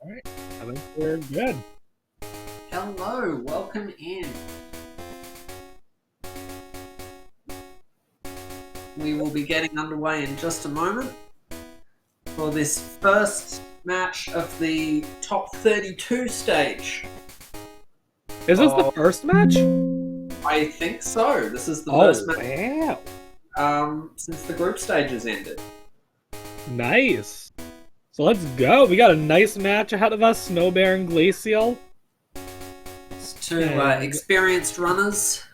Alright, I think we're good. Hello, welcome in. We will be getting underway in just a moment for this first match of the top 32 stage. Is this the first match? I think so. This is the first match wow. since the group stages ended. Nice. So let's go. We got a nice match ahead of us, Snowbear and Glaciel. It's two experienced runners.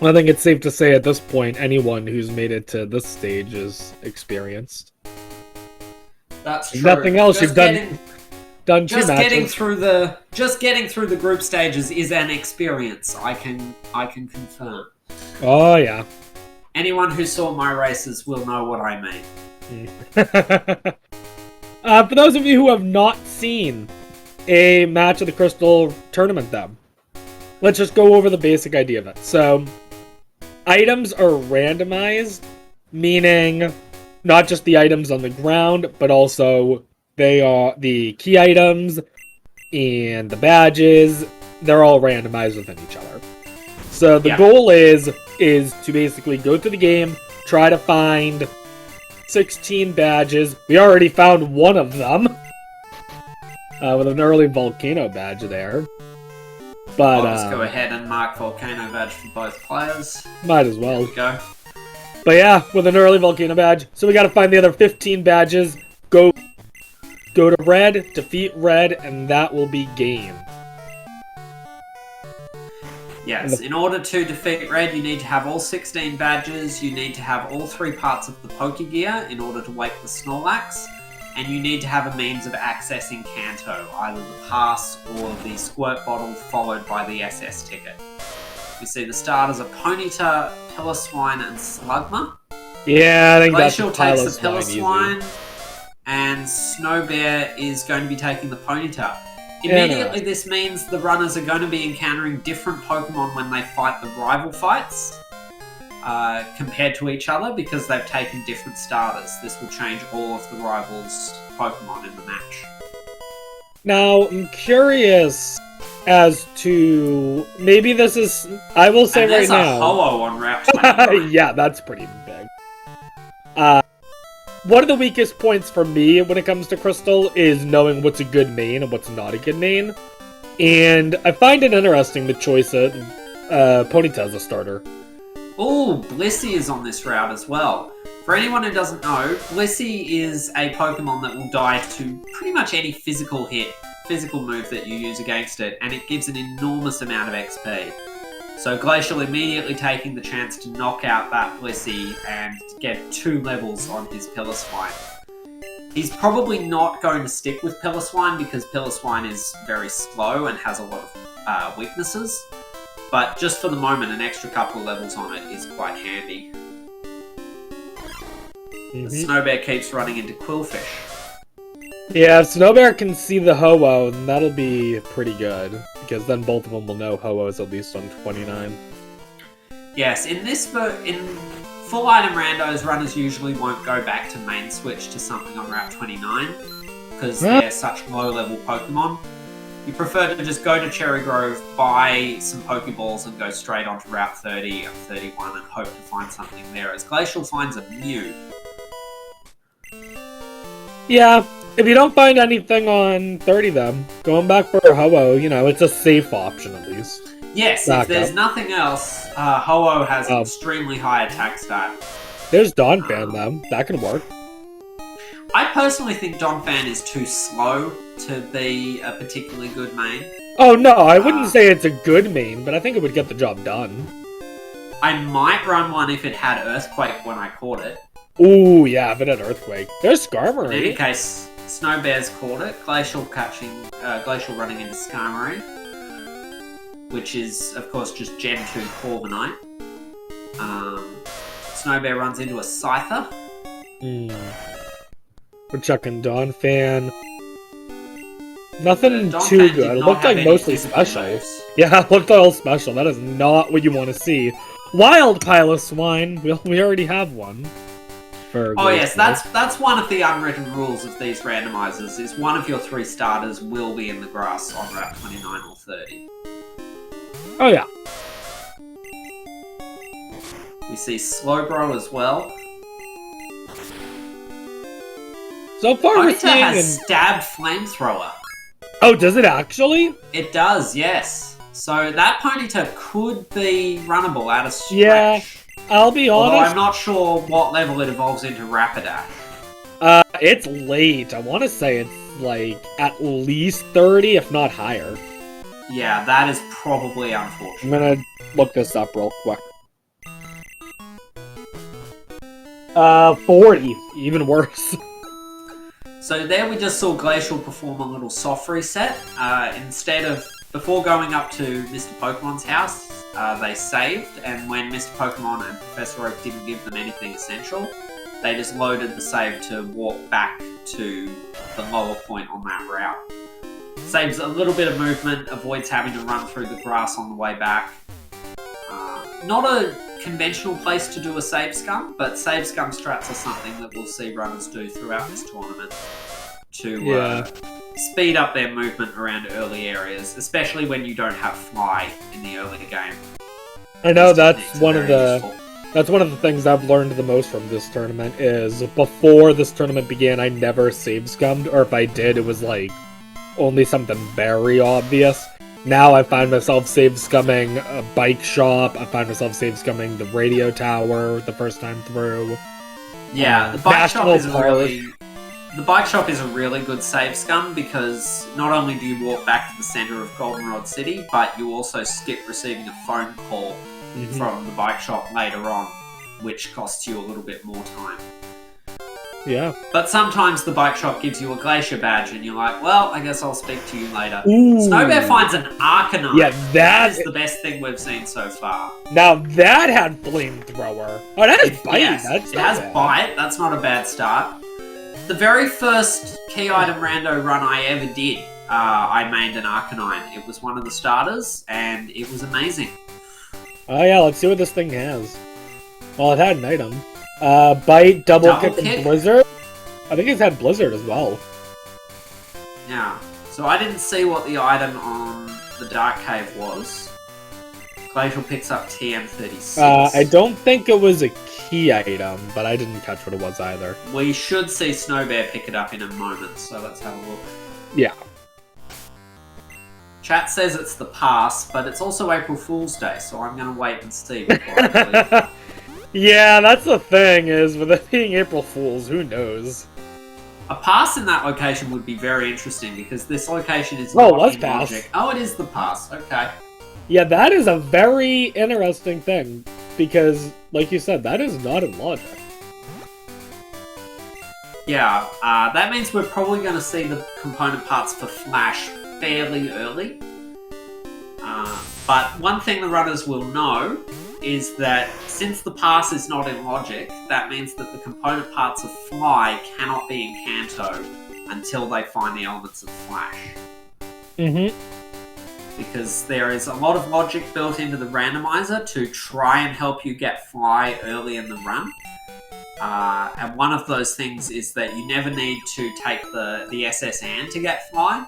I think it's safe to say at this point, anyone who's made it to this stage is experienced. That's true. Nothing else you've done two just matches. getting through the group stages is an experience. I can confirm. Oh yeah. Anyone who saw my races will know what I mean. For those of you who have not seen a match of the Crystal tournament, then let's just go over the basic idea of it. So, items are randomized, meaning not just the items on the ground, but also they are the key items and the badges. They're all randomized within each other. So the goal is to basically go through the game, try to find 16 badges. We already found one of them with an early volcano badge there. But I'll just go ahead and mark volcano badge for both players. Might as well. There we go. But yeah, with an early volcano badge. So we got to find the other 15 badges. Go to red, defeat red, and that will be game. Yes, in order to defeat red, you need to have all 16 badges, you need to have all 3 parts of the Pokegear in order to wake the Snorlax, and you need to have a means of accessing Kanto, either the pass or the squirt bottle followed by the SS ticket. You see the starters are Ponyta, Piloswine, and Slugma. Yeah, I think Glaciel that's takes the Piloswine, and Snowbear is going to be taking the Ponyta. Immediately, this means the runners are going to be encountering different Pokemon when they fight the rival fights compared to each other because they've taken different starters. This will change all of the rivals' Pokemon in the match. Now, I'm curious as to... Maybe this is... I will say right now... There's a Ho-Oh on Route 29. Yeah, that's pretty big. One of the weakest points for me when it comes to Crystal is knowing what's a good main and what's not a good main. And I find it interesting the choice of Ponyta as a starter. Oh, Blissey is on this route as well. For anyone who doesn't know, Blissey is a Pokemon that will die to pretty much any physical move that you use against it, and it gives an enormous amount of XP. So Glaciel immediately taking the chance to knock out that Blissey and get 2 levels on his Piloswine. He's probably not going to stick with Piloswine because Piloswine is very slow and has a lot of weaknesses. But just for the moment, an extra couple of levels on it is quite handy. The Snowbear keeps running into Quillfish. Yeah, if Snowbear can see the Ho-Oh, then that'll be pretty good. Because then both of them will know Ho-Oh is at least on 29. Yes, in Full Item Randos, runners usually won't go back to main switch to something on Route 29. Because they're such low-level Pokemon. You prefer to just go to Cherry Grove, buy some Pokeballs, and go straight onto Route 30 and 31 and hope to find something there. As Glaciel finds a Mew. Yeah, if you don't find anything on 30 then, going back for a Ho-Oh, it's a safe option at least. Yes, if there's nothing else, Ho-Oh has an extremely high attack stat. There's Donphan though, that can work. I personally think Donphan is too slow to be a particularly good main. Oh no, I wouldn't say it's a good main, but I think it would get the job done. I might run one if it had Earthquake when I caught it. Ooh, yeah, if it had Earthquake. There's Skarmory. In any case, Snowbear's caught it. Glaciel running into Skarmory, which is, of course, just Gen 2 Corviknight. Snowbear runs into a Scyther. We're chucking Donphan. Nothing Donphan too good. It looked like mostly special. Moves. Yeah, it looked all special. That is not what you want to see. Wild Piloswine. We already have one. for. Oh yes, that's one of the unwritten rules of these randomizers. Is one of your 3 starters will be in the grass on Route 29 or 30. Oh yeah. We see Slowbro as well. So far we're Ponyta seeing. has stabbed flamethrower. Oh, does it actually? It does, yes. So that Ponyta could be runnable out of stretch. Yeah, I'll be Although honest. I'm not sure what level it evolves into Rapidash. It's late. I want to say it's like at least 30, if not higher. Yeah, that is probably unfortunate. I'm gonna look this up real quick. 40, even worse. So there we just saw Glaciel perform a little soft reset. Instead of, before going up to Mr. Pokemon's house, they saved, and when Mr. Pokemon and Professor Oak didn't give them anything essential, they just loaded the save to walk back to the lower point on that route. Saves a little bit of movement, avoids having to run through the grass on the way back. Not a conventional place to do a save scum, but save scum strats are something that we'll see runners do throughout this tournament to speed up their movement around early areas, especially when you don't have fly in the early game. I know that's one of the things I've learned the most from this tournament is before this tournament began, I never save scummed, or if I did, it was like only something very obvious. Now I find myself save scumming a bike shop. I find myself save scumming the radio tower the first time through. Yeah, the bike shop is a really good save scum because not only do you walk back to the center of Goldenrod City, but you also skip receiving a phone call from the bike shop later on, which costs you a little bit more time. Yeah. But sometimes the bike shop gives you a Glacier badge and you're like, well, I guess I'll speak to you later. Ooh. Snowbear finds an Arcanine. Yeah, that is the best thing we've seen so far. Now that had flamethrower. Oh, that has bite. Yes, it has bite. That's not a bad start. The very first key item rando run I ever did, I made an Arcanine. It was one of the starters and it was amazing. Oh yeah, let's see what this thing has. Well, it had an item. Bite, double kick, and Blizzard. I think it's had Blizzard as well. Yeah. So I didn't see what the item on the Dark Cave was. Glacial picks up TM36. I don't think it was a key item, but I didn't catch what it was either. We should see Snowbear pick it up in a moment, so let's have a look. Yeah. Chat says it's the pass, but it's also April Fool's Day, so I'm going to wait and see before I believe. Yeah, that's the thing, is with it being April Fool's, who knows? A pass in that location would be very interesting, because this location is not in logic. Oh, it is the pass, okay. Yeah, that is a very interesting thing, because, like you said, that is not in logic. Yeah, that means we're probably going to see the component parts for Flash fairly early. But one thing the runners will know is that since the pass is not in logic, that means that the component parts of Fly cannot be in Kanto until they find the elements of Flash. Because there is a lot of logic built into the randomizer to try and help you get Fly early in the run. And one of those things is that you never need to take the SS Ann to get Fly.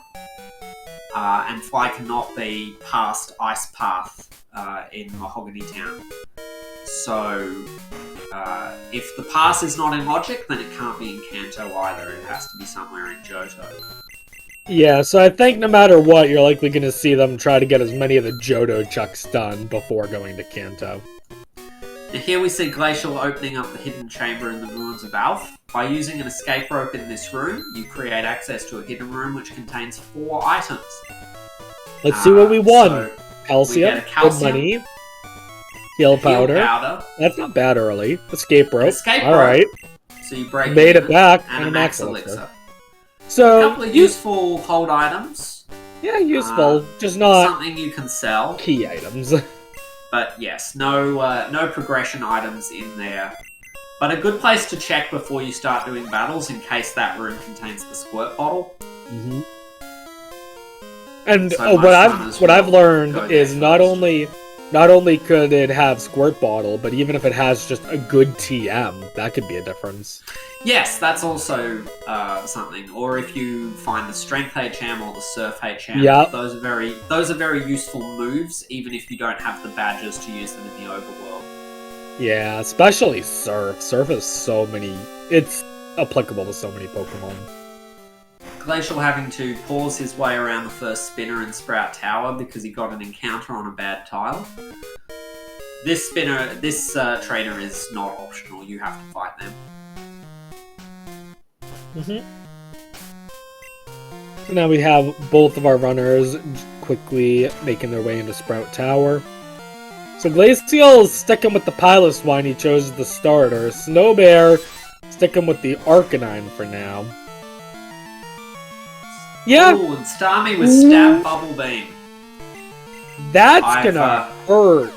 And Fly cannot be past Ice Path in Mahogany Town. So, if the pass is not in logic, then it can't be in Kanto either. It has to be somewhere in Johto. Yeah, so I think no matter what, you're likely going to see them try to get as many of the Johto chucks done before going to Kanto. Now here we see Glacial opening up the hidden chamber in the ruins of Alph. By using an escape rope in this room, you create access to a hidden room which contains 4 items. Let's see what we won. So Calcium, good money, heal powder. That's not bad early. Escape rope. Alright. So you break Made it back, and a max elixir. So, a couple of useful hold items. Yeah, useful. Just not something you can sell. Key items. But yes, no progression items in there. But a good place to check before you start doing battles in case that room contains the squirt bottle. And so what I've learned is not only not only could it have Squirt Bottle, but even if it has just a good TM, that could be a difference. Yes, that's also something. Or if you find the Strength HM or the Surf HM, Yep. those are very useful moves, even if you don't have the badges to use them in the overworld. Yeah, especially Surf. Surf has so many... It's applicable to so many Pokemon. Glaciel having to pause his way around the first spinner in Sprout Tower because he got an encounter on a bad tile. This trainer is not optional, you have to fight them. So now we have both of our runners quickly making their way into Sprout Tower. So Glaciel is sticking with the Piloswine he chose as the starter. Snowbear sticking with the Arcanine for now. Yeah. Ooh, and Starmie with Stab Bubble Beam. That's gonna hurt.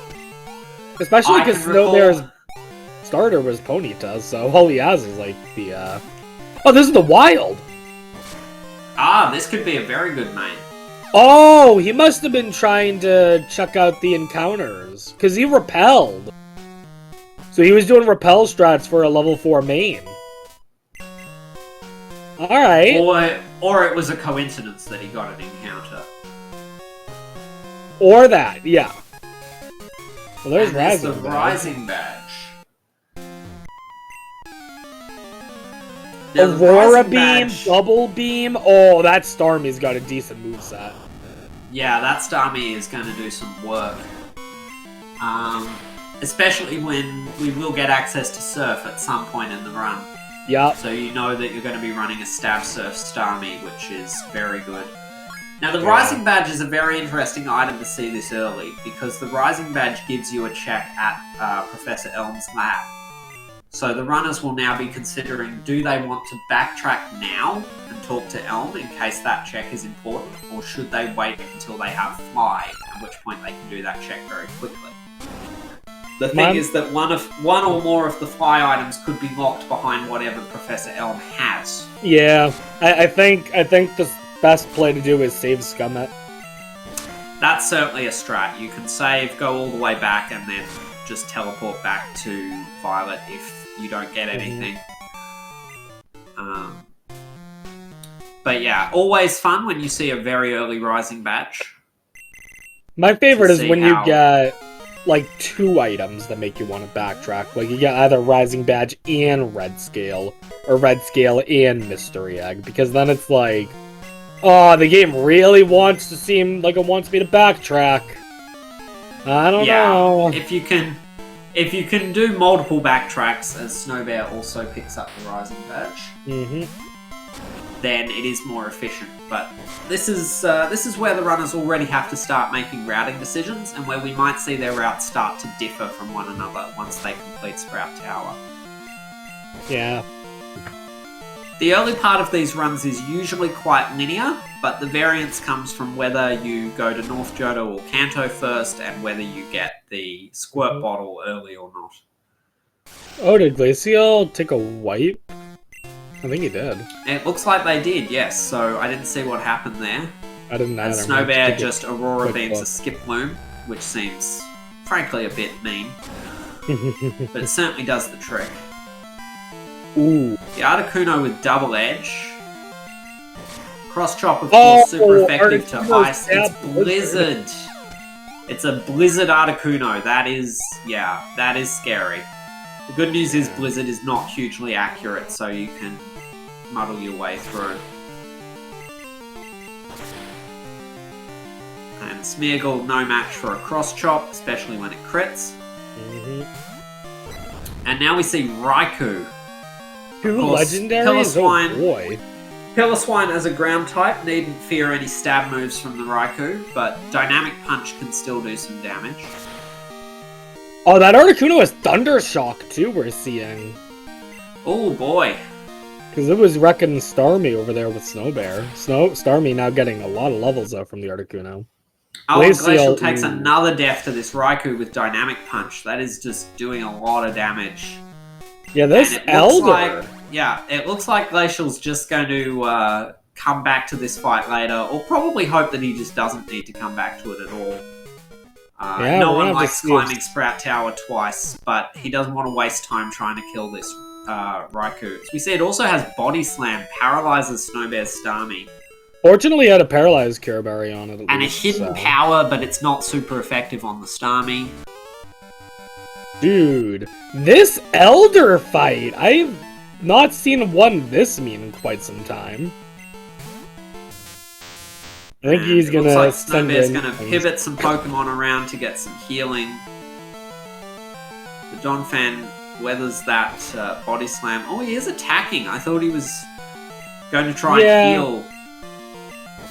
Especially because Snowbear's starter was Ponyta, so all he has is like the Oh, this is the Wild! Ah, this could be a very good main. Oh, he must have been trying to check out the encounters. Because he repelled. So he was doing repel strats for a level 4 main. Alright. Or it was a coincidence that he got an encounter. Or that, yeah. Well, there's the Rising Badge. Aurora Beam, Double Beam. Oh, that Starmie's got a decent moveset. Yeah, that Starmie is going to do some work. Especially when we will get access to Surf at some point in the run. Yep. So you know that you're going to be running a Stab Surf Starmie, which is very good. Now, the Rising Badge is a very interesting item to see this early, because the Rising Badge gives you a check at Professor Elm's lab. So the runners will now be considering, do they want to backtrack now and talk to Elm in case that check is important, or should they wait until they have Fly, at which point they can do that check very quickly. The thing is that one or more of the Fly items could be locked behind whatever Professor Elm has. Yeah, I think the best play to do is save Scummit. That's certainly a strat. You can save, go all the way back, and then just teleport back to Violet if you don't get anything. But yeah, always fun when you see a very early Rising Badge. My favorite is when you get like 2 items that make you want to backtrack. Like you get either Rising Badge and Red Scale, or Red Scale and Mystery Egg, because then it's like, oh, the game really wants to seem like it wants me to backtrack. I don't know. If you can do multiple backtracks, as Snowbear also picks up the Rising Badge, then it is more efficient. But this is where the runners already have to start making routing decisions, and where we might see their routes start to differ from one another once they complete Sprout Tower. Yeah. The early part of these runs is usually quite linear, but the variance comes from whether you go to North Johto or Kanto first, and whether you get the Squirt Bottle early or not. Oh, did Glaciel take a wipe? I think he did. It looks like they did, yes, so I didn't see what happened there. I didn't either. And Snowbear just Aurora Beams a Skip Loom, which seems, frankly, a bit mean. But it certainly does the trick. Ooh. The Articuno with Double Edge. Cross Chop, of course, super effective to ice. It's Blizzard. It's a Blizzard Articuno. That is scary. The good news is Blizzard is not hugely accurate, so you can muddle your way through. And Smeargle, no match for a Cross Chop, especially when it crits. And now we see Raikou. 2 legendaries? Oh boy. Piloswine as a ground type needn't fear any stab moves from the Raikou, but Dynamic Punch can still do some damage. Oh, that Articuno has Thunder Shock too, we're seeing. Oh boy. Because it was wrecking Starmie over there with Snowbear. Starmie now getting a lot of levels though from the Articuno. Oh, Glaciel takes another death to this Raikou with Dynamic Punch. That is just doing a lot of damage. Yeah, this Elder. It looks like Glaciel's just going to come back to this fight later, or probably hope that he just doesn't need to come back to it at all. Yeah, no we're one gonna have to likes see climbing Sprout Tower twice, but he doesn't want to waste time trying to kill this Raikou. As we see, it also has Body Slam, paralyzes Snowbear's Starmie. Fortunately, it had a paralyzed Cure Berry on it. And a hidden power, but it's not super effective on the Starmie. Dude, this Elder fight! I've not seen one this mean in quite some time. I think he's gonna looks like send Snowbear's in gonna pivot some Pokemon around to get some healing. The Donphan weathers that Body Slam. Oh, he is attacking. I thought he was going to try and heal.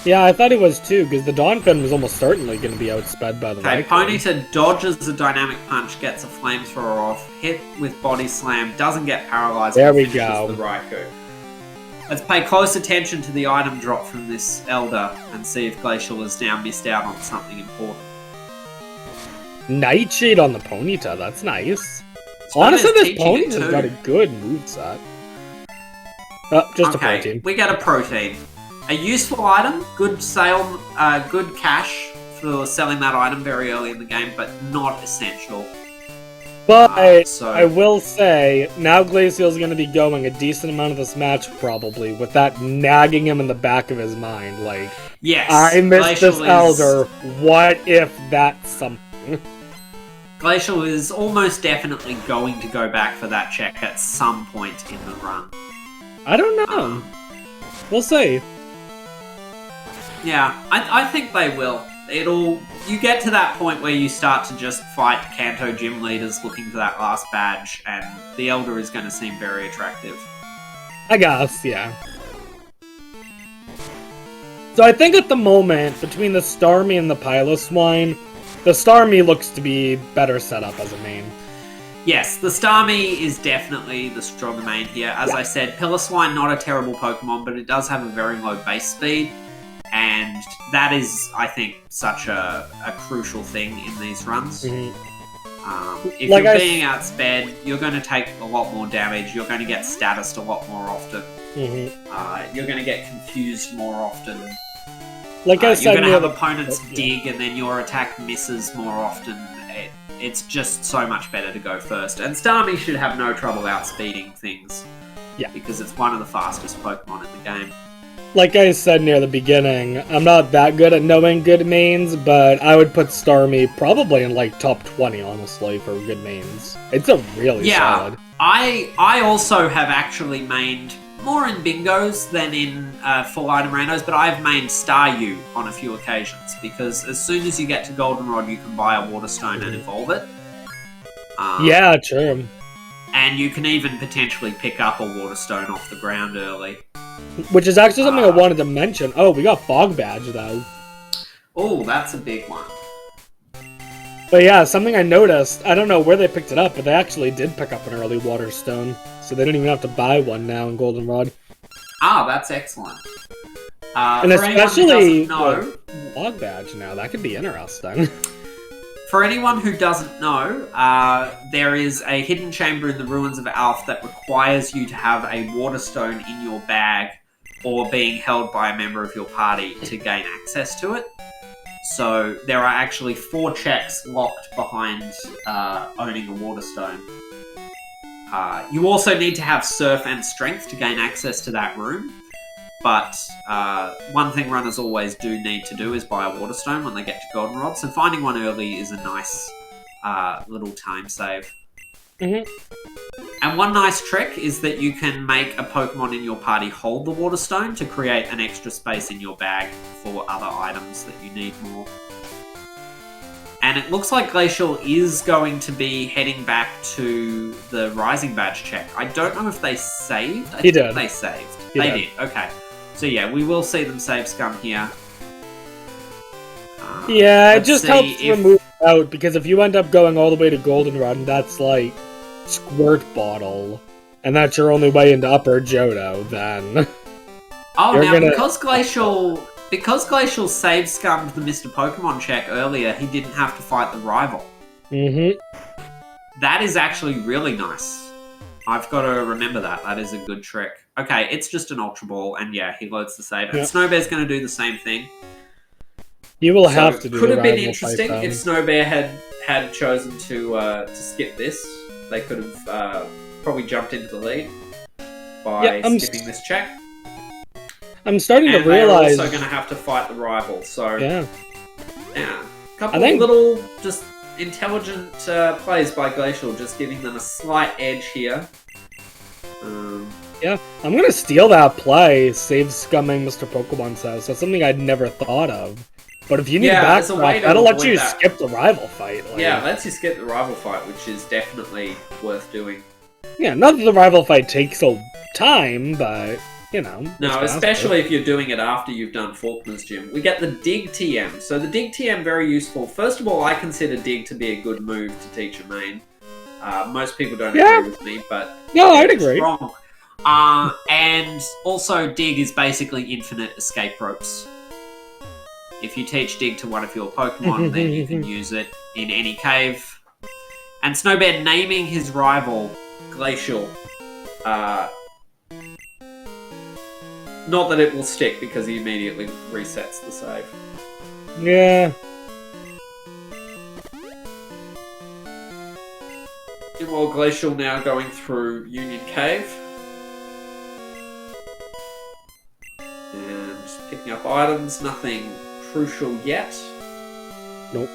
Yeah, I thought he was too, because the Donphan was almost certainly going to be outsped by the Okay, Raikou. Ponyta dodges the Dynamic Punch, gets a Flamethrower off, hit with Body Slam, doesn't get paralyzed. There we finishes go. The Raikou. Let's pay close attention to the item drop from this Elder and see if Glaciel has now missed out on something important. Nightshade on the Ponyta, that's nice. Honestly, this Ponyta's got a good moveset. Oh, just a protein. We get a protein. A useful item, good sale, good cash for selling that item very early in the game, but not essential. But I will say, now Glaciel's going to be going a decent amount of this match, probably, with that nagging him in the back of his mind. Like, yes, I missed this Elder, what if that's something? Glaciel is almost definitely going to go back for that check at some point in the run. I don't know. We'll see. Yeah, I think they will. You get to that point where you start to just fight Kanto gym leaders looking for that last badge, and the Elder is going to seem very attractive. I guess, yeah. So I think at the moment, between the Starmie and the Piloswine, the Starmie looks to be better set up as a main. Yes, the Starmie is definitely the stronger main here. As I said, Piloswine, not a terrible Pokemon, but it does have a very low base speed. And that is, I think, such a crucial thing in these runs. Mm-hmm. If you're being outsped, you're going to take a lot more damage. You're going to get statused a lot more often. Mm-hmm. You're going to get confused more often. Like I said, you're going to have opponents dig, and then your attack misses more often. It's just so much better to go first. And Starmie should have no trouble outspeeding things. Yeah. Because it's one of the fastest Pokemon in the game. Like I said near the beginning, I'm not that good at knowing good mains, but I would put Starmie probably in like top 20, honestly, for good mains. It's a really solid. I also have actually mained more in bingos than in full item randos, but I've mained Staryu on a few occasions, because as soon as you get to Goldenrod, you can buy a Waterstone and evolve it. Yeah, true. And you can even potentially pick up a Waterstone off the ground early. Which is actually something I wanted to mention. Oh, we got Fog Badge, though. Oh, that's a big one. But yeah, something I noticed, I don't know where they picked it up, but they actually did pick up an early Waterstone. So they don't even have to buy one now in Goldenrod. Ah, that's excellent. And especially Fog Badge now, that could be interesting. For anyone who doesn't know, there is a hidden chamber in the Ruins of Alph that requires you to have a Waterstone in your bag or being held by a member of your party to gain access to it. So there are actually 4 checks locked behind owning a Waterstone. You also need to have Surf and Strength to gain access to that room. But one thing runners always do need to do is buy a Waterstone when they get to Goldenrod. So finding one early is a nice little time save. Mm-hmm. And one nice trick is that you can make a Pokemon in your party hold the Waterstone to create an extra space in your bag for other items that you need more. And it looks like Glaciel is going to be heading back to the Rising Badge check. I don't know if they saved. I think they saved. They did. Okay. So yeah, we will see them save Scum here. Yeah, it just helps remove it out, because if you end up going all the way to Goldenrod, that's like Squirt Bottle, and that's your only way into Upper Johto, then... Oh, now because Glaciel saved Scummed the Mr. Pokemon check earlier, he didn't have to fight the rival. Mm-hmm. That is actually really nice. I've got to remember that. That is a good trick. Okay, it's just an Ultra Ball, and yeah, he loads the save. And Snowbear's going to do the same thing. You will So have to do could the have been rival interesting fight, if Snowbear had chosen to skip this. They could have probably jumped into the lead by skipping this check. I'm starting to And realize... they're also going to have to fight the rival. So Yeah. A couple of little just intelligent plays by Glaciel, just giving them a slight edge here. Yeah, I'm gonna steal that play, save scumming Mr. Pokemon says. That's something I'd never thought of. But if you need to backtrack, that'll let you skip the rival fight. Like, yeah, it lets you skip the rival fight, which is definitely worth doing. Yeah, not that the rival fight takes a time, but, you know. No, especially if you're doing it after you've done Faulkner's Gym. We get the Dig TM. So the Dig TM, very useful. First of all, I consider Dig to be a good move to teach a main. Most people don't agree with me, but... No, I'd agree. Wrong. And also, Dig is basically infinite escape ropes. If you teach Dig to one of your Pokemon, then you can use it in any cave. And Snowbear naming his rival Glaciel. Not that it will stick, because he immediately resets the save. Yeah. Meanwhile, Glaciel now going through Union Cave. And just picking up items, nothing crucial yet. Nope.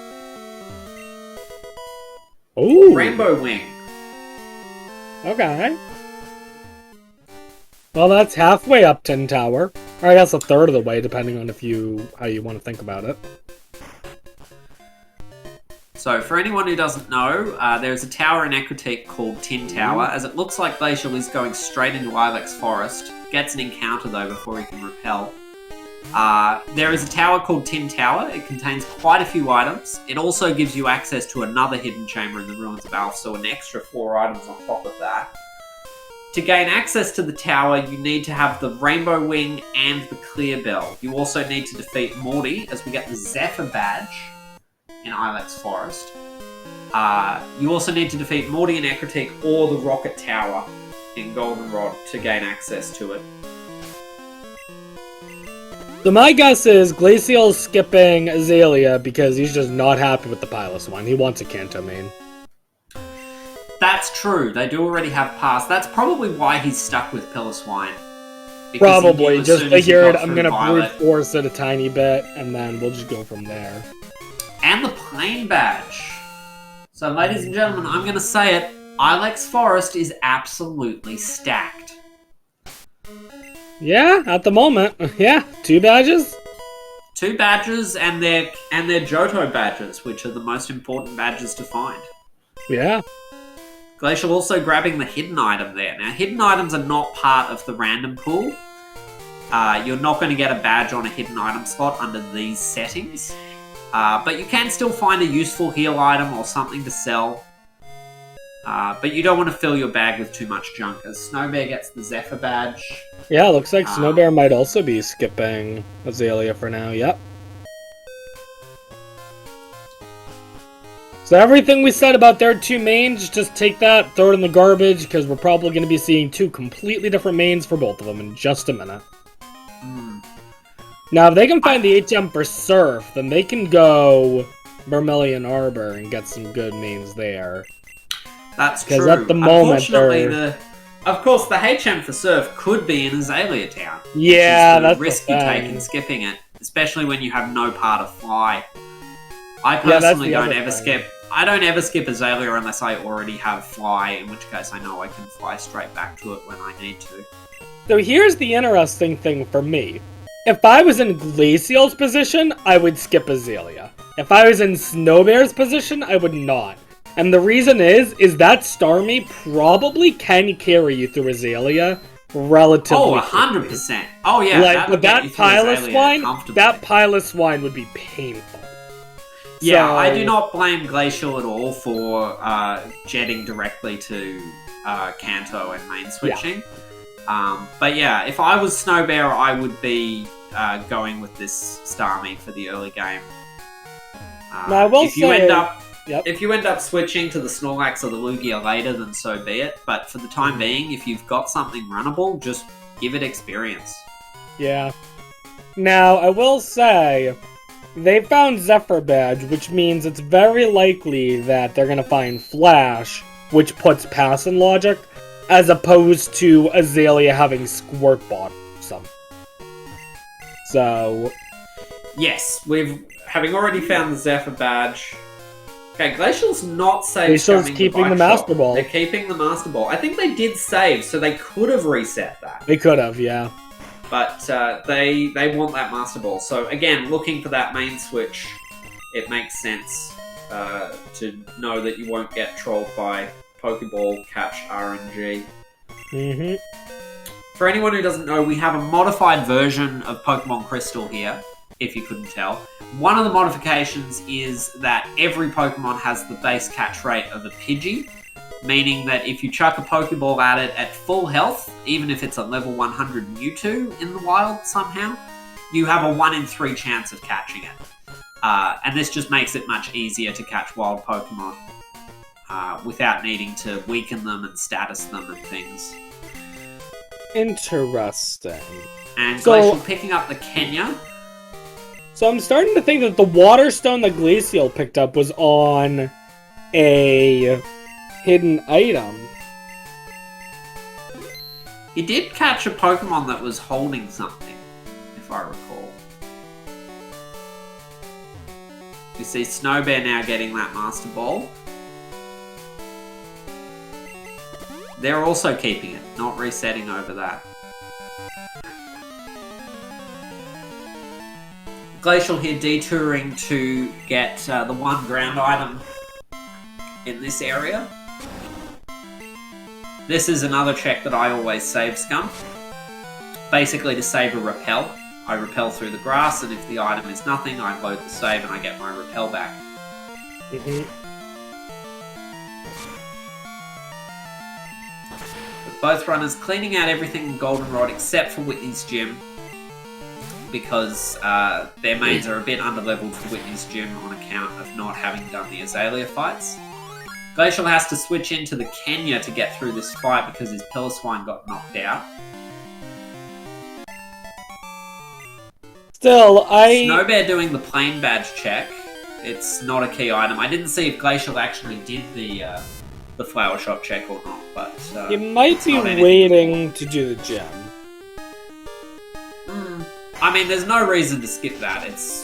Oh, Rainbow Wing. Okay. Well, that's halfway up Tin Tower. Or I guess a third of the way, depending on how you want to think about it. So, for anyone who doesn't know, there's a tower in Ecruteak called Tin Tower, as it looks like Glaciel is going straight into Ilex Forest. Gets an encounter, though, before he can repel. There is a tower called Tin Tower. It contains quite a few items. It also gives you access to another hidden chamber in the Ruins of Alph, so an extra 4 items on top of that. To gain access to the tower, you need to have the Rainbow Wing and the Clear Bell. You also need to defeat Morty, as we get the Zephyr Badge in Ilex Forest. You also need to defeat Morty in Ecruteak or the Rocket Tower in Goldenrod to gain access to it. So my guess is Glaciel's skipping Azalea because he's just not happy with the Piloswine. He wants a Kanto main. That's true. They do already have pass. That's probably why he's stuck with Piloswine. Probably. Just figured I'm going to brute force it a tiny bit, and then we'll just go from there. And the Plane Badge. So, ladies and gentlemen, I'm going to say it. Ilex Forest is absolutely stacked. Yeah, at the moment. Yeah, 2 badges. 2 badges and their Johto badges, which are the most important badges to find. Yeah. Glaciel also grabbing the hidden item there. Now, hidden items are not part of the random pool. You're not going to get a badge on a hidden item slot under these settings. But you can still find a useful heal item or something to sell. But you don't want to fill your bag with too much junk, as Snowbear gets the Zephyr Badge. Yeah, looks like Snowbear might also be skipping Azalea for now, yep. So everything we said about their 2 mains, just take that, throw it in the garbage, because we're probably going to be seeing 2 completely different mains for both of them in just a minute. Now, if they can find the HM for Surf, then they can go Vermilion Arbor and get some good mains there. That's true. Because at the moment, of course, the HM for Surf could be in Azalea Town. Yeah, which is that's the risk you take in skipping it, especially when you have no part of Fly. I personally don't ever skip. I don't ever skip Azalea unless I already have Fly, in which case I know I can fly straight back to it when I need to. So here's the interesting thing for me. If I was in Glaciel's position, I would skip Azalea. If I was in Snowbear's position, I would not. And the reason is that Starmie probably can carry you through Azalea relatively Oh, 100%. Oh, yeah. Like, with that Piloswine would be painful. Yeah, So, I do not blame Glaciel at all for jetting directly to Kanto and main switching. But yeah, if I was Snowbear, I would be going with this Starmie for the early game. Now, I will say... If you end up switching to the Snorlax or the Lugia later, then so be it. But for the time being, if you've got something runnable, just give it experience. Yeah. Now, I will say, they found Zephyr Badge, which means it's very likely that they're gonna find Flash, which puts pass in logic, as opposed to Azalea having Squirt Bottom. So... Yes, having already found the Zephyr Badge. Okay, Glacial's not Glacial's keeping the Master Ball. They're keeping the Master Ball. I think they did save, so they could have reset that. They could have, yeah. But they want that Master Ball. So again, looking for that main switch, it makes sense to know that you won't get trolled by Pokeball Catch RNG. Mm-hmm. For anyone who doesn't know, we have a modified version of Pokemon Crystal here, if you couldn't tell. One of the modifications is that every Pokemon has the base catch rate of a Pidgey, meaning that if you chuck a Pokeball at it at full health, even if it's a level 100 Mewtwo in the wild somehow, you have a 1 in 3 chance of catching it. And this just makes it much easier to catch wild Pokemon without needing to weaken them and status them and things. Interesting. And Glacial picking up the Kenya. So I'm starting to think that the Water Stone that Glaciel picked up was on a hidden item. He did catch a Pokemon that was holding something, if I recall. You see Snowbear now getting that Master Ball. They're also keeping it, not resetting over that. Glacial here detouring to get the one ground item in this area. This is another check that I always save scum. Basically to save a repel. I repel through the grass, and if the item is nothing, I load the save and I get my repel back. Mm-hmm. With both runners cleaning out everything in Goldenrod except for Whitney's Gym, because their mains are a bit underleveled for Whitney's Gym on account of not having done the Azalea fights. Glacial has to switch into the Kenya to get through this fight because his Piloswine got knocked out. Still, Snowbear doing the plain badge check. It's not a key item. I didn't see if Glacial actually did the flower shop check or not, but... he might be waiting to do the gem. I mean, there's no reason to skip that. It's...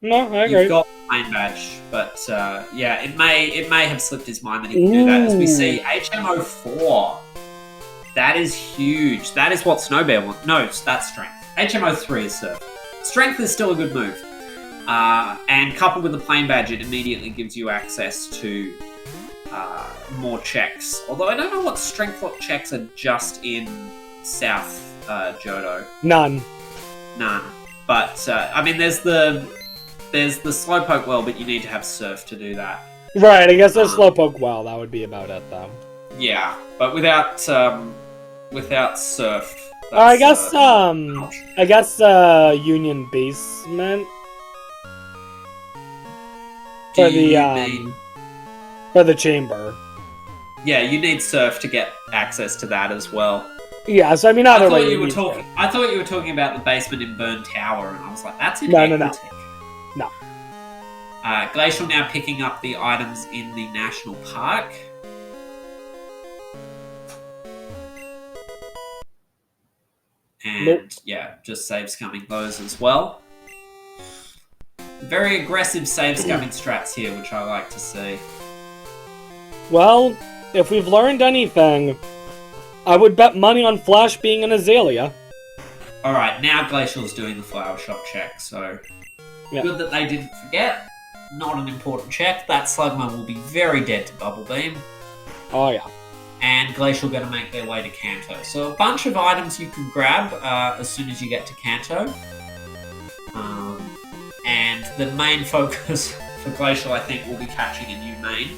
No, I agree. You've got the plain badge, but yeah, it may have slipped his mind that he can do that. As we see, HMO4. That is huge. That is what Snowbear wants. No, that's Strength. HMO3 is Surf. Strength is still a good move. And coupled with the plain badge, it immediately gives you access to more checks. Although I don't know what Strength Lock checks are just in South Johto. None. But, I mean, there's the Slowpoke well, but you need to have Surf to do that. Right, I guess there's Slowpoke well. That would be about it, though. Yeah, but without Surf... I guess Union Basement for the chamber. Yeah, you need Surf to get access to that as well. Yeah, so I mean, either way. I thought you were talking about the basement in Burn Tower, and I was like, that's in No. Glacial now picking up the items in the National Park. And yeah, just save scumming those as well. Very aggressive save scumming strats here, which I like to see. Well, if we've learned anything, I would bet money on Flash being an Azalea. Alright, now Glacial's doing the flower shop check, so good that they didn't forget. Not an important check. That Slugma will be very dead to Bubble Beam. Oh yeah. And Glacial going to make their way to Kanto. So a bunch of items you can grab as soon as you get to Kanto. And the main focus for Glacial, I think, will be catching a new main.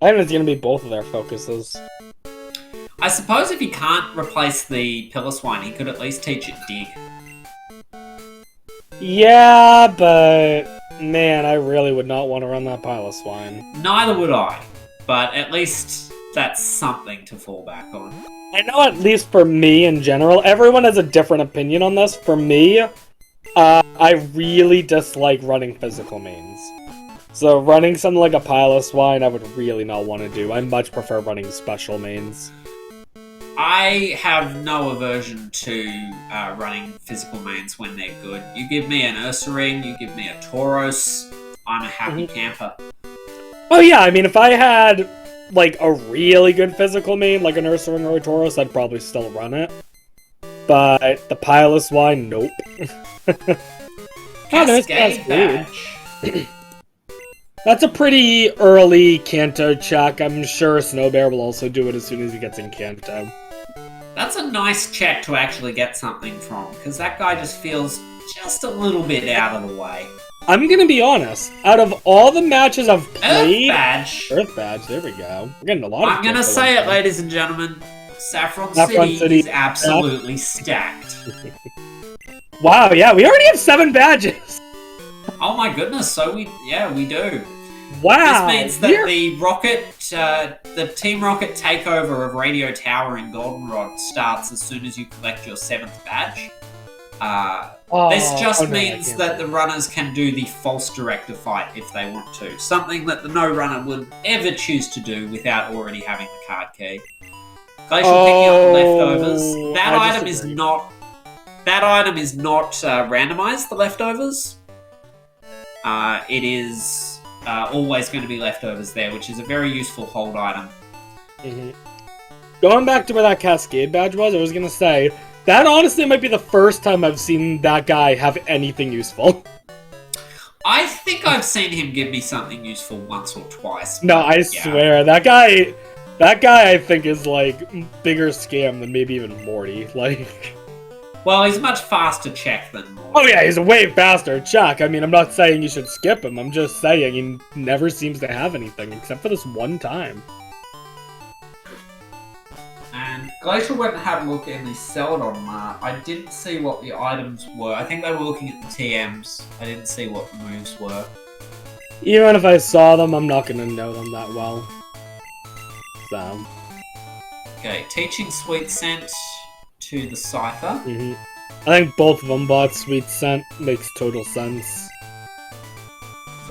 I think it's going to be both of their focuses. I suppose if he can't replace the Piloswine, he could at least teach it Dig. Yeah, but man, I really would not want to run that Piloswine. Neither would I. But at least that's something to fall back on. I know at least for me in general, everyone has a different opinion on this. For me, I really dislike running physical mains. So running something like a pile of swine, I would really not want to do. I much prefer running special mains. I have no aversion to running physical mains when they're good. You give me an Ursaring, you give me a Tauros, I'm a happy camper. Oh yeah, I mean, if I had, like, a really good physical main, like an Ursaring or a Tauros, I'd probably still run it. But the pile of swine, nope. Cascade badge. That's a pretty early Kanto check. I'm sure Snowbear will also do it as soon as he gets in Kanto. That's a nice check to actually get something from, because that guy just feels just a little bit out of the way. I'm gonna be honest. Out of all the matches I've played... Earth Badge, there we go. We're getting a lot of... I'm gonna say it, ladies and gentlemen. Saffron City is absolutely stacked. Wow, yeah, we already have 7 badges! Oh my goodness, so we do. Wow! This means that the Team Rocket takeover of Radio Tower in Goldenrod starts as soon as you collect your 7th badge. This just means that the runners can do the false director fight if they want to. Something that no runner would ever choose to do without already having the card key. Glaciel picking up the leftovers. That item is not randomized, the leftovers. It is always going to be leftovers there, which is a very useful hold item. Mm-hmm. Going back to where that Cascade badge was, I was going to say, that honestly might be the first time I've seen that guy have anything useful. I think I've seen him give me something useful once or twice. No, I swear, that guy I think is, like, bigger scam than maybe even Morty, like... Well, he's a much faster check than Morty. Oh yeah, he's a way faster check. I mean, I'm not saying you should skip him, I'm just saying he never seems to have anything, except for this one time. And Glaciel went and had a look in the Celadon Mart. I didn't see what the items were. I think they were looking at the TMs. I didn't see what the moves were. Even if I saw them, I'm not going to know them that well. So. Okay, teaching Sweet Scent to the Cypher. Mm-hmm. I think both of them bought Sweet Scent. Makes total sense.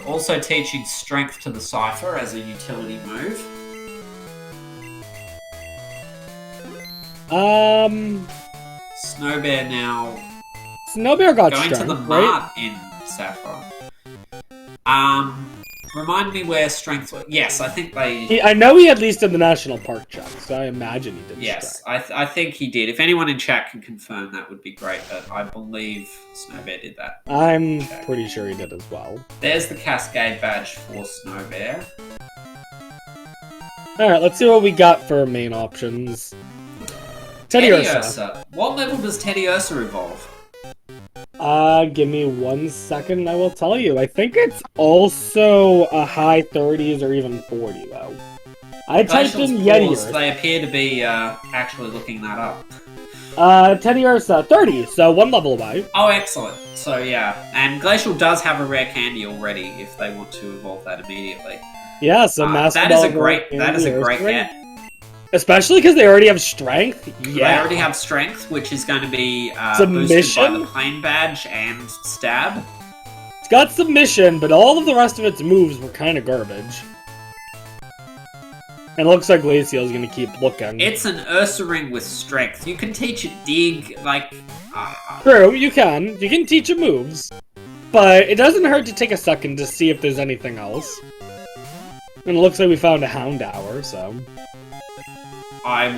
Also teaching Strength to the Cypher as a utility move. Snowbear now. Snowbear got going strength, to the mart in Saffron. Remind me where strength was. Yes, I think they... I know he at least did the National Park check, so I imagine he did. Yes, I think he did. If anyone in chat can confirm, that would be great, but I believe Snowbear did that. I'm pretty sure he did as well. There's the Cascade badge for Snowbear. Alright, let's see what we got for main options. Teddy Ursa. What level does Teddy Ursa evolve? Give me 1 second, I will tell you. I think it's also a high 30s or even 40, though. I typed in Yeti Ursa. They appear to be actually looking that up. Teddy Ursa, 30, so 1 level away. Oh, excellent. So, yeah. And Glaciel does have a rare candy already if they want to evolve that immediately. Yeah, so that is a great get. Especially because they already have strength. Yeah. They already have strength, which is going to be submission boosted by the plane badge and stab. It's got submission, but all of the rest of its moves were kind of garbage. And it looks like Glaciel is going to keep looking. It's an Ursaring with strength. You can teach it dig, like... True, you can. You can teach it moves. But it doesn't hurt to take a second to see if there's anything else. And it looks like we found a Houndour, so... I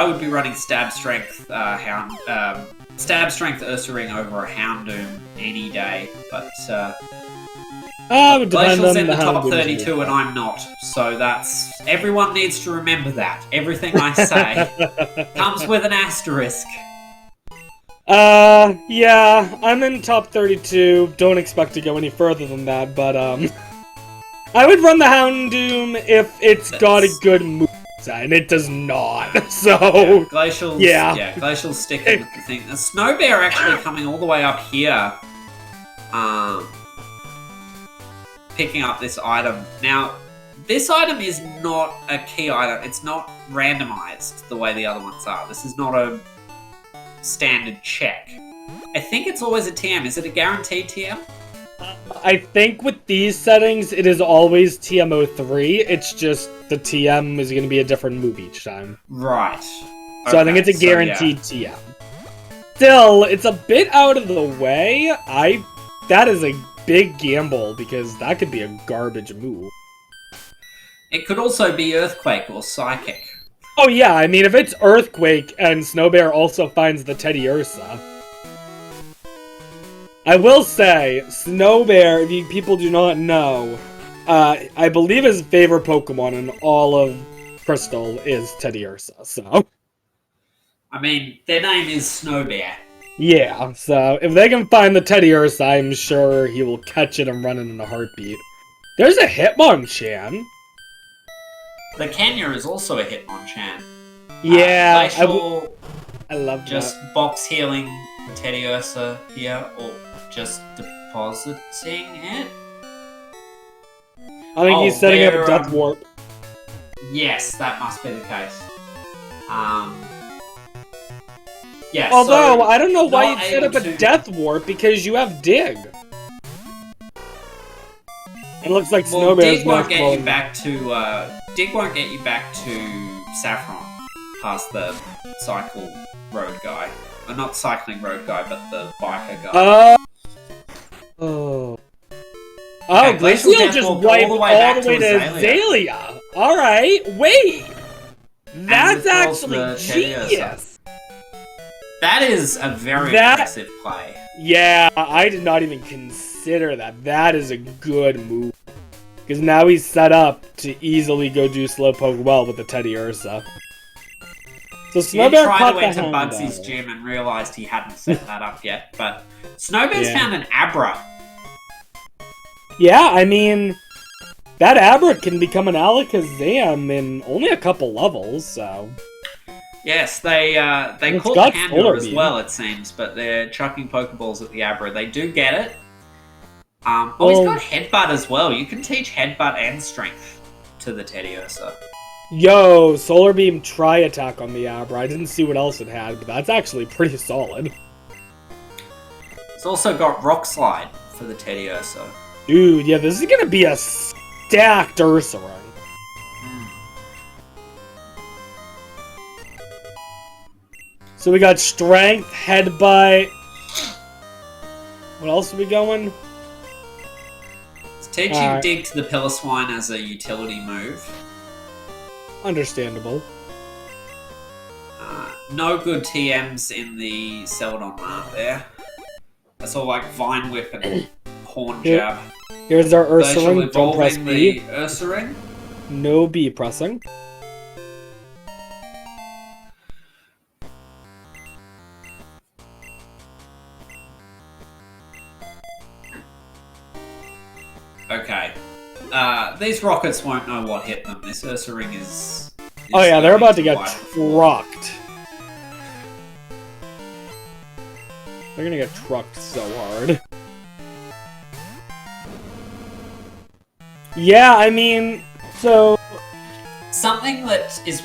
would be running Stab Strength Stab Strength Ursaring over a Houndoom any day, but Glaciel's in the top 32 and I'm not, so that's... Everyone needs to remember that. Everything I say comes with an asterisk. Yeah, I'm in top 32, don't expect to go any further than that, but I would run the Houndoom if it's got a good move. And it does not, so... Glaciel's sticking with the thing. The Snowbear actually coming all the way up here, picking up this item. Now, this item is not a key item. It's not randomized the way the other ones are. This is not a standard check. I think it's always a TM. Is it a guaranteed TM? I think with these settings, it is always TM03. It's just the TM is going to be a different move each time. Right. So I think it's a guaranteed TM. Still, it's a bit out of the way. That is a big gamble because that could be a garbage move. It could also be Earthquake or Psychic. Oh yeah, I mean, if it's Earthquake and Snowbear also finds the Teddy Ursa. I will say, Snowbear, if people do not know, I believe his favorite Pokemon in all of Crystal is Teddy Ursa, so... I mean, their name is Snowbear. Yeah, so if they can find the Teddy Ursa, I'm sure he will catch it and run it in a heartbeat. There's a Hitmonchan. The Kenya is also a Hitmonchan. Yeah, Glaciel, I love just that. box healing Teddy Ursa here, or just depositing it. I think he's setting up a Death Warp. Yes, that must be the case. Yeah. Although, so I don't know why not you'd set up a Death Warp, because you have Dig. It looks like Snowbear's Dig won't get going. you back to Dig won't get you back to Saffron past the cycle road guy. Or not cycling road guy, but the biker guy. Oh, Okay, Glaciel just wiped all the way to Azalea. Alright, wait! That's actually genius! That is a very impressive play. Yeah, I did not even consider that. That is a good move. Because now he's set up to easily go do Slowpoke well with the Teddy Ursa. So Snowbear tried caught to the enter hand Bugsy's battle. gym and realised he hadn't set that up yet, but Snowbear's found an Abra. Yeah, I mean, that Abra can become an Alakazam in only a couple levels, so... Yes, they caught the Panda as well, it seems, but they're chucking Pokeballs at the Abra. They do get it. He's got Headbutt as well. You can teach Headbutt and Strength to the Teddy Ursa. Yo, Solar Beam Tri-Attack on the Abra. I didn't see what else it had, but that's actually pretty solid. It's also got Rock Slide for the Teddy Ursa. Dude, yeah, this is gonna be a stacked Ursaring. So we got Strength, Headbutt. What else are we going? It's teaching Dig to the Piloswine as a utility move. Understandable. No good TMs in the Celadon map there. That's all like Vine Whip and Horn Jab. Here's our Ursaring. Don't press Evolving B. the Ursaring. No B pressing. Okay. These rockets won't know what hit them. This Ursaring is Oh yeah, they're about to get trucked. They're gonna get trucked so hard. Yeah, I mean, so... Something that is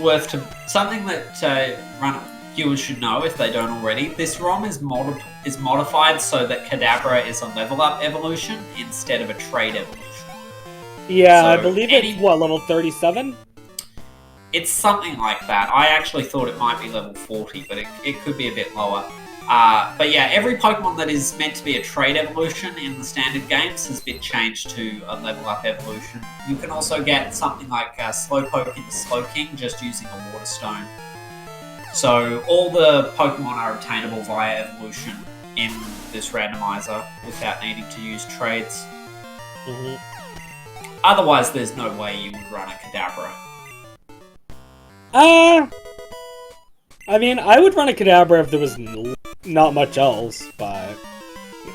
viewers should know if they don't already. This ROM is modified so that Kadabra is a level up evolution instead of a trade evolution. Yeah, so I believe it's, what, level 37? It's something like that. I actually thought it might be level 40, but it could be a bit lower. But yeah, every Pokemon that is meant to be a trade evolution in the standard games has been changed to a level up evolution. You can also get something like Slowpoke into Slowking just using a Water Stone. So all the Pokemon are obtainable via evolution in this randomizer without needing to use trades. Mm-hmm. Otherwise, there's no way you would run a Kadabra. I mean, I would run a Kadabra if there was not much else, but... Yeah.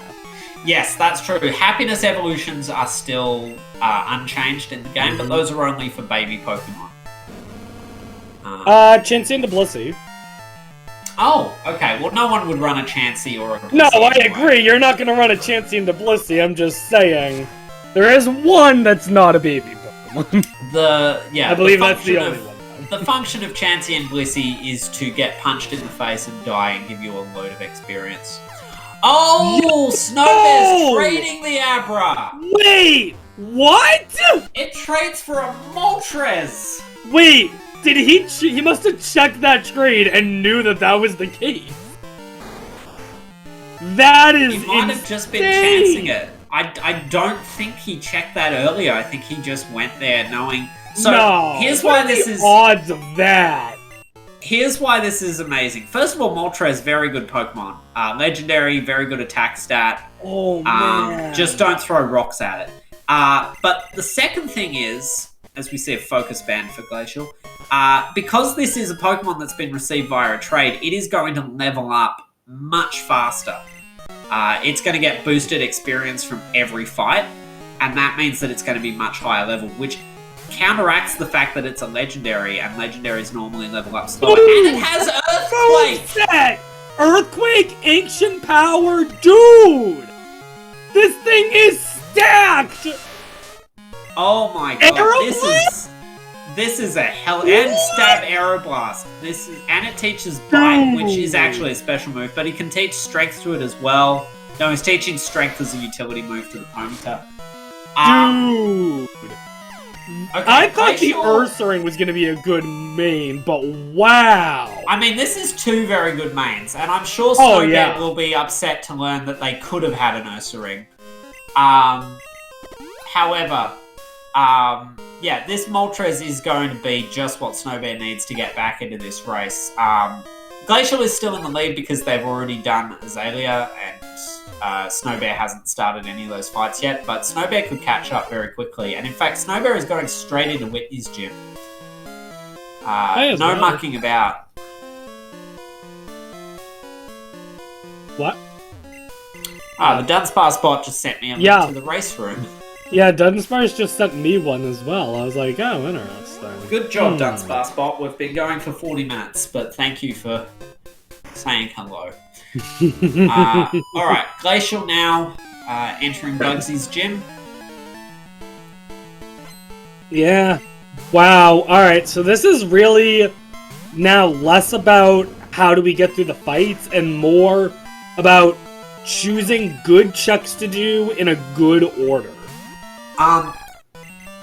Yes, that's true. Happiness evolutions are still unchanged in the game, but those are only for baby Pokemon. Chansey into Blissey. Oh, okay. Well, no one would run a Chansey or a Blissey. No, I agree. You're not going to run a Chansey into Blissey. I'm just saying. There is one that's not a baby Pokemon. I believe that's the only one. The function of Chansey and Blissey is to get punched in the face and die and give you a load of experience. Oh, Snowbear's trading the Abra. Wait, what? It trades for a Moltres. Wait, did he must have checked that trade and knew that that was the case. That is He might have just been chancing it. I don't think he checked that earlier. I think he just went there knowing. So no, here's why this is. Odds of that. Here's why this is amazing. First of all, Moltres, very good Pokemon. Legendary, very good attack stat. Oh man! Just don't throw rocks at it. But the second thing is, as we see a focus band for Glaciel, because this is a Pokemon that's been received via a trade, it is going to level up much faster. It's going to get boosted experience from every fight, and that means that it's going to be much higher level, which counteracts the fact that it's a legendary, and legendaries normally level up slower. Ooh, and it has Earthquake! Set. Earthquake, Ancient Power, dude! This thing is stacked! Oh my god, Aeroblast? this is a hell and Stab Aeroblast. And it teaches Bite, which is actually a special move, but he can teach Strength to it as well. No, he's teaching Strength as a utility move to the Ponyta. Dude! Okay, I thought the Glaciel- Ursaring was going to be a good main, but wow! I mean, this is two very good mains, and I'm sure Snowbear yeah. will be upset to learn that they could have had an Ursaring. However, yeah, this Moltres is going to be just what Snowbear needs to get back into this race. Glaciel is still in the lead because they've already done Azalea, and Snowbear hasn't started any of those fights yet, but Snowbear could catch up very quickly. And in fact, Snowbear is going straight into Whitney's gym. No mucking about. What? The Dunsparce bot just sent me a link to the race room. Yeah, Dunsparce just sent me one as well. I was like, oh, interesting. Good job, Dunsparce bot. We've been going for 40 minutes, but thank you for saying hello. Alright, Glaciel now entering Bugsy's gym. Yeah. Wow. Alright, so this is really now less about how do we get through the fights and more about choosing good checks to do in a good order.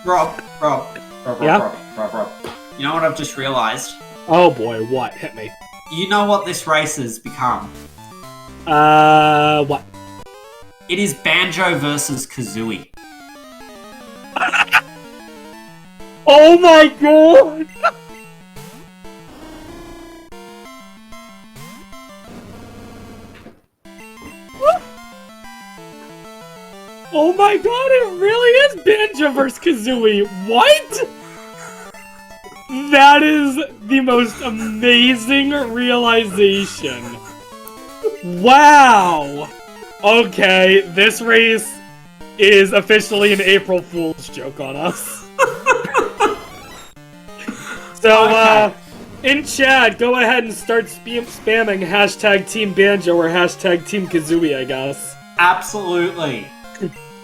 Rob. Yeah? Rob. You know what I've just realised? Oh boy, what? Hit me. You know what this race has become? What? It is Banjo versus Kazooie. Oh my god! Oh my god, it really is Banjo vs. Kazooie! What?! That is the most amazing realization. Wow! Okay, this race is officially an April Fool's joke on us. So, in chat, go ahead and start spamming hashtag Team Banjo or hashtag Team Kazooie, I guess. Absolutely.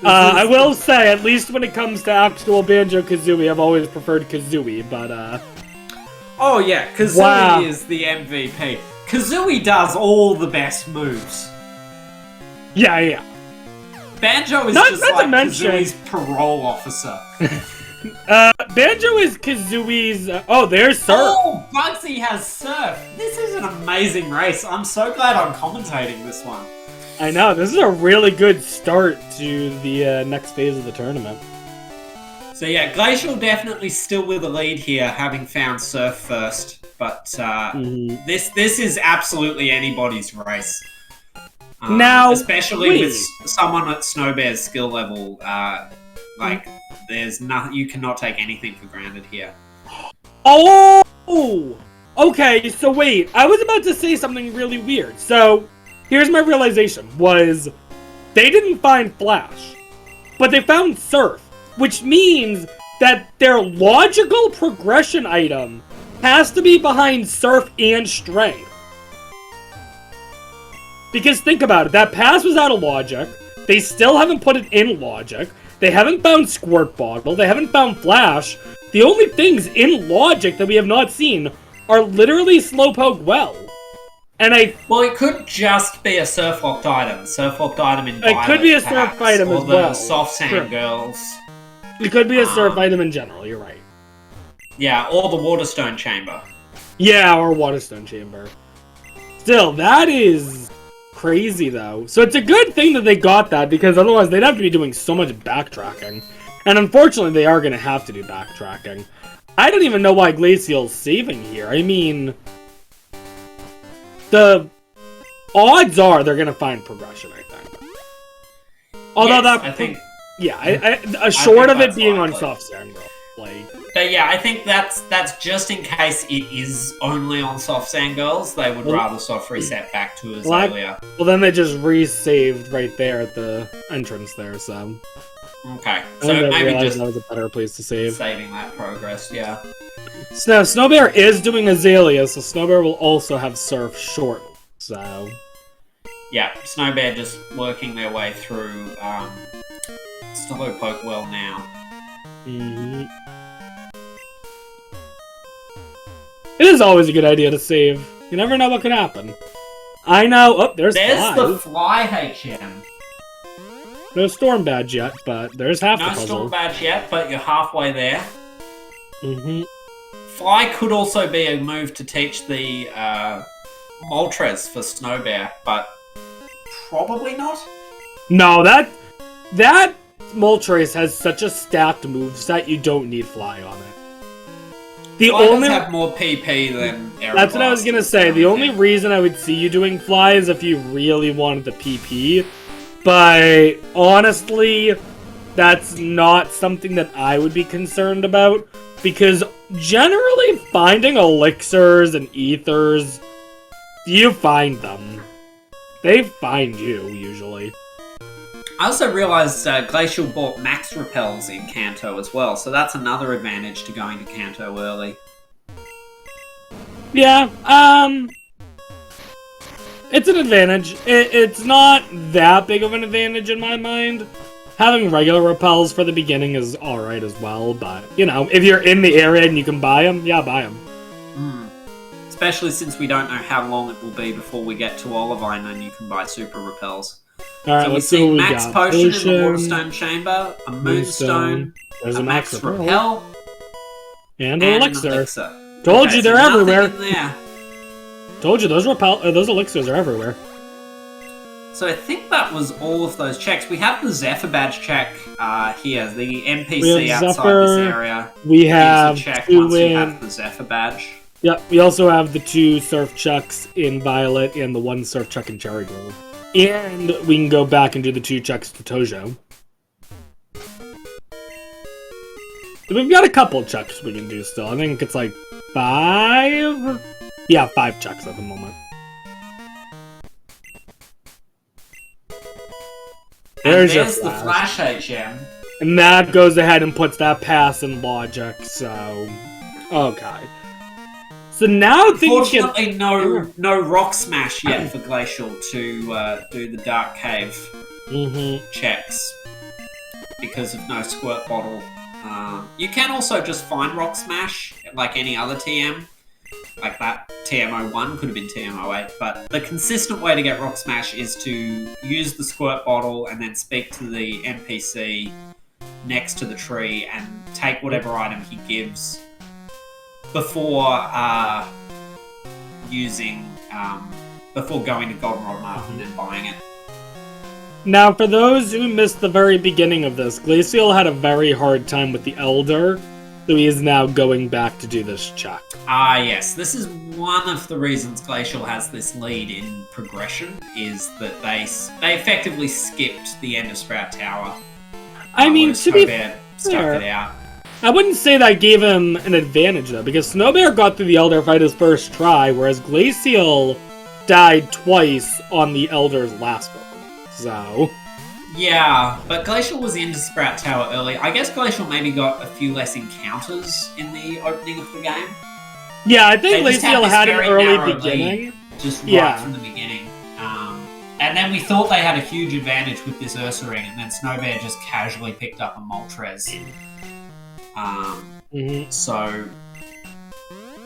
I will say, at least when it comes to actual Banjo-Kazooie, I've always preferred Kazooie, but, Oh yeah, Kazooie is the MVP. Kazooie does all the best moves. Yeah. Banjo is Not just to like mention- Kazooie's parole officer. Banjo is Kazooie's, oh, there's Surf. Oh, Bugsy has Surf. This is an amazing race. I'm so glad I'm commentating this one. I know, this is a really good start to the next phase of the tournament. So yeah, Glaciel definitely still with the lead here, having found Surf first. But this is absolutely anybody's race. Now, especially with someone at Snowbear's skill level, there's nothing, you cannot take anything for granted here. Oh! Okay, so wait, I was about to say something really weird. So, here's my realization, was they didn't find Flash, but they found Surf, which means that their logical progression item has to be behind Surf and Strength. Because think about it, that pass was out of Logic, they still haven't put it in Logic, they haven't found Squirt Bottle, they haven't found Flash. The only things in Logic that we have not seen are literally Slowpoke Well. Well, it could just be a surf-locked item. Surf-locked item in Violet, it could be a surf perhaps, item or as well. the soft sand Sure. girls. It could be a surf item in general, you're right. Yeah, or the Waterstone Chamber. Yeah, or Waterstone Chamber. Still, that is crazy, though. So it's a good thing that they got that, because otherwise they'd have to be doing so much backtracking. And unfortunately, they are going to have to do backtracking. I don't even know why Glaciel's saving here. I mean, the odds are they're going to find progression, I think. Although yes, that... I think... Yeah, short of it being likely. on soft sand, bro. Like... But yeah, I think that's just in case it is only on soft sand girls. They would rather soft reset back to Azalea. Well, then they just re-saved right there at the entrance there, so... Okay, I so maybe realized just that was a better place to save. saving that progress, yeah. So, Snowbear is doing Azalea, so Snowbear will also have Surf short, so... Yeah, Snowbear just working their way through Snow Pokewell now. Mm-hmm. It is always a good idea to save. You never know what could happen. I know. Oh, there's There's Fly. the Fly HM. No Storm Badge yet, but there's half the No puzzle. Storm Badge yet, but you're halfway there. Mm-hmm. Fly could also be a move to teach the Moltres for Snowbear, but probably not. No, that Moltres has such a stacked moveset, you don't need Fly on it. The Fly only does have more PP than Aeroblast. That's what I was gonna say. The only reason I would see you doing Fly is if you really wanted the PP. But honestly, that's not something that I would be concerned about. Because generally finding elixirs and ethers, you find them. They find you, usually. I also realised Glaciel bought max repels in Kanto as well, so that's another advantage to going to Kanto early. Yeah, it's an advantage. It's not that big of an advantage in my mind. Having regular repels for the beginning is alright as well, but, you know, if you're in the area and you can buy them, yeah, buy them. Especially since we don't know how long it will be before we get to Olivine and you can buy super repels. Alright, So we let's see see what we Max got. Potion in Potion, the Waterstone Chamber, a Moonstone, there's a Max Repel, Repel, and and an an elixir. Elixir. Told Okay, you so they're nothing everywhere. in there. Told you those elixirs are everywhere. So I think that was all of those checks. We have the Zephyr badge check here, the NPC outside Zephyr, this area. We have gives a check two once you in. have the Zephyr badge. Yep, we also have the 2 surf chucks in Violet and the 1 surf chuck in Cherry Gold. And we can go back and do the 2 chucks to Tojo. We've got a couple chucks we can do still. I think it's like 5? Yeah, 5 chucks at the moment. There's your the Flash HM. And that goes ahead and puts that pass in logic, so... Okay. So now things get... Unfortunately, no Rock Smash yet for Glacial to do the Dark Cave checks. Because of no Squirt Bottle. You can also just find Rock Smash, like any other TM. Like that TM01 could have been TM08, but the consistent way to get Rock Smash is to use the Squirt Bottle and then speak to the NPC next to the tree and take whatever item he gives before before going to Goldenrod Mark and then buying it. Now, for those who missed the very beginning of this, Glaciel had a very hard time with the Elder, so he is now going back to do this check. Yes. This is one of the reasons Glacial has this lead in progression, is that they effectively skipped the end of Sprout Tower. I mean, to be stuck fair, it out. I wouldn't say that gave him an advantage, though, because Snowbear got through the Elder fight his first try, whereas Glaciel died twice on the Elder's last Pokemon. So... Yeah, but Glacial was into Sprout Tower early. I guess Glacial maybe got a few less encounters in the opening of the game. Yeah, I think They just Glaciel this had an very early narrow beginning. lead, just right from the beginning. And then we thought they had a huge advantage with this Ursaring, and then Snowbear just casually picked up a Moltres. So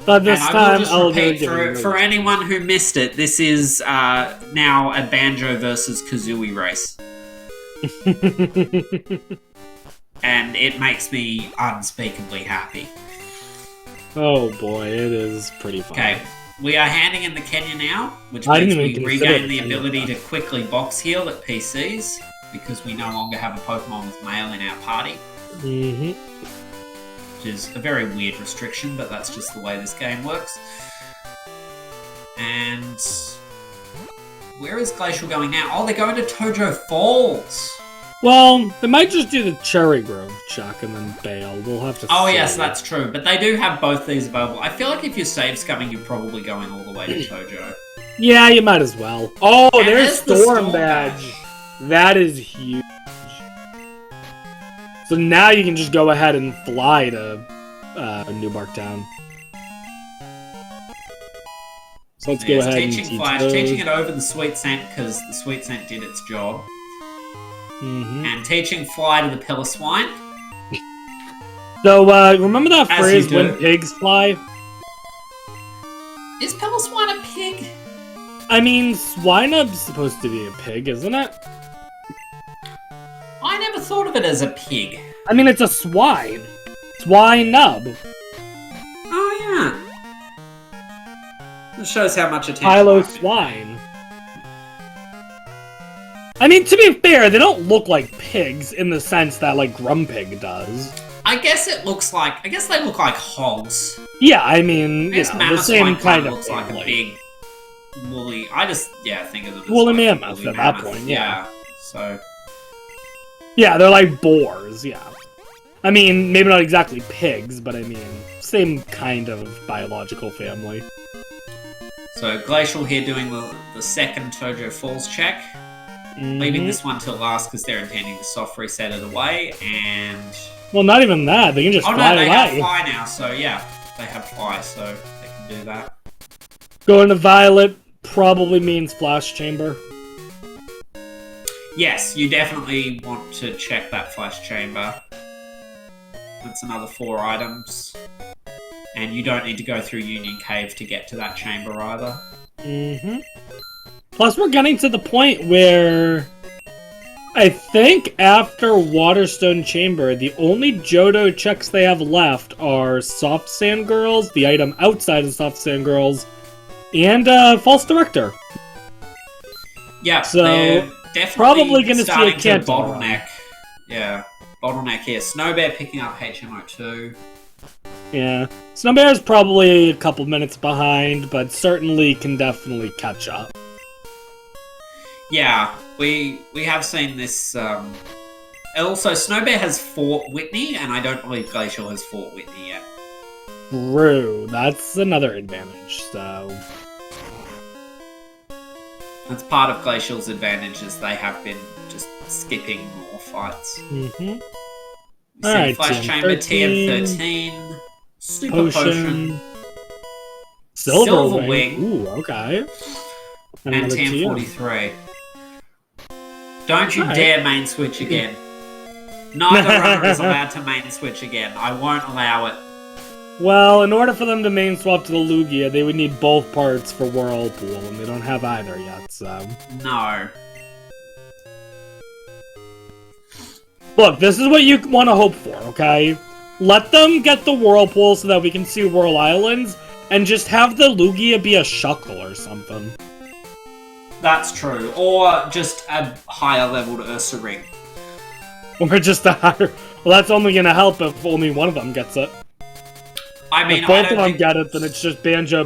But this and I time, will just I'll repeat go for anyone who missed it, this is now a Banjo versus Kazooie race. And it makes me unspeakably happy. Oh boy, it is pretty fun. Okay, we are handing in the Kenya now, which I means didn't we even consider regain the Kenya. ability to quickly box heal at PCs, because we no longer have a Pokemon with male in our party. Mm-hmm. Which is a very weird restriction, but that's just the way this game works. And where is Glaciel going now? Oh, they're going to Tojo Falls. Well, they might just do the Cherry Grove check and then bail. We'll have to Oh, see. yes, that's true. But they do have both these available. I feel like if you're save scumming, you're probably going all the way to Tojo. Yeah, you might as well. Oh, And there's the Storm Badge. That is huge. So now you can just go ahead and fly to Newbark Town. So let's go ahead and teaching teach Flash, those. teaching it over the Sweet Scent because the Sweet Scent did its job. Mm-hmm. And teaching Fly to the Pillar Swine. So, remember that As phrase, you do. when pigs fly? Is Pillar Swine a pig? I mean, Swinub's supposed to be a pig, isn't it? I never thought of it as a pig. I mean, it's a swine. Swinub. Oh, yeah. It shows how much attention Philo I've been swine. I mean, to be fair, they don't look like pigs in the sense that, like, Grumpig does. I guess it looks like... I guess they look like hogs. Yeah, I mean, I guess you know, the Mammoth same Swine kind of looks like a family. big woolly... I just, think of them as Woolly like mammoth woolly at that mammoth. point, yeah. So, Yeah, they're like boars, yeah. I mean, maybe not exactly pigs, but I mean, same kind of biological family. so Glacial here doing the second Tojo Falls check. Leaving this one till last because they're intending to soft reset it away, and... Well, not even that. They can just Oh fly no, they away. have Fly now, so yeah. They have Fly, so they can do that. Going to Violet probably means Flash Chamber. Yes, you definitely want to check that Flash Chamber. That's another 4 items. And you don't need to go through Union Cave to get to that chamber either. Mm-hmm. Plus, we're getting to the point where I think after Waterstone Chamber, the only Johto checks they have left are Soft Sand Girls, the item outside of Soft Sand Girls, and False Director. Yeah, So, they're definitely probably gonna see a starting to Kanto bottleneck. Yeah, bottleneck here. Snowbear picking up HMO2. Yeah. Snowbear's probably a couple minutes behind, but certainly can definitely catch up. Yeah, we have seen this. Also, Snowbear has fought Whitney, and I don't believe Glacial has fought Whitney yet. True. That's another advantage, so... That's part of Glacial's advantage, is they have been just skipping more fights. Mm-hmm. We see Flash Chamber, TM13, Super Potion, Silver Wing, Wing. Ooh, okay. and another TM43. Don't you Alright. dare main switch again. Neither runner is allowed to main switch again. I won't allow it. Well, in order for them to main swap to the Lugia, they would need both parts for Whirlpool, and they don't have either yet, so... No. Look, this is what you want to hope for, okay? Let them get the Whirlpool so that we can see Whirl Islands, and just have the Lugia be a Shuckle or something. That's true. Or just a higher leveled Ursa Ring. Or just a higher... Well, that's only gonna help if only one of them gets it. I mean, If both I of don't them think... get it, then it's just Banjo.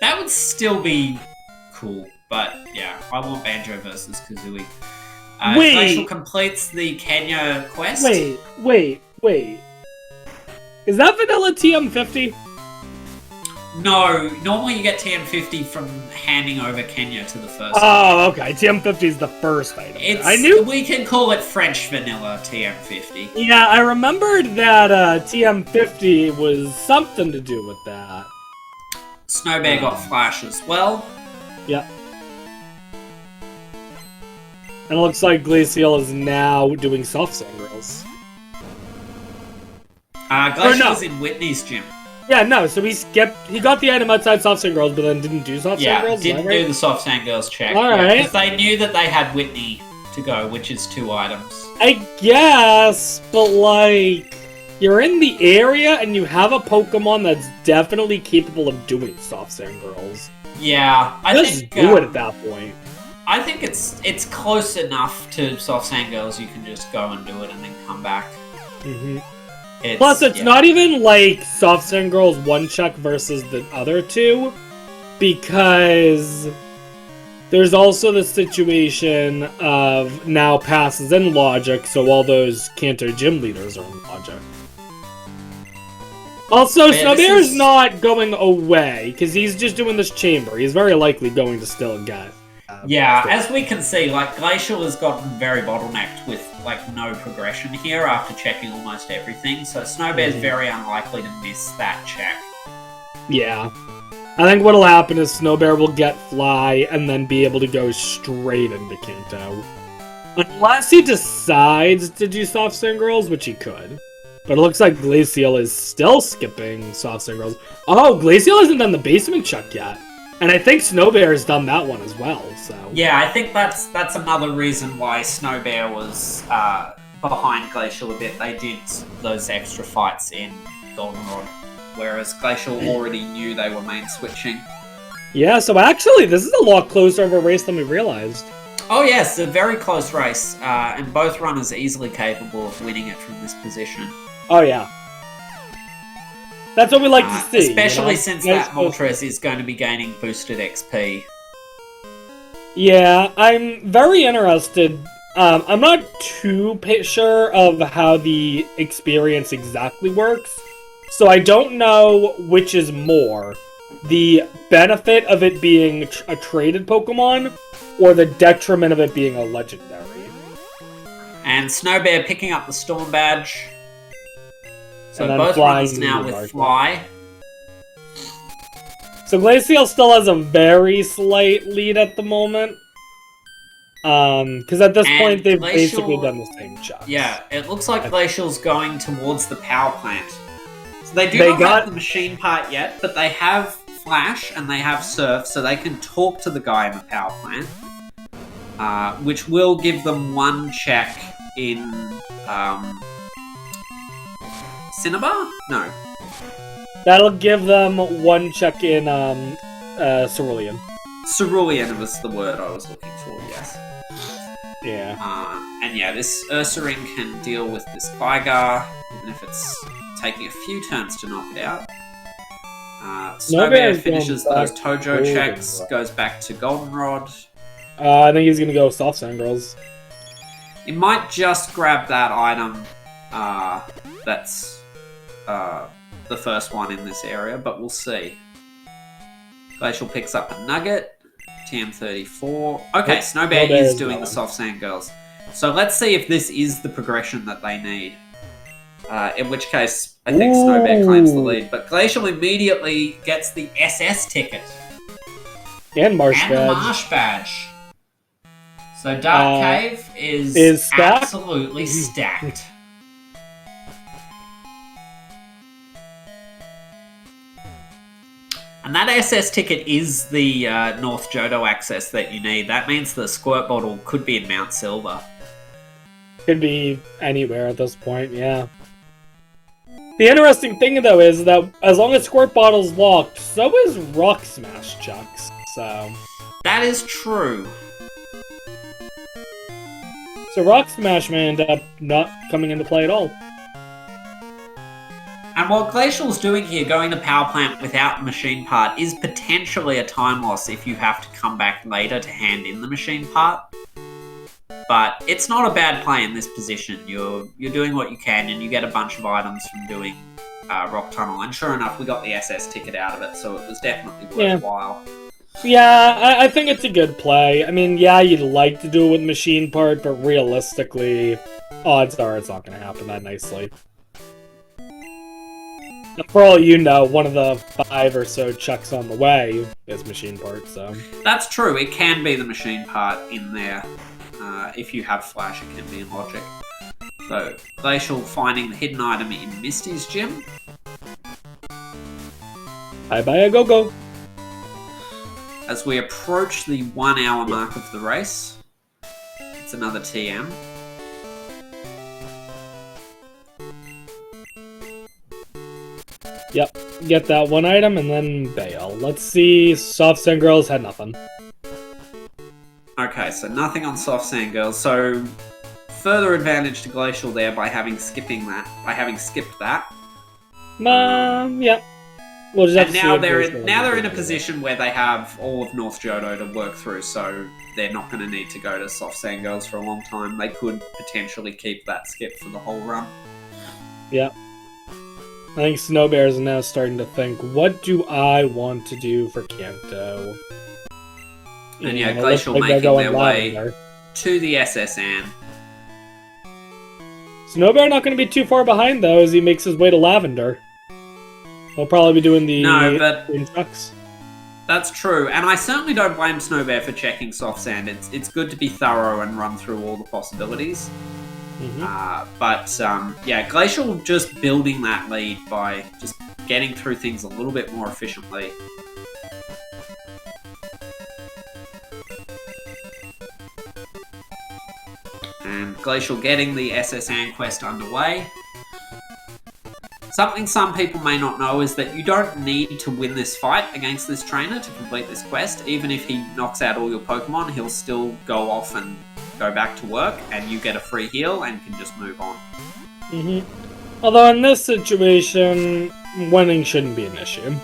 That would still be cool. But, yeah, I want Banjo versus Kazooie. Wait. Glacial completes the Kenya quest. Wait. Is that vanilla TM50? No, normally you get TM50 from handing over Kenya to the first. Oh, okay. TM50 is the first item. It's, I knew. we can call it French vanilla TM50. Yeah, I remembered that TM50 was something to do with that. Snowbear got Flash as well. Yeah. And it looks like Glaciel is now doing soft sand girls. Glacial's in Whitney's gym. Yeah, no, so he got the item outside Soft Sand Girls, but then didn't do Soft Sand Girls? Yeah, didn't do the Soft Sand Girls check. Alright. Because they knew that they had Whitney to go, which is 2 items. I guess, but like, you're in the area and you have a Pokemon that's definitely capable of doing Soft Sand Girls. Yeah, I Just think do it at that point. I think it's close enough to Soft Sand Girls. You can just go and do it and then come back. Mm-hmm. Plus, it's not even like Soft Sand Girls 1-check versus the other 2, because there's also the situation of now passes in Logic, so all those Kanto gym leaders are in Logic. Also, Snowbear's not going away, because he's just doing this chamber. He's very likely going to still get. As we can see, like, Glaciel has gotten very bottlenecked with, like, no progression here after checking almost everything, so Snowbear's very unlikely to miss that check. Yeah. I think what'll happen is Snowbear will get Fly and then be able to go straight into Kanto. Unless he decides to do Soft Sand Girls, which he could. But it looks like Glaciel is still skipping Soft Sand Girls. Oh, Glaciel hasn't done the basement check yet. And I think Snowbear has done that one as well, so... Yeah, I think that's another reason why Snowbear was behind Glaciel a bit. They did those extra fights in Goldenrod, whereas Glaciel already knew they were main switching. Yeah, so actually, this is a lot closer of a race than we realized. Oh yes, a very close race, and both runners easily capable of winning it from this position. Oh yeah. That's what we like to see. Especially since that Moltres is going to be gaining boosted XP. Yeah, I'm very interested. I'm not too sure of how the experience exactly works, so I don't know which is more. The benefit of it being a traded Pokemon, or the detriment of it being a legendary. And Snowbear picking up the Storm Badge. So both flying runners now with Fly. So Glaciel still has a very slight lead at the moment. Because at this point they've basically done the same job. Yeah, it looks like Glaciel's going towards the power plant. So they not have the machine part yet, but they have Flash and they have Surf, so they can talk to the guy in the power plant. Which will give them 1 check in... Cinnabar? No. That'll give them 1 check in Cerulean. Cerulean was the word I was looking for, yes. Yeah. And yeah, this Ursaring can deal with this Gligar, even if it's taking a few turns to knock it out. Snowbear finishes those Tojo checks, goes back to Goldenrod. I think he's going to go Soft Sand Girls. He might just grab that item that's the first one in this area, but we'll see. Glaciel picks up a Nugget. TM34. Okay, Snowbear is doing the Soft Sand Girls. So let's see if this is the progression that they need. In which case, I think Snowbear claims the lead. But Glaciel immediately gets the SS ticket. And Marsh Badge. And the Marsh Badge. So Dark Cave is absolutely stacked. And that SS ticket is the North Johto access that you need. That means the Squirt Bottle could be in Mount Silver. Could be anywhere at this point, yeah. The interesting thing, though, is that as long as Squirt Bottle's locked, so is Rock Smash Chucks, so... That is true. So Rock Smash may end up not coming into play at all. And what Glaciel's doing here, going to Power Plant without the machine part, is potentially a time loss if you have to come back later to hand in the machine part. But it's not a bad play in this position. You're doing what you can, and you get a bunch of items from doing Rock Tunnel. And sure enough, we got the SS ticket out of it, so it was definitely worthwhile. Yeah, I think it's a good play. I mean, yeah, you'd like to do it with machine part, but realistically, odds are it's not going to happen that nicely. For all you know, one of the 5 or so chucks on the way is machine part, so... That's true, it can be the machine part in there. If you have Flash, it can be in Logic. So, Glaciel finding the hidden item in Misty's gym. Bye-bye, a go-go. As we approach the 1 hour mark of the race, it's another TM. Yep, get that one item and then bail. Let's see, Soft Sand Girls had nothing. Okay, so nothing on Soft Sand Girls. So further advantage to Glaciel there by having skipped that. Yep. We'll just have And to now see they're in a position where they have all of North Johto to work through, so they're not going to need to go to Soft Sand Girls for a long time. They could potentially keep that skip for the whole run. Yep. I think Snowbear is now starting to think, what do I want to do for Kanto? And yeah, Glacial making their way to the SSN. Snowbear not going to be too far behind, though, as he makes his way to Lavender. He'll probably be doing the green trucks. That's true, and I certainly don't blame Snowbear for checking Soft Sand. It's good to be thorough and run through all the possibilities. Yeah, Glacial just building that lead by just getting through things a little bit more efficiently. And Glacial getting the SSN quest underway. Something some people may not know is that you don't need to win this fight against this trainer to complete this quest. Even if he knocks out all your Pokemon, he'll still go off and go back to work, and you get a free heal and can just move on. Although in this situation, winning shouldn't be an issue.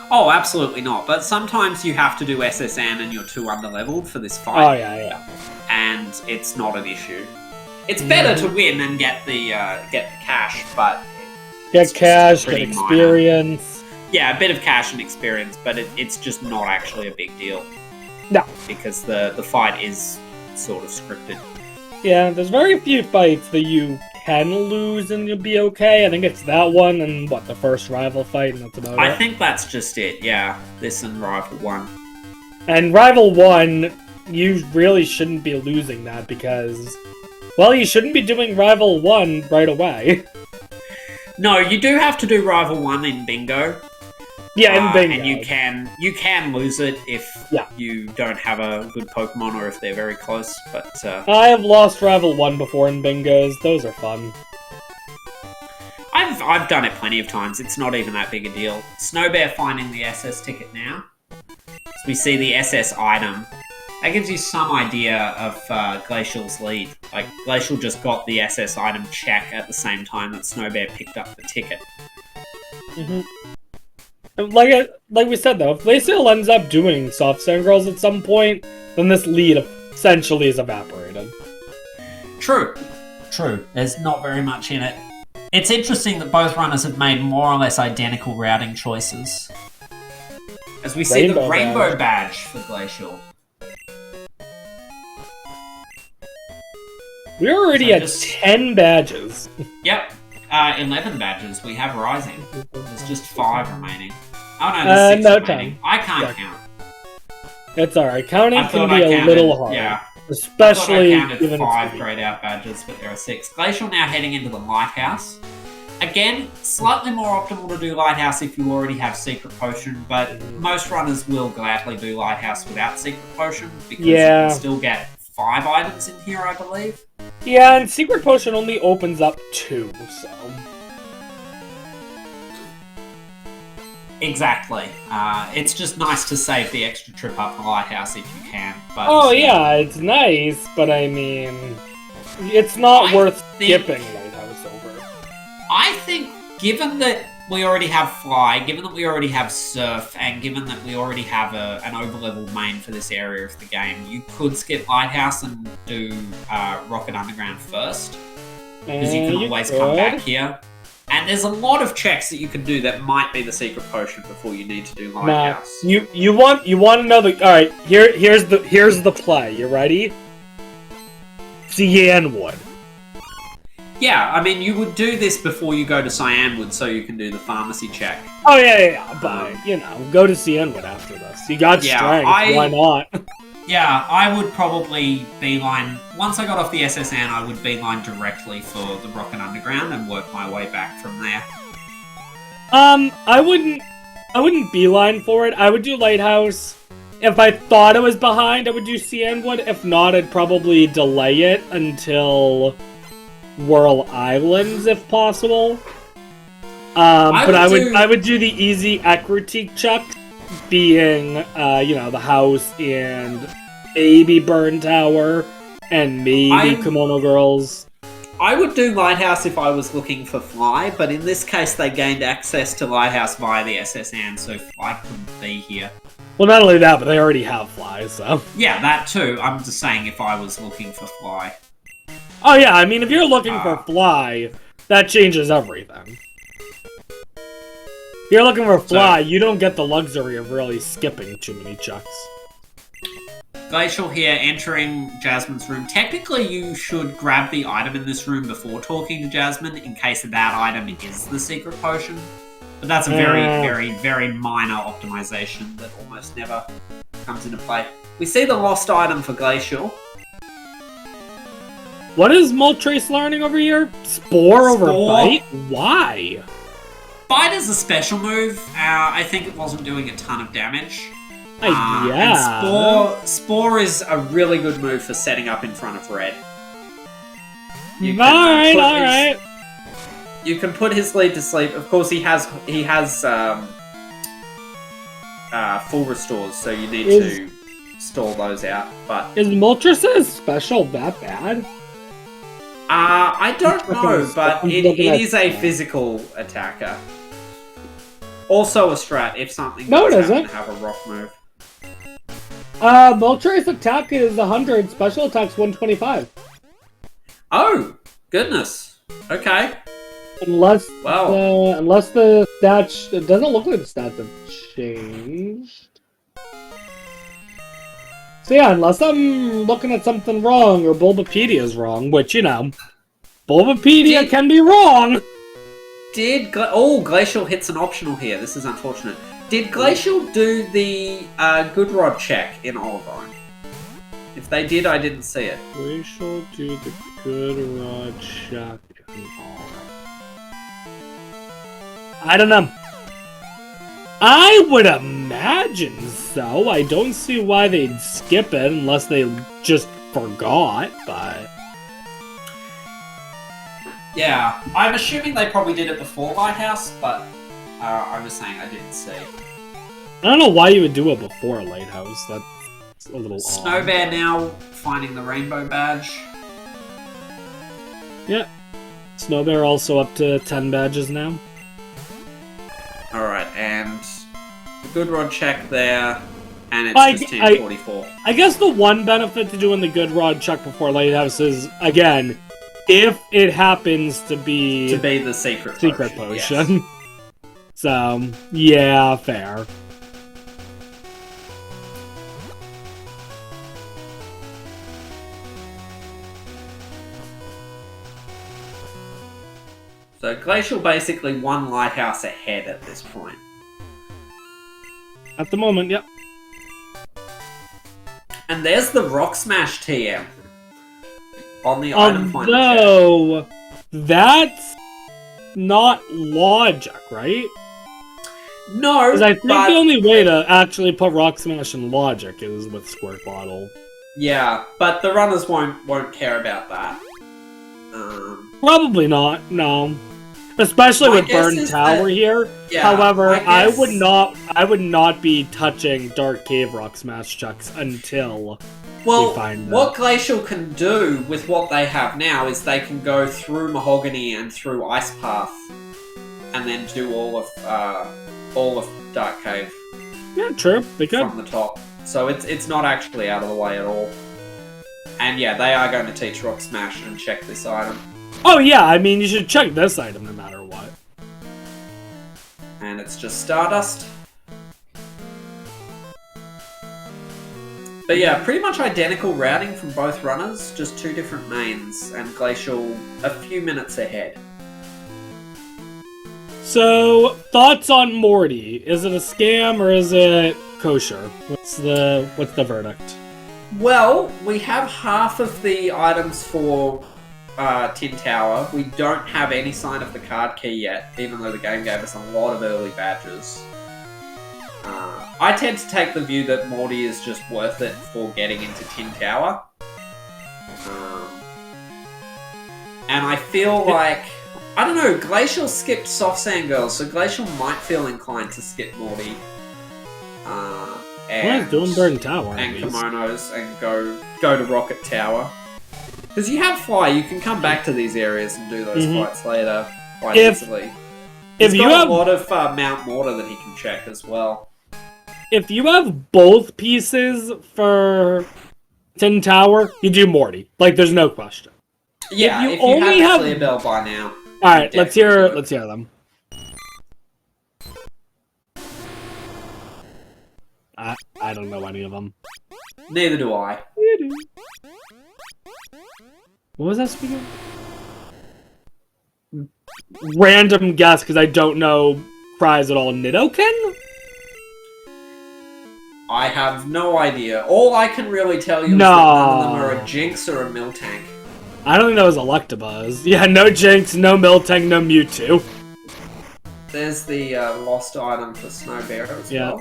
Oh, absolutely not. But sometimes you have to do SSN and you're too underleveled for this fight. Oh, yeah. And it's not an issue. It's better to win and get the cash, but get cash, get experience. Minor. Yeah, a bit of cash and experience, but it's just not actually a big deal. No, because the fight is sort of scripted. Yeah, there's very few fights that you can lose and you'll be okay. I think it's that one and the first rival fight, and that's about it. I think that's just it. Yeah, this and Rival 1. And Rival 1, you really shouldn't be losing that because, well, you shouldn't be doing Rival 1 right away. No, you do have to do Rival 1 in Bingo. Yeah, in Bingo. And you can lose it if you don't have a good Pokemon or if they're very close. But I have lost Rival 1 before in Bingos. Those are fun. I've done it plenty of times. It's not even that big a deal. Snowbear finding the SS ticket now. So we see the SS item. That gives you some idea of Glacial's lead. Like, Glacial just got the SS item check at the same time that Snowbear picked up the ticket. Like we said, though, if Glaciel ends up doing Soft Sand Girls at some point, then this lead essentially is evaporated. True. There's not very much in it. It's interesting that both runners have made more or less identical routing choices. As we see the Rainbow Badge for Glacial. We're already at 10 badges. Yep. 11 badges. We have Rising. There's just 5 remaining. Oh no, there's 6 remaining. I can't count. It's alright. Counting can be a little hard. Yeah. Especially I counted 5 grayed out badges, but there are 6. Glacial now heading into the Lighthouse. Again, slightly more optimal to do Lighthouse if you already have Secret Potion, but most runners will gladly do Lighthouse without Secret Potion because you can still get 5 items in here, I believe. Yeah, and Secret Potion only opens up 2, so... Exactly. It's just nice to save the extra trip up the Lighthouse if you can. But, yeah, it's nice, but I mean... It's not worth skipping Lighthouse over. I think, given that we already have Fly, given that we already have Surf, and given that we already have an overleveled main for this area of the game, you could skip Lighthouse and do Rocket Underground first. Because you can always come back here. And there's a lot of checks that you can do that might be the Secret Potion before you need to do Lighthouse. You want to know the... Alright, here's the play. You ready? Cyanwood. Yeah, I mean, you would do this before you go to Cyanwood so you can do the pharmacy check. Oh, yeah, but, go to Cyanwood after this. You got strength, why not? Yeah, I would probably beeline... Once I got off the SSN, I would beeline directly for the Rocket Underground and work my way back from there. I wouldn't beeline for it. I would do Lighthouse. If I thought it was behind, I would do Sandwood. If not, I'd probably delay it until Whirl Islands, if possible. But I would do the easy Ecritique chuck, being the house and maybe Burn Tower and maybe Kimono Girls. I would do Lighthouse if I was looking for Fly, but in this case they gained access to Lighthouse via the SSN, so Fly couldn't be here. Well, not only that, but they already have Fly, so... Yeah, that too. I'm just saying if I was looking for Fly. Oh yeah, I mean, if you're looking for Fly, that changes everything. If you're looking for Fly, you don't get the luxury of really skipping too many chucks. Glaciel here, entering Jasmine's room. Technically, you should grab the item in this room before talking to Jasmine, in case that item is the secret potion. But that's a very, very, very minor optimization that almost never comes into play. We see the lost item for Glaciel. What is Moltres learning over here? Spore over Bite? Why? Bite is a special move. I think it wasn't doing a ton of damage. Yeah. And Spore is a really good move for setting up in front of red. Alright. You can put his lead to sleep. Of course, he has full restores, so you need to stall those out. But is Moltres' special that bad? I don't know, but it is a physical attacker. Also a strat if something doesn't have a rock move. Moltres' attack is 100, special attack's 125. Oh, goodness. Okay. Unless the stats... It doesn't look like the stats have changed. So yeah, unless I'm looking at something wrong, or Bulbapedia's wrong, which, Bulbapedia can be wrong! Glaciel hits an optional here. This is unfortunate. Did Glaciel do the Good Rod check in Olivine? If they did, I didn't see it. Glaciel do the Good Rod check in Olivine. I don't know. I would imagine so. I don't see why they'd skip it unless they just forgot, but... Yeah, I'm assuming they probably did it before Lighthouse, but I was saying I didn't see. I don't know why you would do it before Lighthouse. That's a little Snowbear odd. now finding the rainbow badge. Yeah. Snowbear also up to 10 badges now. Alright, and the Good Rod check there, and it's just 1044. I guess the one benefit to doing the Good Rod check before Lighthouse is, again, if it happens to be the secret potion. Yes. So, yeah, fair. So Glaciel basically one Lighthouse ahead at this point. At the moment, yep. And there's the Rock Smash TM. On the item finder. Although, that's not logic, right? No, because I think the only way to actually put Rock Smash in logic is with Squirt Bottle. Yeah, but the runners won't care about that. Probably not. No, especially with Burn Tower here. Yeah, however, I would not be touching Dark Cave Rock Smash chucks until. Well, what Glaciel can do with what they have now is they can go through Mahogany and through Ice Path, and then do all of Dark Cave. Yeah, true. They could from the top, so it's not actually out of the way at all. And yeah, they are going to teach Rock Smash and check this item. Oh yeah, I mean you should check this item no matter what. And it's just Stardust. But yeah, pretty much identical routing from both runners, just two different mains, and Glaciel a few minutes ahead. So, thoughts on Morty? Is it a scam or is it kosher? What's the verdict? Well, we have half of the items for Tin Tower. We don't have any sign of the card key yet, even though the game gave us a lot of early badges. I tend to take the view that Morty is just worth it for getting into Tin Tower. And I feel like... I don't know, Glaciel skipped Soft Sand Girls, so Glaciel might feel inclined to skip Morty. And Doomburn Tower. and kimonos and go to Rocket Tower. Because you have Fly, you can come back to these areas and do those fights later quite easily. He's got a lot of Mount Mortar that he can check as well. If you have both pieces for Tin Tower, you do Morty. Like, there's no question. Yeah, if you have the clear bell by now. Alright, let's hear them. I don't know any of them. Neither do I. What was that speaking? Random guess, because I don't know cries at all. Nidoken? I have no idea. All I can really tell you is that none of them are a Jinx or a Miltank. I don't think that was Electabuzz. Yeah, no Jinx, no Miltank, no Mewtwo. There's the lost item for Snowbear as well.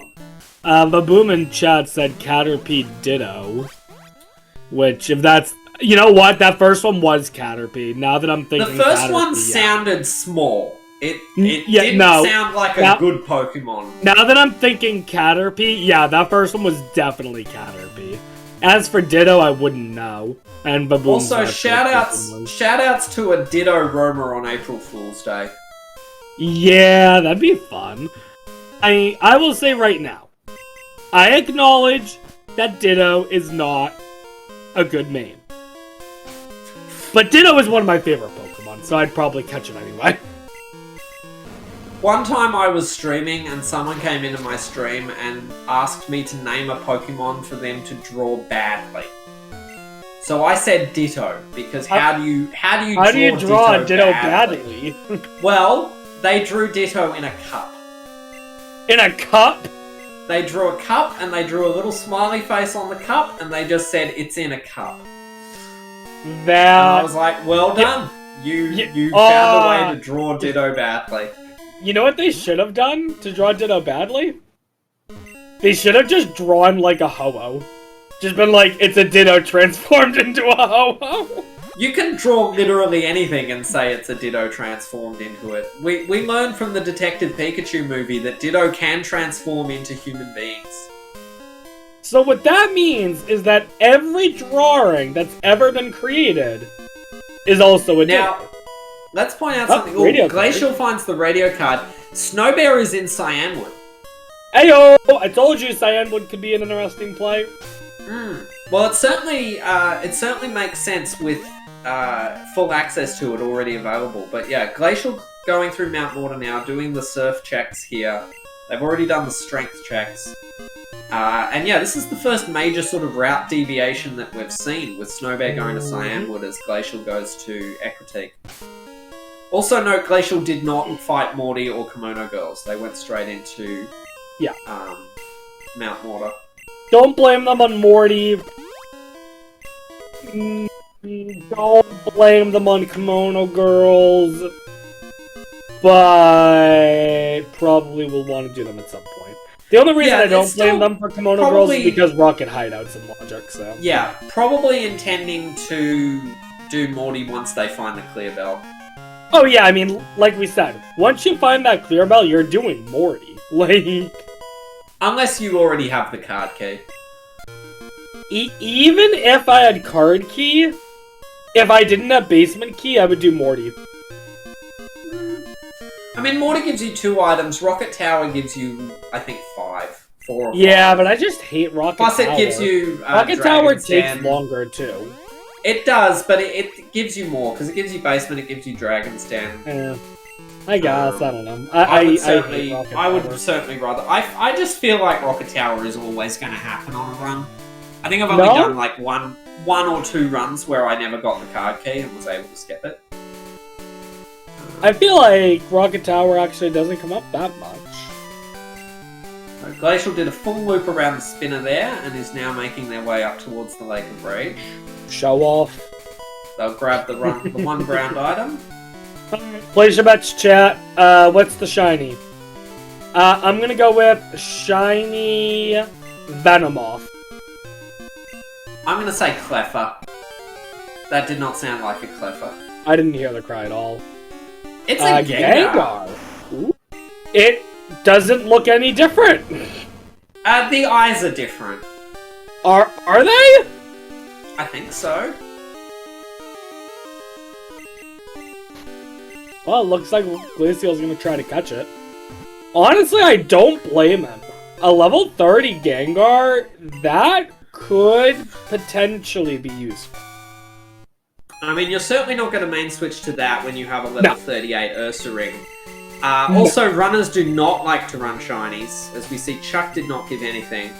Baboom in chat said Caterpie Ditto. Which, if that's... You know what? That first one was Caterpie. Now that I'm thinking the first one sounded small. It didn't sound like a good Pokemon. Now that I'm thinking Caterpie, yeah, that first one was definitely Caterpie. As for Ditto, I wouldn't know. And Baboom. Also, shoutouts to a Ditto roamer on April Fool's Day. Yeah, that'd be fun. I will say right now, I acknowledge that Ditto is not a good name. But Ditto is one of my favorite Pokemon, so I'd probably catch it anyway. One time I was streaming and someone came into my stream and asked me to name a Pokemon for them to draw badly. So I said Ditto, because how do you draw Ditto badly? Well, they drew Ditto in a cup. In a cup? They drew a cup and they drew a little smiley face on the cup and they just said it's in a cup. And I was like, well done. You found a way to draw Ditto badly. You know what they should have done to draw Ditto badly? They should have just drawn like a Ho-Oh. Just been like, it's a Ditto transformed into a Ho-Oh. You can draw literally anything and say it's a Ditto transformed into it. We learned from the Detective Pikachu movie that Ditto can transform into human beings. So what that means is that every drawing that's ever been created is also a Ditto. Now, let's point out something. Glaciel finds the radio card. Snowbear is in Cyanwood. Ayo! I told you Cyanwood could be an interesting play. Well, it certainly makes sense with full access to it already available. But yeah, Glaciel going through Mount Mortar now, doing the surf checks here. They've already done the strength checks. And yeah, this is the first major sort of route deviation that we've seen, with Snowbear going to Cyanwood as Glaciel goes to Ecruteak. Also note, Glaciel did not fight Morty or Kimono Girls. They went straight into Mount Mortar. Don't blame them on Morty. Don't blame them on Kimono Girls. But probably will want to do them at some point. The only reason I don't blame them for Kimono Girls is because Rocket Hideout's in Logic, so... Yeah, probably intending to do Morty once they find the clear bell. Oh yeah, I mean, like we said, once you find that clear bell, you're doing Morty. Like... Unless you already have the card key. Even if I had card key, if I didn't have basement key, I would do Morty. I mean, Morty gives you 2 items. Rocket Tower gives you, I think, 5. 4 or 5. Yeah, but I just hate Rocket Tower. Plus, it gives you Rocket Tower takes longer, too. It does, but it gives you more, because it gives you basement, it gives you Dragon's Den. Yeah. I guess, I don't know. I would certainly rather... I just feel like Rocket Tower is always going to happen on a run. I think I've only done like one or 2 runs where I never got the card key and was able to skip it. I feel like Rocket Tower actually doesn't come up that much. So Glaciel did a full loop around the spinner there and is now making their way up towards the Lake of Rage. Show off. They'll grab the one ground item. Place your bets, chat. What's the shiny? I'm gonna go with shiny Venomoth. I'm gonna say Cleffa. That did not sound like a Cleffa. I didn't hear the cry at all. It's a Gengar. Ooh. It doesn't look any different. The eyes are different. Are they? I think so. Well, it looks like Glaciel's gonna try to catch it. Honestly, I don't blame him. A level 30 Gengar, that could potentially be useful. I mean, you're certainly not going to main switch to that when you have a level 38 Ursaring. Also, runners do not like to run shinies. As we see, Chuck did not give anything.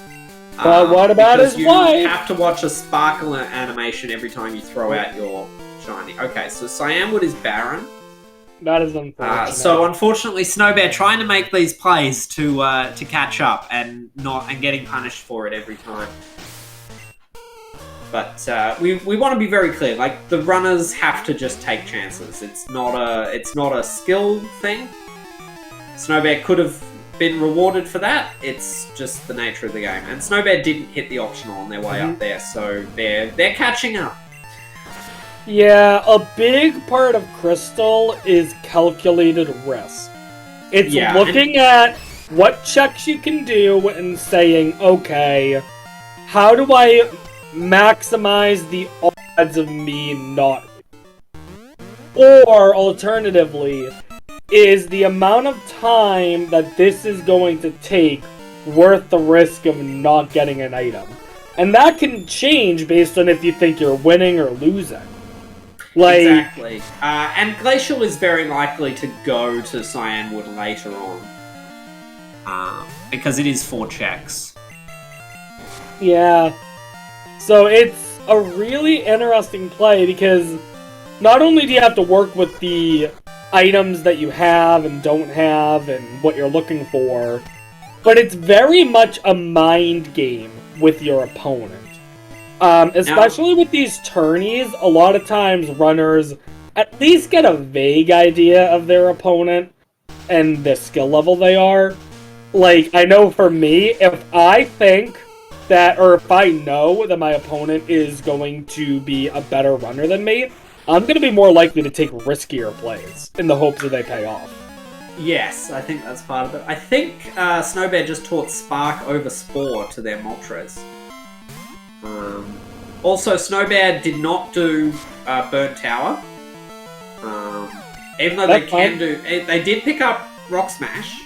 But what about his wife? You have to watch a sparkle animation every time you throw out your shiny. Okay, so Cyanwood is barren. That is unfortunate. So unfortunately, Snowbear trying to make these plays to catch up and getting punished for it every time. But we want to be very clear. Like, the runners have to just take chances. It's not a skill thing. Snowbear could have been rewarded for that. It's just the nature of the game. And Snowbear didn't hit the optional on their way up there, so they're catching up. Yeah, a big part of Crystal is calculated risk. It's looking at what checks you can do and saying, okay, how do I maximize the odds of me not? Or, alternatively, is the amount of time that this is going to take worth the risk of not getting an item? And that can change based on if you think you're winning or losing. Exactly. And Glaciel is very likely to go to Cyanwood later on. Because it is 4 checks. Yeah. So it's a really interesting play because not only do you have to work with the items that you have and don't have and what you're looking for, but it's very much a mind game with your opponent. Especially with these tourneys, a lot of times runners at least get a vague idea of their opponent and the skill level they are. Like, I know for me, if I think that, or if I know that my opponent is going to be a better runner than me, I'm going to be more likely to take riskier plays in the hopes that they pay off. Yes, I think that's part of it. I think Snowbear just taught Spark over Spore to their Moltres. Also, Snowbear did not do Burnt Tower. Even though they did pick up Rock Smash,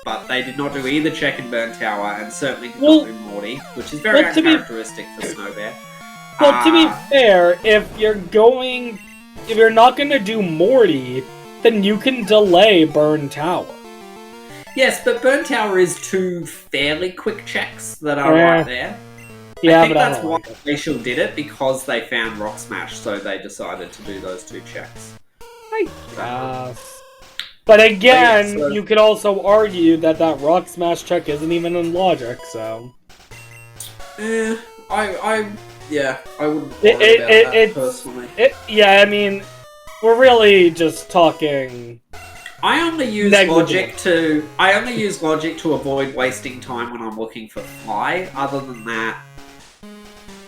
but they did not do either check in Burnt Tower, and certainly did not do Morty, which is very uncharacteristic for Snowbear. Well, to be fair, if you're not going to do Morty, then you can delay Burn Tower. Yes, but Burn Tower is 2 fairly quick checks that are right there. Yeah, I think that's why Glaciel did it, because they found Rock Smash, so they decided to do those 2 checks. I guess. But again, you could also argue that Rock Smash check isn't even in logic, so... I wouldn't worry about that personally. I mean, we're really just talking... I only use logic to avoid wasting time when I'm looking for Fly. Other than that,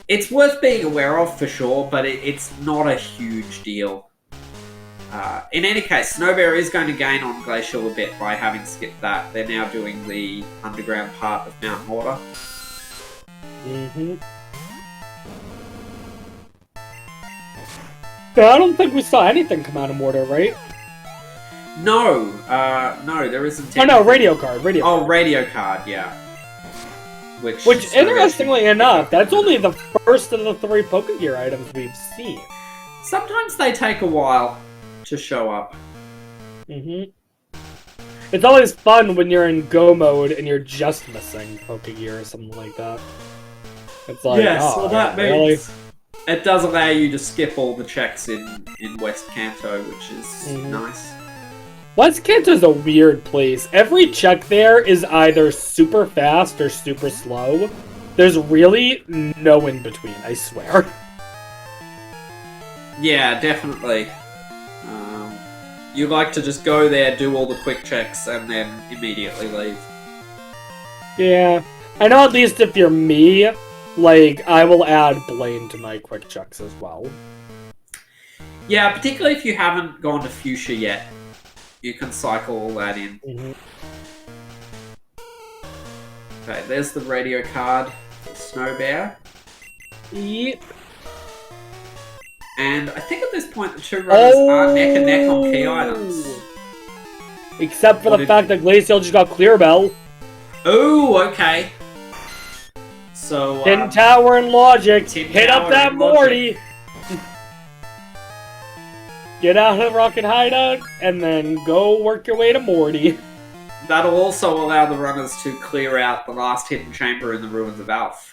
it's worth being aware of for sure, but it's not a huge deal. In any case, Snowbear is going to gain on Glaciel a bit by having skipped that. They're now doing the underground part of Mount Mortar. But I don't think we saw anything come out of Mortar, right? No, there isn't. Oh no, radio card. Radio card, yeah. Which interestingly enough, that's only the first of the 3 Pokegear items we've seen. Sometimes they take a while to show up. It's always fun when you're in go mode and you're just missing Pokegear or something like that. It's like, that means it does allow you to skip all the checks in West Kanto, which is nice. West Kanto's a weird place. Every check there is either super fast or super slow. There's really no in between, I swear. Yeah, definitely. You like to just go there, do all the quick checks, and then immediately leave. Yeah. I know at least if you're me, like, I will add Blaine to my quick checks as well. Yeah, particularly if you haven't gone to Fuchsia yet. You can cycle all that in. Okay, there's the radio card for Snowbear. Yep. And I think at this point the two runners are neck and neck on key items. Except for the fact that Glaciel just got Clear Bell. Oh, okay. So, Tin Tower and Logic. Hit up that Morty. Get out of the Rocket Hideout, and then go work your way to Morty. That'll also allow the runners to clear out the last hidden chamber in the Ruins of Alf.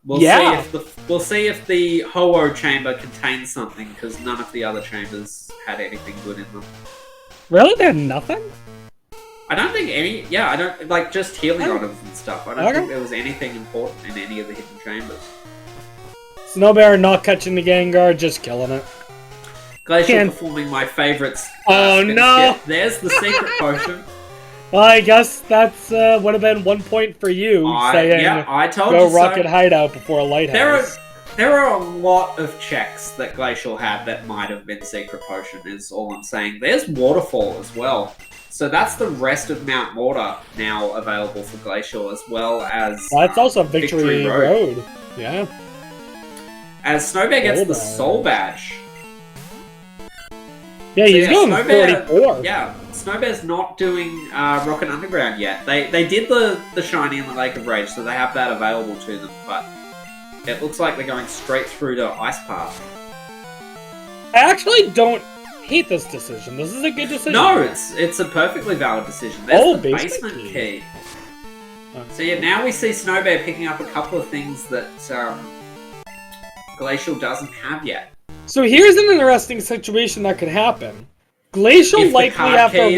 We'll see if the Ho-Oh chamber contains something, because none of the other chambers had anything good in them. Really? They had nothing? I don't think any... Yeah, I don't... Like, just healing items and stuff. I don't think there was anything important in any of the hidden chambers. Snowbear not catching the Gengar, just killing it. Glaciel performing my favourites. Oh no! Skip. There's the secret potion. Well, I guess that's would have been 1 point for you saying I told go you Rocket so. Hideout before a lighthouse. There are a lot of checks that Glaciel had that might have been secret potion, is all I'm saying. There's Waterfall as well. So that's the rest of Mount Mortar now available for Glaciel, as well as... That's also Victory Road. Yeah. As Snowbear gets the Soul Badge. Yeah, he's going 44. Yeah, Snowbear's not doing Rocket Underground yet. They did the Shiny and the Lake of Rage, so they have that available to them, but it looks like they're going straight through to Ice Path. I actually don't hate this decision. This is a good decision. No, it's a perfectly valid decision. There's the basement key. Okay. So yeah, now we see Snowbear picking up a couple of things that Glaciel doesn't have yet. So here's an interesting situation that could happen. Glaciel likely after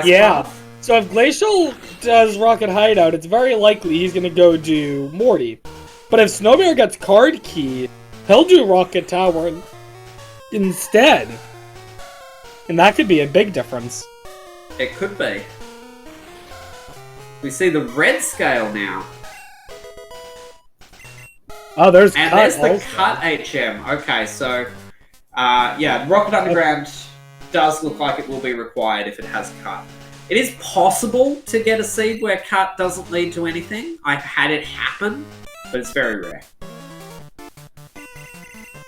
Path. So if Glaciel does Rocket Hideout, it's very likely he's gonna go do Morty. But if Snowbear gets Card Key, he'll do Rocket Tower instead. And that could be a big difference. It could be. We see the red scale now. Oh, there's and cut there's the also. cut HM. Okay, so yeah, Rocket Underground does look like it will be required if it has cut. It is possible to get a seed where cut doesn't lead to anything. I've had it happen, but it's very rare.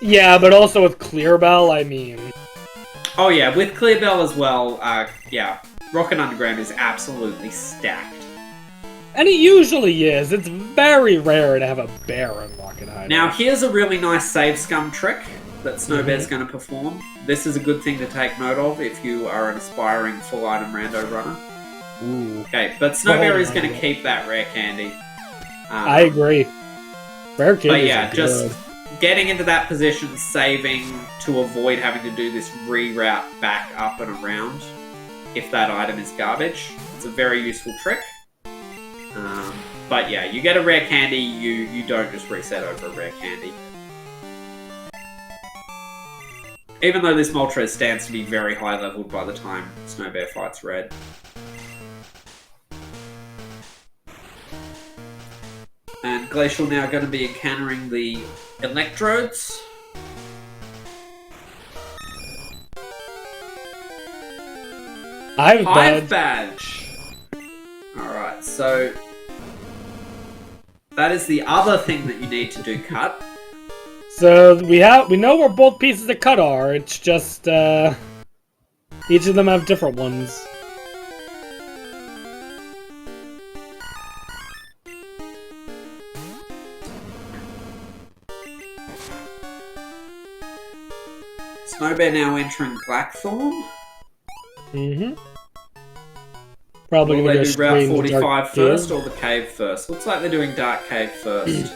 Yeah, but also with Clear Bell, I mean... Oh yeah, with Clear Bell as well, yeah, Rocket Underground is absolutely stacked. And it usually is. It's very rare to have a bear in Rocket Hideout. Now, here's a really nice save scum trick that Snowbear's going to perform. This is a good thing to take note of if you are an aspiring full item rando runner. Ooh. Okay, but Snowbear is going to keep that rare candy. I agree. Rare candy. But yeah, just getting into that position, saving to avoid having to do this reroute back up and around if that item is garbage. It's a very useful trick. But yeah, you get a rare candy, you don't just reset over a rare candy. Even though this Moltres stands to be very high leveled by the time Snowbear fights red. And Glaciel now going to be encountering the Electrodes. Hive Badge! Alright, so that is the other thing that you need to do cut. So we know where both pieces of cut are, it's just each of them have different ones. Snowbear now entering Blackthorn. Mm-hmm. Probably Will gonna they go do Route 45 first first or the cave first? Looks like they're doing Dark Cave first.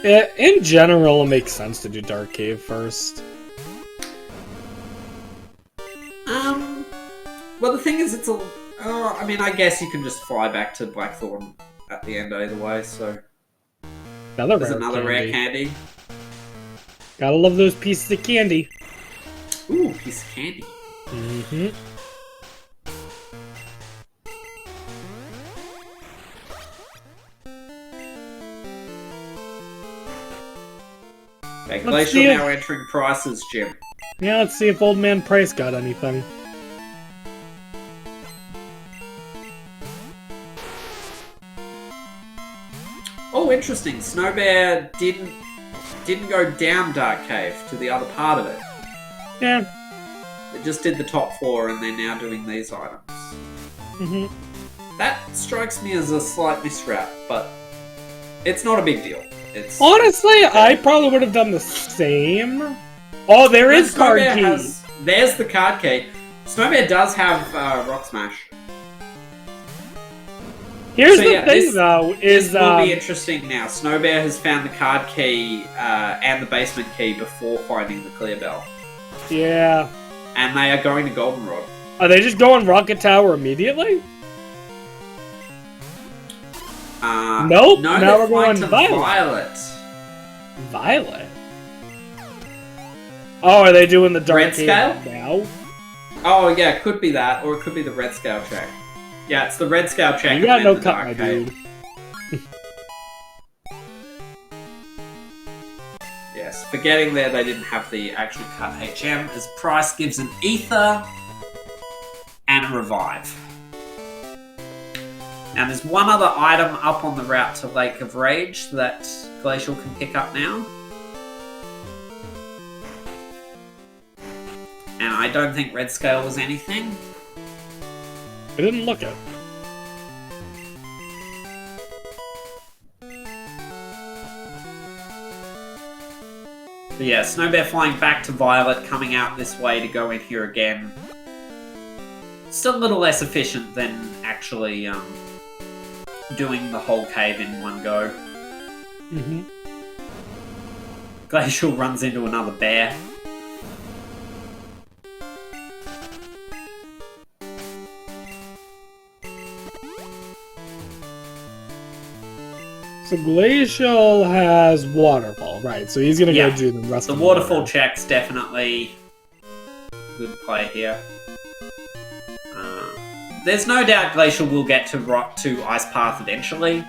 In general, it makes sense to do Dark Cave first. Well, the thing is, it's a... I mean, I guess you can just fly back to Blackthorn at the end either way, so... There's another rare candy. Gotta love those pieces of candy. Ooh, piece of candy. Mm-hmm. Okay, Let's Glacial see now entering prices, Jim. Yeah, let's see if Old Man Price got anything. Oh, interesting. Snowbear didn't go down Dark Cave to the other part of it. Yeah. It just did the top floor, and they're now doing these items. Mm-hmm. That strikes me as a slight misroute, but it's not a big deal. It's Honestly, I probably would have done the same. Oh, there is card key. There's the card key. Snowbear does have Rock Smash. Here's the thing, though, is... This will be interesting now. Snowbear has found the card key and the basement key before finding the clear bell. Yeah. And they are going to Goldenrod. Are they just going Rocket Tower immediately? Nope. No, now we're flying going to Violet. Violet? Oh, are they doing the Dark Red Scale now? Oh, yeah, it could be that, or it could be the Red Scale check. Yeah, it's the Red Scale check. You got no cut, Dark my Cave. dude. Yes, forgetting there they didn't have the actual cut HM, as Price gives an Ether and a Revive. Now there's one other item up on the route to Lake of Rage that Glacial can pick up now. And I don't think Red Scale was anything. I didn't look at it. But yeah, Snowbear flying back to Violet, coming out this way to go in here again. Still a little less efficient than actually doing the whole cave in one go. Mm-hmm. Glacial runs into another bear. So Glacial has Waterfall, right? So he's gonna go do the rest of the waterfall check's definitely good play here. There's no doubt Glacial will get to Ice Path eventually.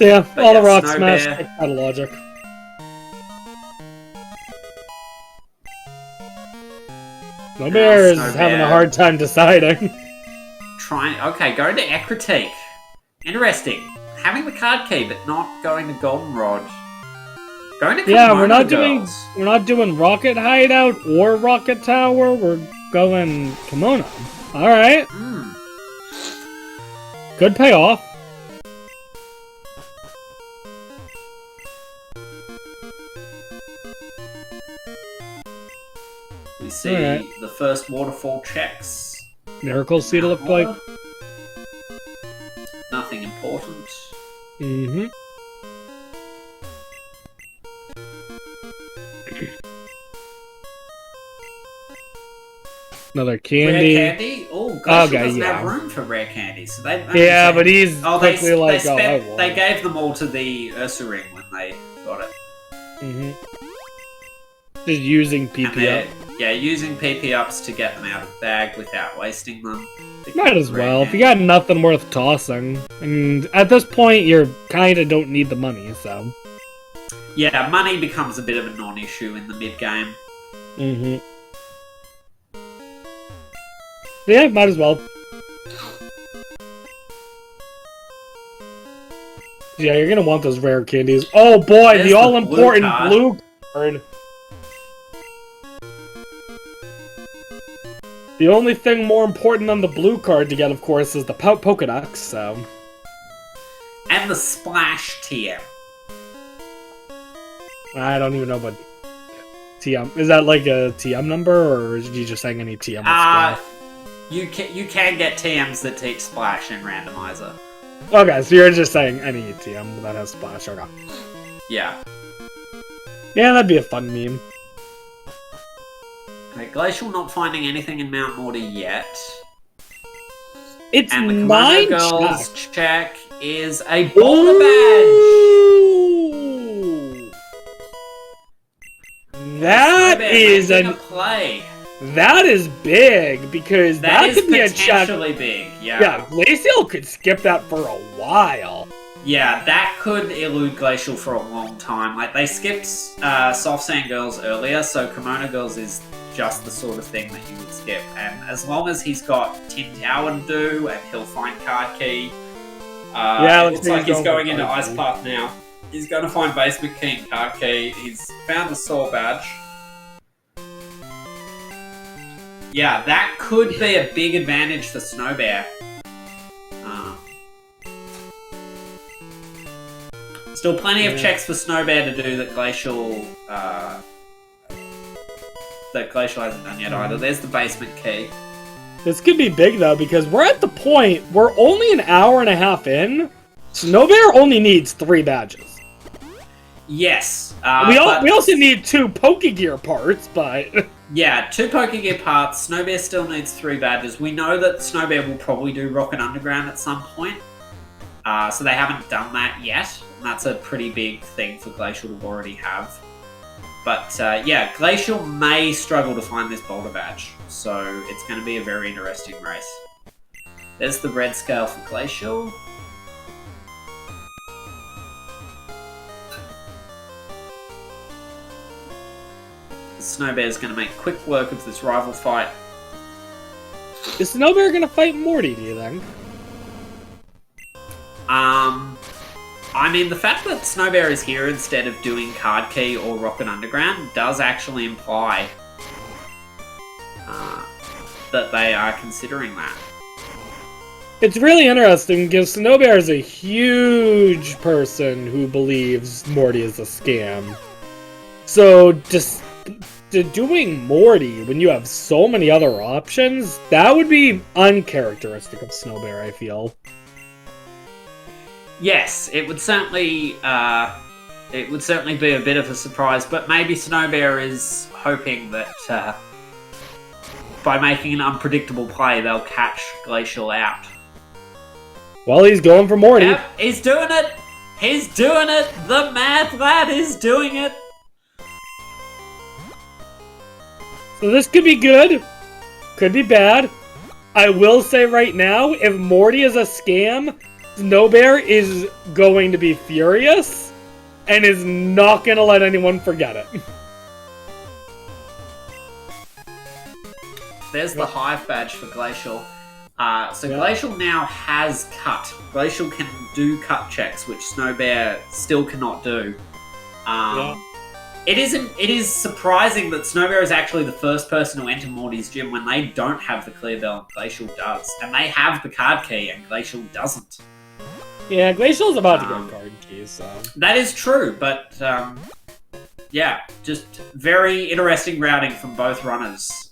Yeah, all the rock Snowbear. smash, out of logic. Snowbear is having a hard time deciding. Okay, going to Ecritique. Interesting. Having the card key, but not going to Goldenrod. Going to we're not doing Rocket Hideout or Rocket Tower. We're going Kimono. All right. Good payoff. We see the first waterfall checks. Miracle Seed, it looked like. Nothing important. Mm-hmm. Another candy. Rare candy? Oh, Glacial doesn't have room for rare candy, so they. But he's quickly like, they gave them all to the Ursa Ring when they got it. Mm-hmm. Just using PP up. Yeah, using PP ups to get them out of the bag without wasting them. Might as well. If you got nothing worth tossing, and at this point, you kind of don't need the money, so. Yeah, money becomes a bit of a non-issue in the mid-game. Mm-hmm. Yeah, might as well. Yeah, you're gonna want those rare candies. Oh boy, There's the all-important blue card. The only thing more important than the blue card to get, of course, is the Pokedex, so... And the Splash TM. I don't even know what TM... Is that like a TM number, or are you just saying any TM with Splash? You can get TMs that teach Splash in Randomizer. Okay, so you're just saying any TM that has Splash, okay. Yeah. Yeah, that'd be a fun meme. Okay, Glacial not finding anything in Mount Morty yet. It's and the mine Girls check is a boulder badge! That is a play. That is big, because that could be a check. Potentially big, yeah. Yeah, Glaciel could skip that for a while. Yeah, that could elude Glacial for a long time. Like, they skipped Soft Sand Girls earlier, so Kimono Girls is just the sort of thing that you would skip. And as long as he's got Tin Tower to do, and he'll find Card Key, it looks like he's going into Ice Path now. He's going to find Basement Key and Card Key. He's found the Soul Badge. Yeah, that could be a big advantage for Snowbear. Still plenty of checks for Snowbear to do that Glacial hasn't done yet either. There's the basement key. This could be big though, because we're at the point, we're only an hour and a half in. Snowbear only needs 3 badges. Yes. We also need 2 Pokegear parts, but... Yeah, 2 Pokegear parts. Snowbear still needs 3 badges. We know that Snowbear will probably do Rocket Underground at some point. So they haven't done that yet. And that's a pretty big thing for Glacial to already have. But yeah, Glacial may struggle to find this Boulder Badge. So it's going to be a very interesting race. There's the red scale for Glacial. Snowbear's going to make quick work of this rival fight. Is Snowbear going to fight Morty, do you think? I mean, the fact that Snowbear is here instead of doing Card Key or Rocket Underground does actually imply that they are considering that. It's really interesting because Snowbear is a huge person who believes Morty is a scam. So, just doing Morty when you have so many other options, that would be uncharacteristic of Snowbear, I feel. Yes, it would certainly be a bit of a surprise, but maybe Snowbear is hoping that by making an unpredictable play, they'll catch Glacial out. Well, he's going for Morty. Yep, he's doing it! He's doing it! The mad lad is doing it! So this could be good, could be bad. I will say right now, if Morty is a scam, Snowbear is going to be furious and is not going to let anyone forget it. There's the Hive Badge for Glacial. Glacial now has cut. Glacial can do cut checks, which Snowbear still cannot do. It is surprising that Snowbear is actually the first person to enter Morty's gym when they don't have the clear bell and Glacial does. And they have the card key and Glacial doesn't. Yeah, Glacial's about to get card keys, so... That is true, but, yeah, just very interesting routing from both runners.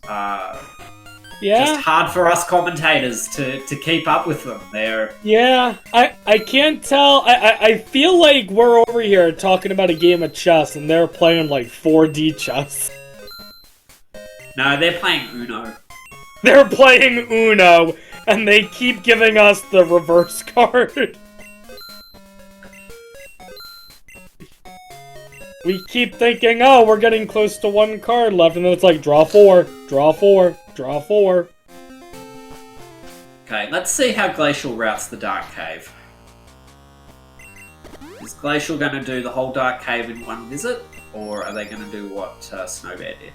Yeah. Just hard for us commentators to keep up with them. Yeah, I can't tell. I feel like we're over here talking about a game of chess and they're playing like 4D chess. No, they're playing Uno. They're playing Uno, and they keep giving us the reverse card. We keep thinking, oh, we're getting close to 1 card left, and then it's like, draw 4, draw 4, draw 4. Okay, let's see how Glacial routes the Dark Cave. Is Glacial going to do the whole Dark Cave in 1 visit, or are they going to do what Snowbear did?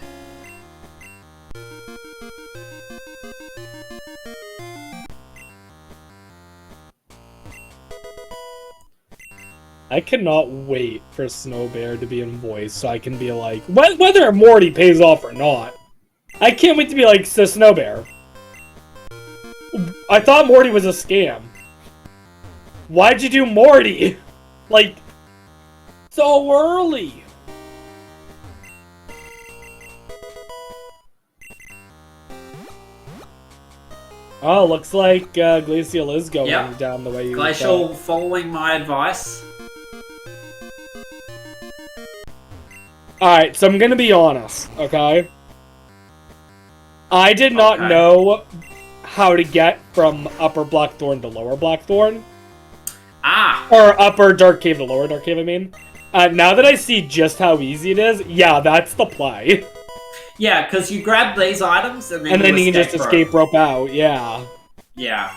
I cannot wait for Snowbear to be in voice so I can be like, whether Morty pays off or not. I can't wait to be like, so Snowbear, I thought Morty was a scam. Why'd you do Morty? Like, so early. Oh, looks like Glaciel is going down the way you Glacial following my advice. Alright, so I'm gonna be honest, okay? I did not know how to get from Upper Blackthorn to Lower Blackthorn. Ah! Or Upper Dark Cave to Lower Dark Cave, I mean. Now that I see just how easy it is, yeah, that's the play. Yeah, because you grab these items and then you can just escape rope out. Yeah. Yeah.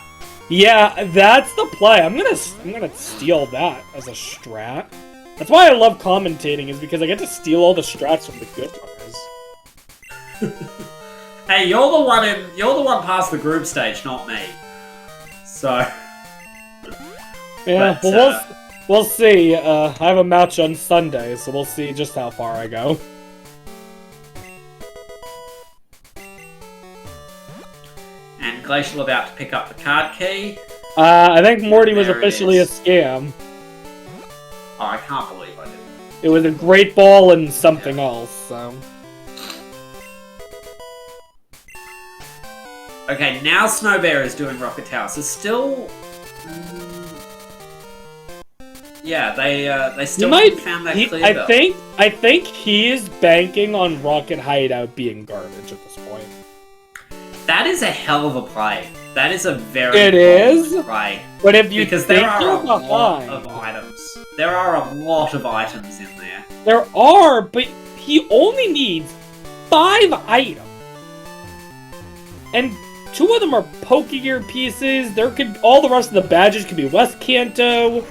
Yeah, that's the play. I'm gonna steal that as a strat. That's why I love commentating, is because I get to steal all the strats from the good guys. Hey, you're the one past the group stage, not me. So. Yeah, but, well, we'll see. I have a match on Sunday, so we'll see just how far I go. And Glaciel about to pick up the card key. I think Morty was officially a scam. Oh, I can't believe I didn't. It was a great ball and something else, so... Okay, now Snowbear is doing Rocket Tower. So still... Yeah, they still haven't found that clear belt. I think he's banking on Rocket Hideout being garbage at this point. That is a hell of a play. That is a very play. But if you because there are a lot of items. There are a lot of items in there. There are, but he only needs 5 items. And 2 of them are Pokegear pieces. All the rest of the badges could be West Kanto.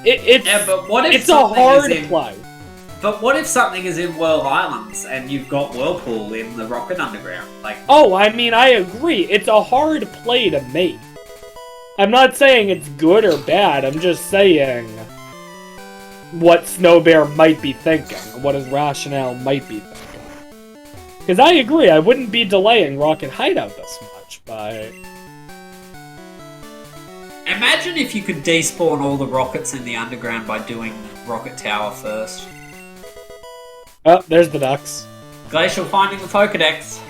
It's a hard play. But what if something is in Whirl Islands and you've got Whirlpool in the Rocket Underground? Like, oh, I mean, I agree. It's a hard play to make. I'm not saying it's good or bad. I'm just saying what Snowbear might be thinking, what his rationale might be thinking. Because I agree, I wouldn't be delaying Rocket Hideout this much, but... Imagine if you could despawn all the rockets in the underground by doing Rocket Tower first. Oh, there's the ducks. Glaciel finding the Pokedex.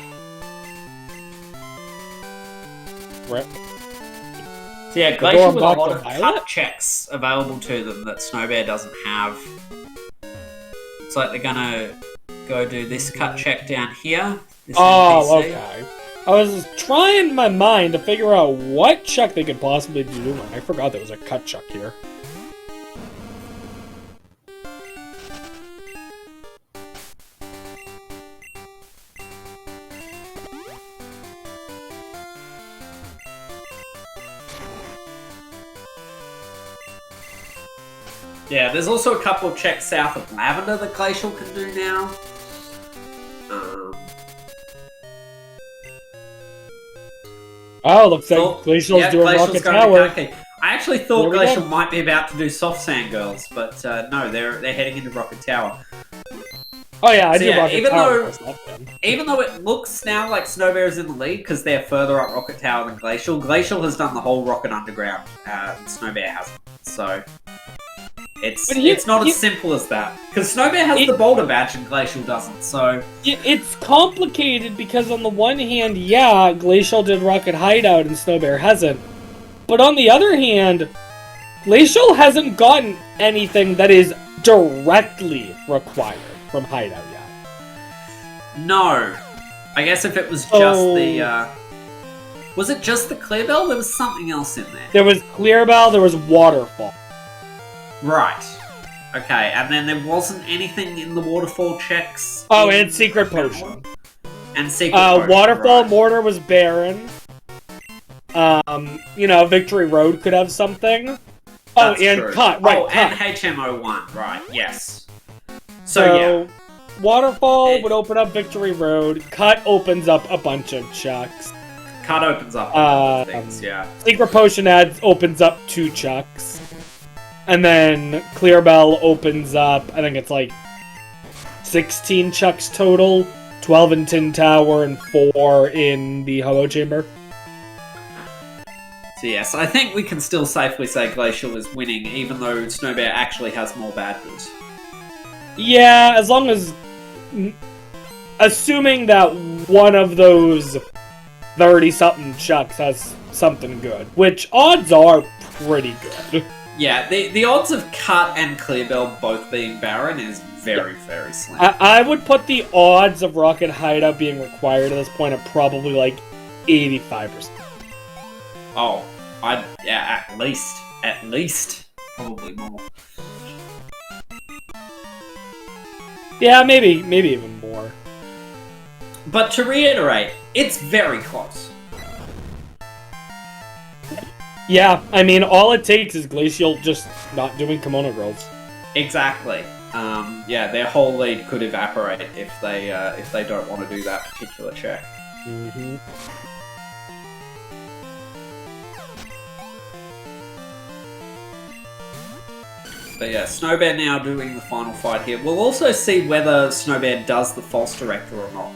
Rip. So yeah, Glaciel with a lot of cut checks available to them that Snowbear doesn't have. It's like they're gonna go do this cut check down here. Oh, okay. I was trying my mind to figure out what check they could possibly do, and I forgot there was a cut check here. Yeah, there's also a couple of checks south of Lavender that Glaciel can do now. Oh, looks like Glaciel's doing Rocket Tower. I actually thought Glaciel might be about to do Soft Sand Girls, but no, they're heading into Rocket Tower. Oh yeah, I do Rocket Tower. Even though it looks now like Snowbear is in the lead because they're further up Rocket Tower than Glaciel, Glaciel has done the whole Rocket Underground, and Snowbear hasn't. So it's not as simple as that. Because Snowbear has the Boulder Badge and Glaciel doesn't, so... It's complicated because on the one hand, yeah, Glaciel did Rocket Hideout and Snowbear hasn't. But on the other hand, Glaciel hasn't gotten anything that is directly required from Hideout yet. No. I guess if it was just the... Was it just the Clear Bell? There was something else in there. There was Clear Bell, there was Waterfall. Right. Okay, and then there wasn't anything in the waterfall checks. Oh, and Secret Potion. And Secret Potion. Waterfall Mortar was barren. Victory Road could have something. That's and true. Cut, right? Oh, Cut. and HM01, right? Yes. So yeah. Waterfall would open up Victory Road. Cut opens up a bunch of chucks. Cut opens up a bunch of things. Yeah. Secret Potion opens up 2 chucks. And then Clear Bell opens up, I think it's like 16 chucks total. 12 in Tin Tower and 4 in the Hollow Chamber. So yes, I think we can still safely say Glaciel is winning, even though Snowbear actually has more badges. Yeah, as long as... Assuming that one of those 30-something chucks has something good. Which odds are pretty good. Yeah, the odds of Cut and Clear Bell both being barren is very, very slim. I would put the odds of Rocket Hideout being required at this point at probably like 85%. Oh, at least. Probably more. Yeah, maybe even more. But to reiterate, it's very close. Yeah, I mean, all it takes is Glaciel just not doing Kimono Girls. Exactly. Yeah, their whole lead could evaporate if they don't want to do that particular check. Mm-hmm. But yeah, Snowbear now doing the final fight here. We'll also see whether Snowbear does the False Director or not.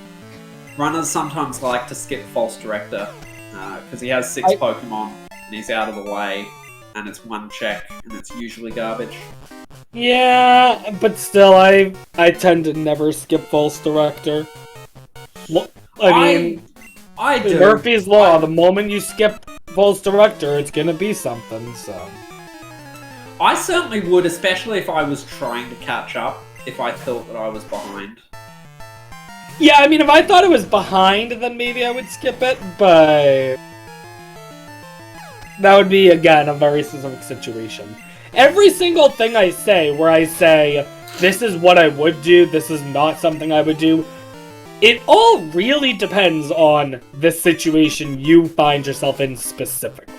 Runners sometimes like to skip False Director because he has 6 Pokemon and he's out of the way, and it's 1 check and it's usually garbage. Yeah, but still, I tend to never skip False Director. I mean, I do. Murphy's Law, the moment you skip False Director, it's gonna be something, so... I certainly would, especially if I was trying to catch up, if I felt that I was behind. Yeah, I mean, if I thought it was behind, then maybe I would skip it, but... that would be, again, a very specific situation. Every single thing I say, where I say, this is what I would do, this is not something I would do, it all really depends on the situation you find yourself in specifically.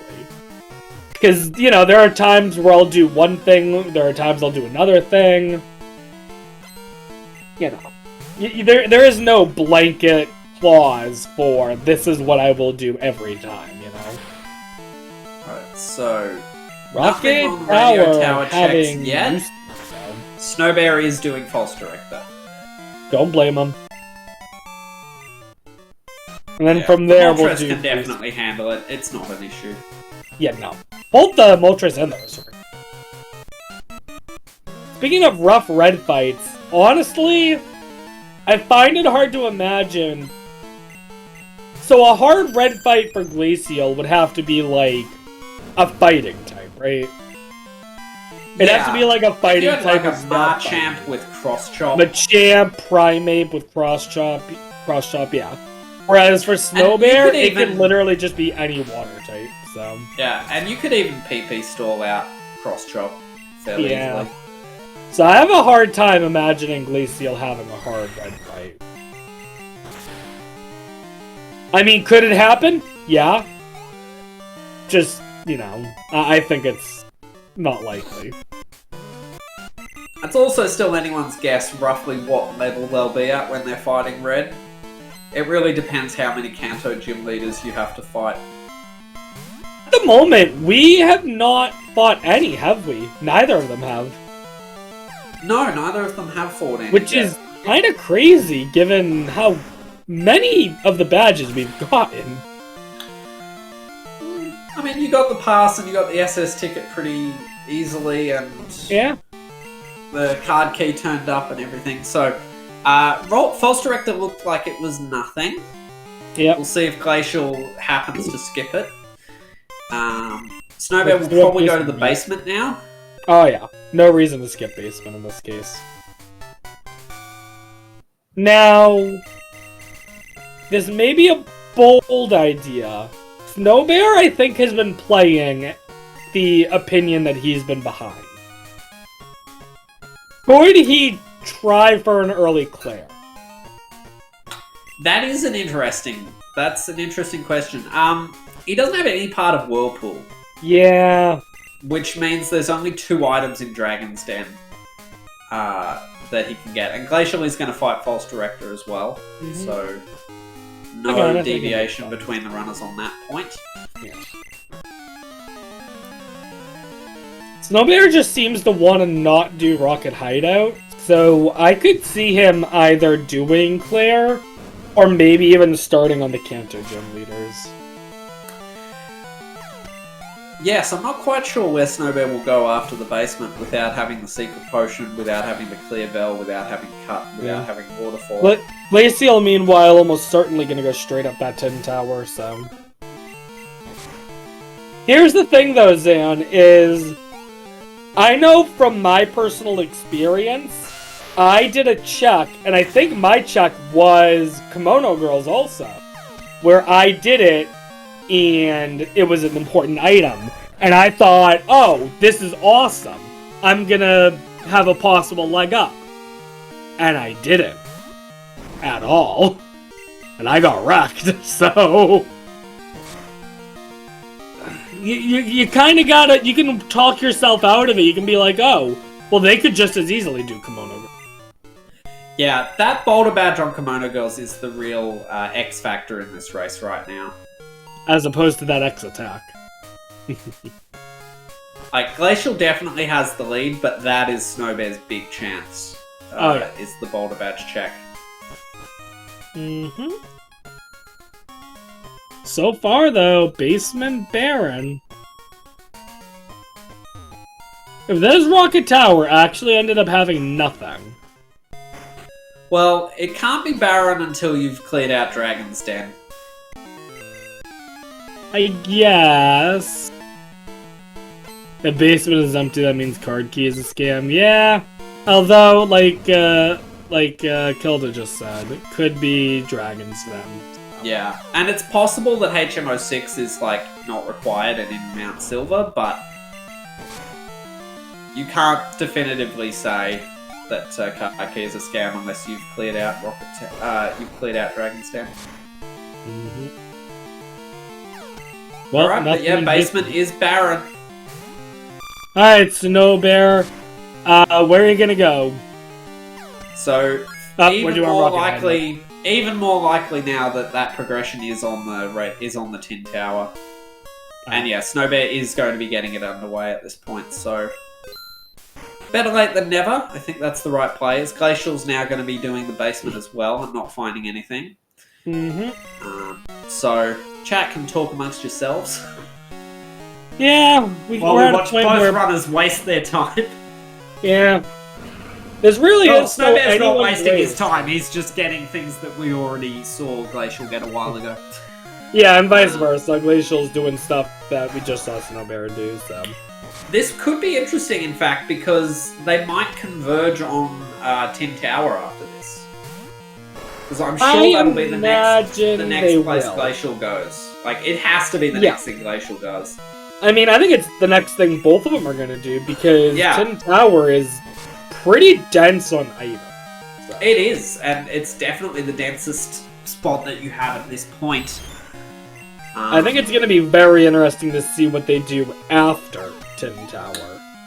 Because, you know, there are times where I'll do one thing, there are times I'll do another thing. You know, there is no blanket clause for this is what I will do every time, you know? Alright, so... Rocket nothing on Radio Tower checks having yet. Snowbear is doing False Director. Don't blame him. And then from there, we'll do... can definitely handle it. It's not an issue. Yeah, no. Both the Moltres and the Berserker. Speaking of rough red fights, honestly, I find it hard to imagine... So a hard red fight for Glaciel would have to be, like, a fighting type, right? It'd have to be, like, a fighting type. Like a Machamp with Cross Chop. Machamp, Primeape with Cross Chop, yeah. Whereas for Snowbear, it can literally just be any water type, so... Yeah, and you could even PP stall out Cross Chop fairly easily. So I have a hard time imagining Glaciel having a hard red fight. I mean, could it happen? Yeah. Just, you know, I think it's not likely. It's also still anyone's guess roughly what level they'll be at when they're fighting red. It really depends how many Kanto gym leaders you have to fight. At the moment, we have not fought any, have we? Neither of them have. No, neither of them have fought any. Which is kind of crazy, given how many of the badges we've gotten. I mean, you got the pass and you got the SS ticket pretty easily, and yeah, the card key turned up and everything. So, False Director looked like it was nothing. Yeah, we'll see if Glaciel happens to skip it. Snowbear will probably go to the basement now. Oh yeah, no reason to skip basement in this case. Now, this may be a bold idea. Snowbear, I think, has been playing the opinion that he's been behind. Could he try for an early clear? That's an interesting question. He doesn't have any part of Whirlpool. Yeah. Which means there's only 2 items in Dragon's Den that he can get. And Glaciel is going to fight False Director as well. Mm-hmm. So, no deviation between the runners on that point. Yeah. Snowbear just seems to want to not do Rocket Hideout. So, I could see him either doing Claire, or maybe even starting on the Kanto Gym leaders. Yes, I'm not quite sure where Snowbear will go after the basement without having the Secret Potion, without having the Clear Bell, without having Cut, without having Waterfall. But Glaciel, meanwhile, almost certainly going to go straight up that Tin Tower, so... Here's the thing, though, Zan, is... I know from my personal experience, I did a check, and I think my check was Kimono Girls also, where I did it, and it was an important item. And I thought, oh, this is awesome. I'm gonna have a possible leg up. And I didn't. At all. And I got wrecked, so... You kind of gotta... You can talk yourself out of it. You can be like, oh, well, they could just as easily do Kimono Girls. Yeah, that Boulder Badge on Kimono Girls is the real X factor in this race right now. As opposed to that X attack. Like, Glacial definitely has the lead, but that is Snowbear's big chance. Is the Boulder Badge check. Mm-hmm. So far, though, Basement Baron. If this Rocket Tower actually ended up having nothing... Well, it can't be Baron until you've cleared out Dragon's Den. I guess... If basement is empty, that means card key is a scam. Yeah, although, like Kilda just said, it could be Dragon's Den. Yeah, and it's possible that HMO6 is, like, not required and in Mount Silver, but you can't definitively say that card key is a scam unless you've cleared out Dragon's Den. Mm-hmm. Well, alright, but yeah, basement is Baron. Alright, Snowbear. Where are you gonna go? So, even more likely now that progression is on the Tin Tower. And yeah, Snowbear is going to be getting it underway at this point, so... Better late than never. I think that's the right play. As Glacial's now going to be doing the basement as well and not finding anything. Mm-hmm. So, chat can talk amongst yourselves. Yeah, we watch both runners waste their time. Yeah. There's really Snowbear's not wasting his time, he's just getting things that we already saw Glacial get a while ago. Yeah, and vice versa. Glacial's doing stuff that we just saw Snowbear do, so... This could be interesting, in fact, because they might converge on Tin Tower after this. Because I'm sure that'll be the next place Glacial goes. Like, it has to be the next thing Glacial does. I mean, I think it's the next thing both of them are going to do, because Tin Tower is pretty dense on items. So. It is, and it's definitely the densest spot that you have at this point. I think it's going to be very interesting to see what they do after Tin Tower.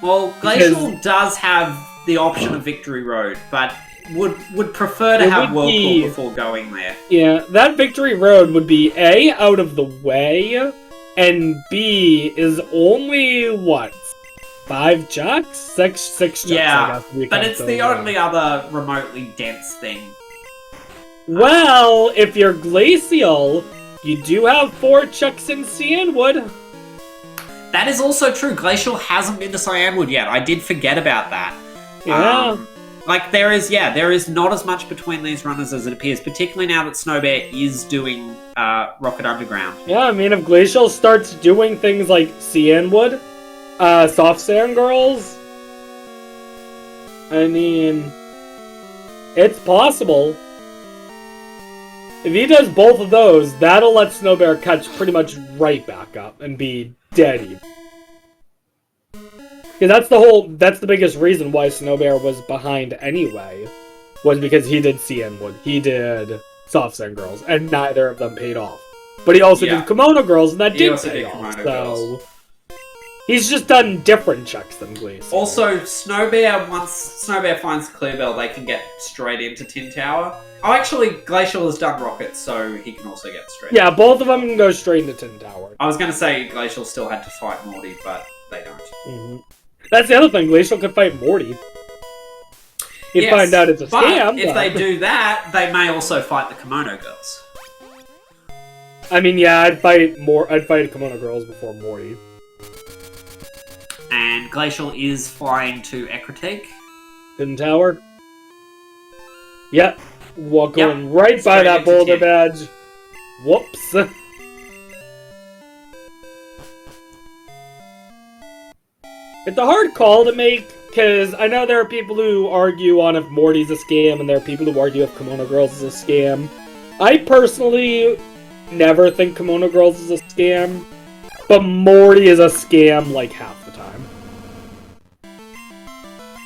Well, Glacial does have the option of Victory Road, but would prefer to have Whirlpool before going there. Yeah, that Victory Road would be A, out of the way, and B, is only, what, 5 chucks? 6 chucks, yeah, but it's the only other remotely dense thing. Well, if you're Glaciel, you do have 4 chucks in Cyanwood. That is also true. Glacial hasn't been to Cyanwood yet. I did forget about that. Yeah. Like, there is not as much between these runners as it appears, particularly now that Snowbear is doing Rocket Underground. Yeah, I mean, if Glacial starts doing things like Cyanwood, Soft Sand Girls, I mean, it's possible. If he does both of those, that'll let Snowbear catch pretty much right back up and be dead even. Because that's the biggest reason why Snowbear was behind anyway, was because he did Cyanwood, he did Soft Sand Girls, and neither of them paid off. But he also did Kimono Girls, and that did pay off, so... He's just done different checks than Glacial. Also, Snowbear, once Snowbear finds Clearbell, they can get straight into Tin Tower. Oh, actually, Glacial has done Rockets, so he can also get straight. Yeah, both of them can go straight into Tin Tower. I was going to say Glacial still had to fight Morty, but they don't. Mm-hmm. That's the other thing, Glacial could fight Morty. He'd find out it's a scam. If they do that, they may also fight the Kimono Girls. I mean, yeah, I'd fight Kimono Girls before Morty. And Glacial is flying to Ekritik. Tin Tower. Yep. Going right by that boulder badge. Whoops. It's a hard call to make, because I know there are people who argue on if Morty's a scam, and there are people who argue if Kimono Girls is a scam. I personally never think Kimono Girls is a scam. but Morty is a scam like half the time.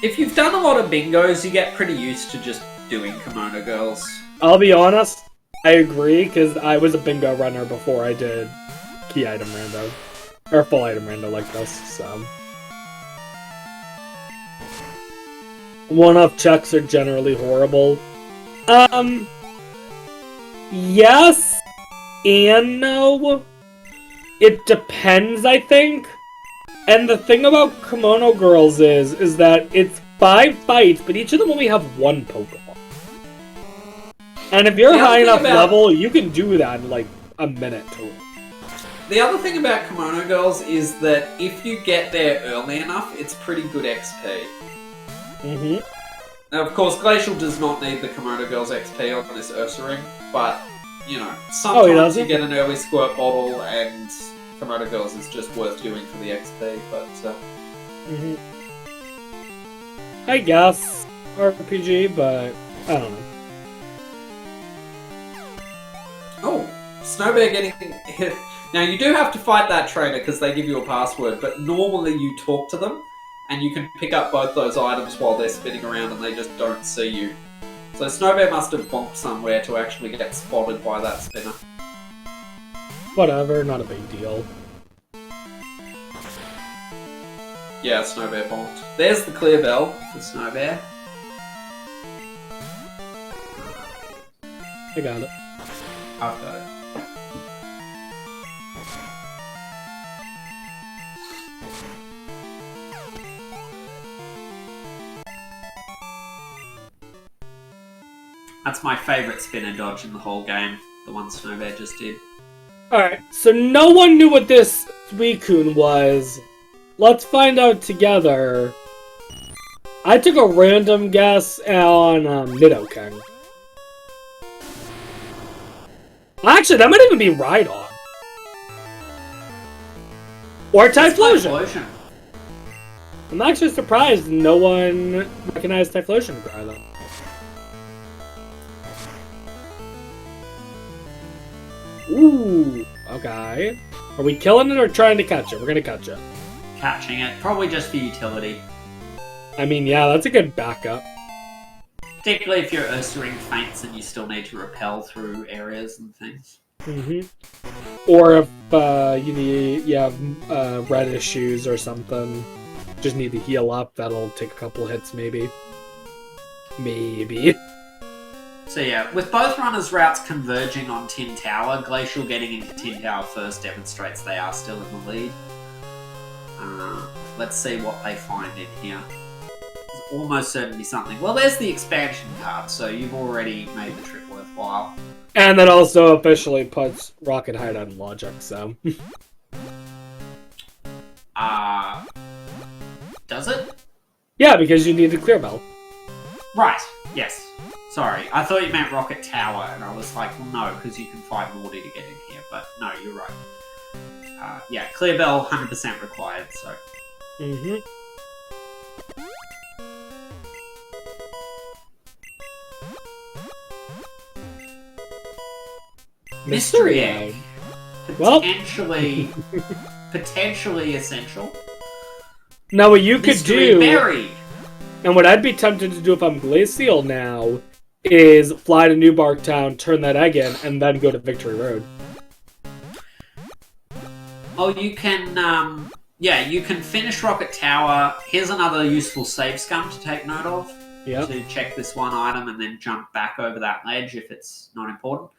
If you've done a lot of bingos, you get pretty used to just doing kimono girls. I'll be honest, I agree, because I was a bingo runner before I did key item rando. Or full item rando like this, so. One-off checks are generally horrible. Yes and no. It depends, I think. And the thing about Kimono Girls is that it's 5 fights, but each of them only have 1 Pokemon. And if you're high enough level, you can do that in like a minute total. The other thing about Kimono Girls is that if you get there early enough, it's pretty good XP. Mm-hmm. Now, of course, Glaciel does not need the Kimono Girls XP on this Ursaring, but, you know, sometimes you get an early Squirt Bottle and Kimono Girls is just worth doing for the XP, but... Mm-hmm. I guess RPG, but I don't know. Oh, Snowbear getting hit. Now, you do have to fight that trainer because they give you a password, but normally you talk to them and you can pick up both those items while they're spinning around and they just don't see you. So Snowbear must have bonked somewhere to actually get spotted by that spinner. Whatever, not a big deal. Yeah, Snowbear bonked. There's the clear bell for Snowbear. I got it. I've got it. That's my favourite spinner dodge in the whole game, the one Snowbear just did. Alright, so no one knew what this Suicune was. Let's find out together. I took a random guess on Nidoking. Actually, that might even be Rhydon. Or Typhlosion. I'm actually surprised no one recognized Typhlosion with Rhydon. Ooh, okay. Are we killing it or trying to catch it? We're gonna catch it. Catching it, probably just for utility. I mean, yeah, that's a good backup. Particularly if your Ursaring faints and you still need to repel through areas and things. Mm-hmm. Or if you have red issues or something, just need to heal up, that'll take a couple hits maybe. Maybe. So yeah, with both runners' routes converging on Tin Tower, Glaciel getting into Tin Tower first demonstrates they are still in the lead. Let's see what they find in here. There's almost certainly something. Well, there's the expansion card, so you've already made the trip worthwhile. And that also officially puts Rocket Hide on Logic, so... Does it? Yeah, because you need the clear bell. Right, yes. Sorry, I thought you meant Rocket Tower, and I was like, well, no, because you can fight Morty to get in here, but no, you're right. Yeah, clear bell, 100% required, so... Mm-hmm. Mystery Egg. Well... potentially essential. Now what you could Mystery do... Berry. And what I'd be tempted to do if I'm Glaciel now is fly to New Bark Town, turn that egg in, and then go to Victory Road. Oh, you can, yeah, you can finish Rocket Tower. Here's another useful save scum to take note of. Yep. To check this one item and then jump back over that ledge if it's not important.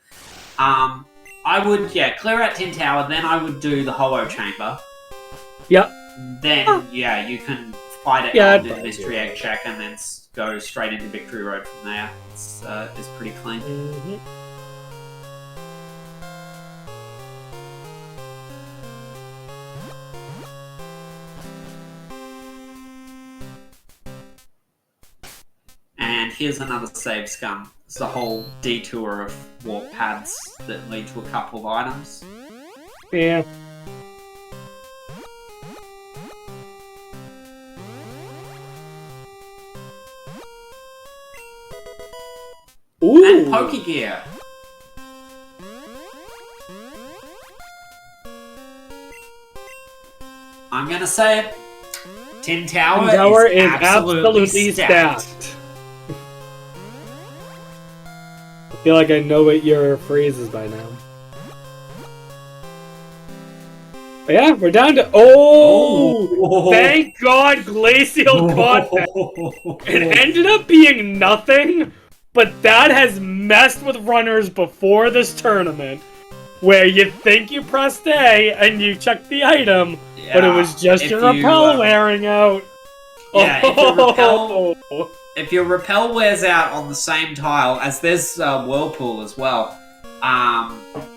I would, yeah, clear out Tin Tower, then I would do the Hollow Chamber. Yep. Then, yeah, you can fight it on the Mystery Egg check and then go straight into Victory Road from there. It's pretty clean. Mm-hmm. And here's another save scum. It's a whole detour of warp paths that lead to a couple of items. Yeah. Ooh. And Pokegear. gonna say it. Tin Tower, Is absolutely stacked. stacked. I feel like I know what your phrase is by now. But yeah, we're down to... Oh! Thank God Glaciel caught that. It ended up being nothing, but that has messed with runners before this tournament. Where you think you pressed A and you checked the item, but it was just your repel wearing out. Yeah, if your repel wears out on the same tile as there's Whirlpool as well,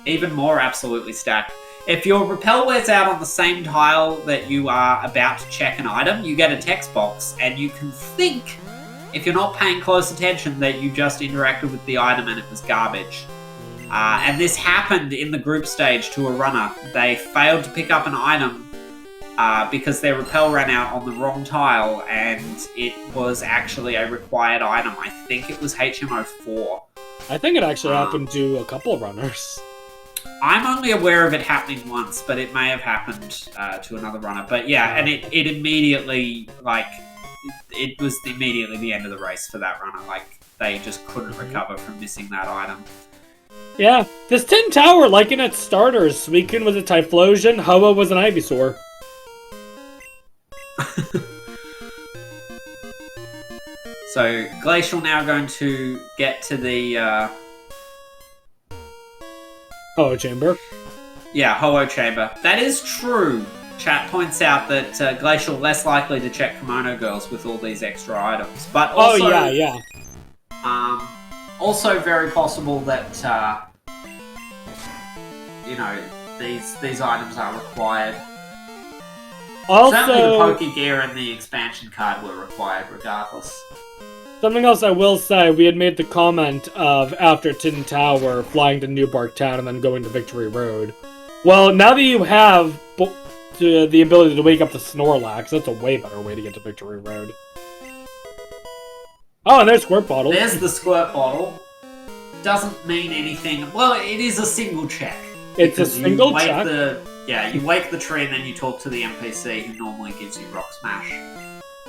even more absolutely stacked. If your repel wears out on the same tile that you are about to check an item, you get a text box, and you can think, if you're not paying close attention, that you just interacted with the item and it was garbage. And this happened in the group stage to a runner. They failed to pick up an item because their repel ran out on the wrong tile, and it was actually a required item. I think it was HMO 4. I think it actually happened to a couple of runners. I'm only aware of it happening once, but it may have happened to another runner. But yeah, and it immediately, like, it was immediately the end of the race for that runner. Like, they just couldn't recover from missing that item. Yeah, this Tin Tower, like in its starters, Suicune was a Typhlosion, Hoa was an Ivysaur. So, Glacial now going to get to the... Ho-Oh Chamber. Yeah, Ho-Oh Chamber. That is true. Chat points out that Glacial less likely to check Kimono Girls with all these extra items. But also, yeah. Also very possible that, you know, these items are required. Also, certainly the Pokegear and the expansion card were required regardless. Something else I will say, we had made the comment of, after Tin Tower, flying to New Bark Town and then going to Victory Road. Well, now that you have the ability to wake up the Snorlax, that's a way better way to get to Victory Road. Oh, and there's Squirt Bottle. There's the Squirt Bottle. Doesn't mean anything. Well, it is a single check. It's a single check? You wake the tree and then you talk to the NPC who normally gives you Rock Smash.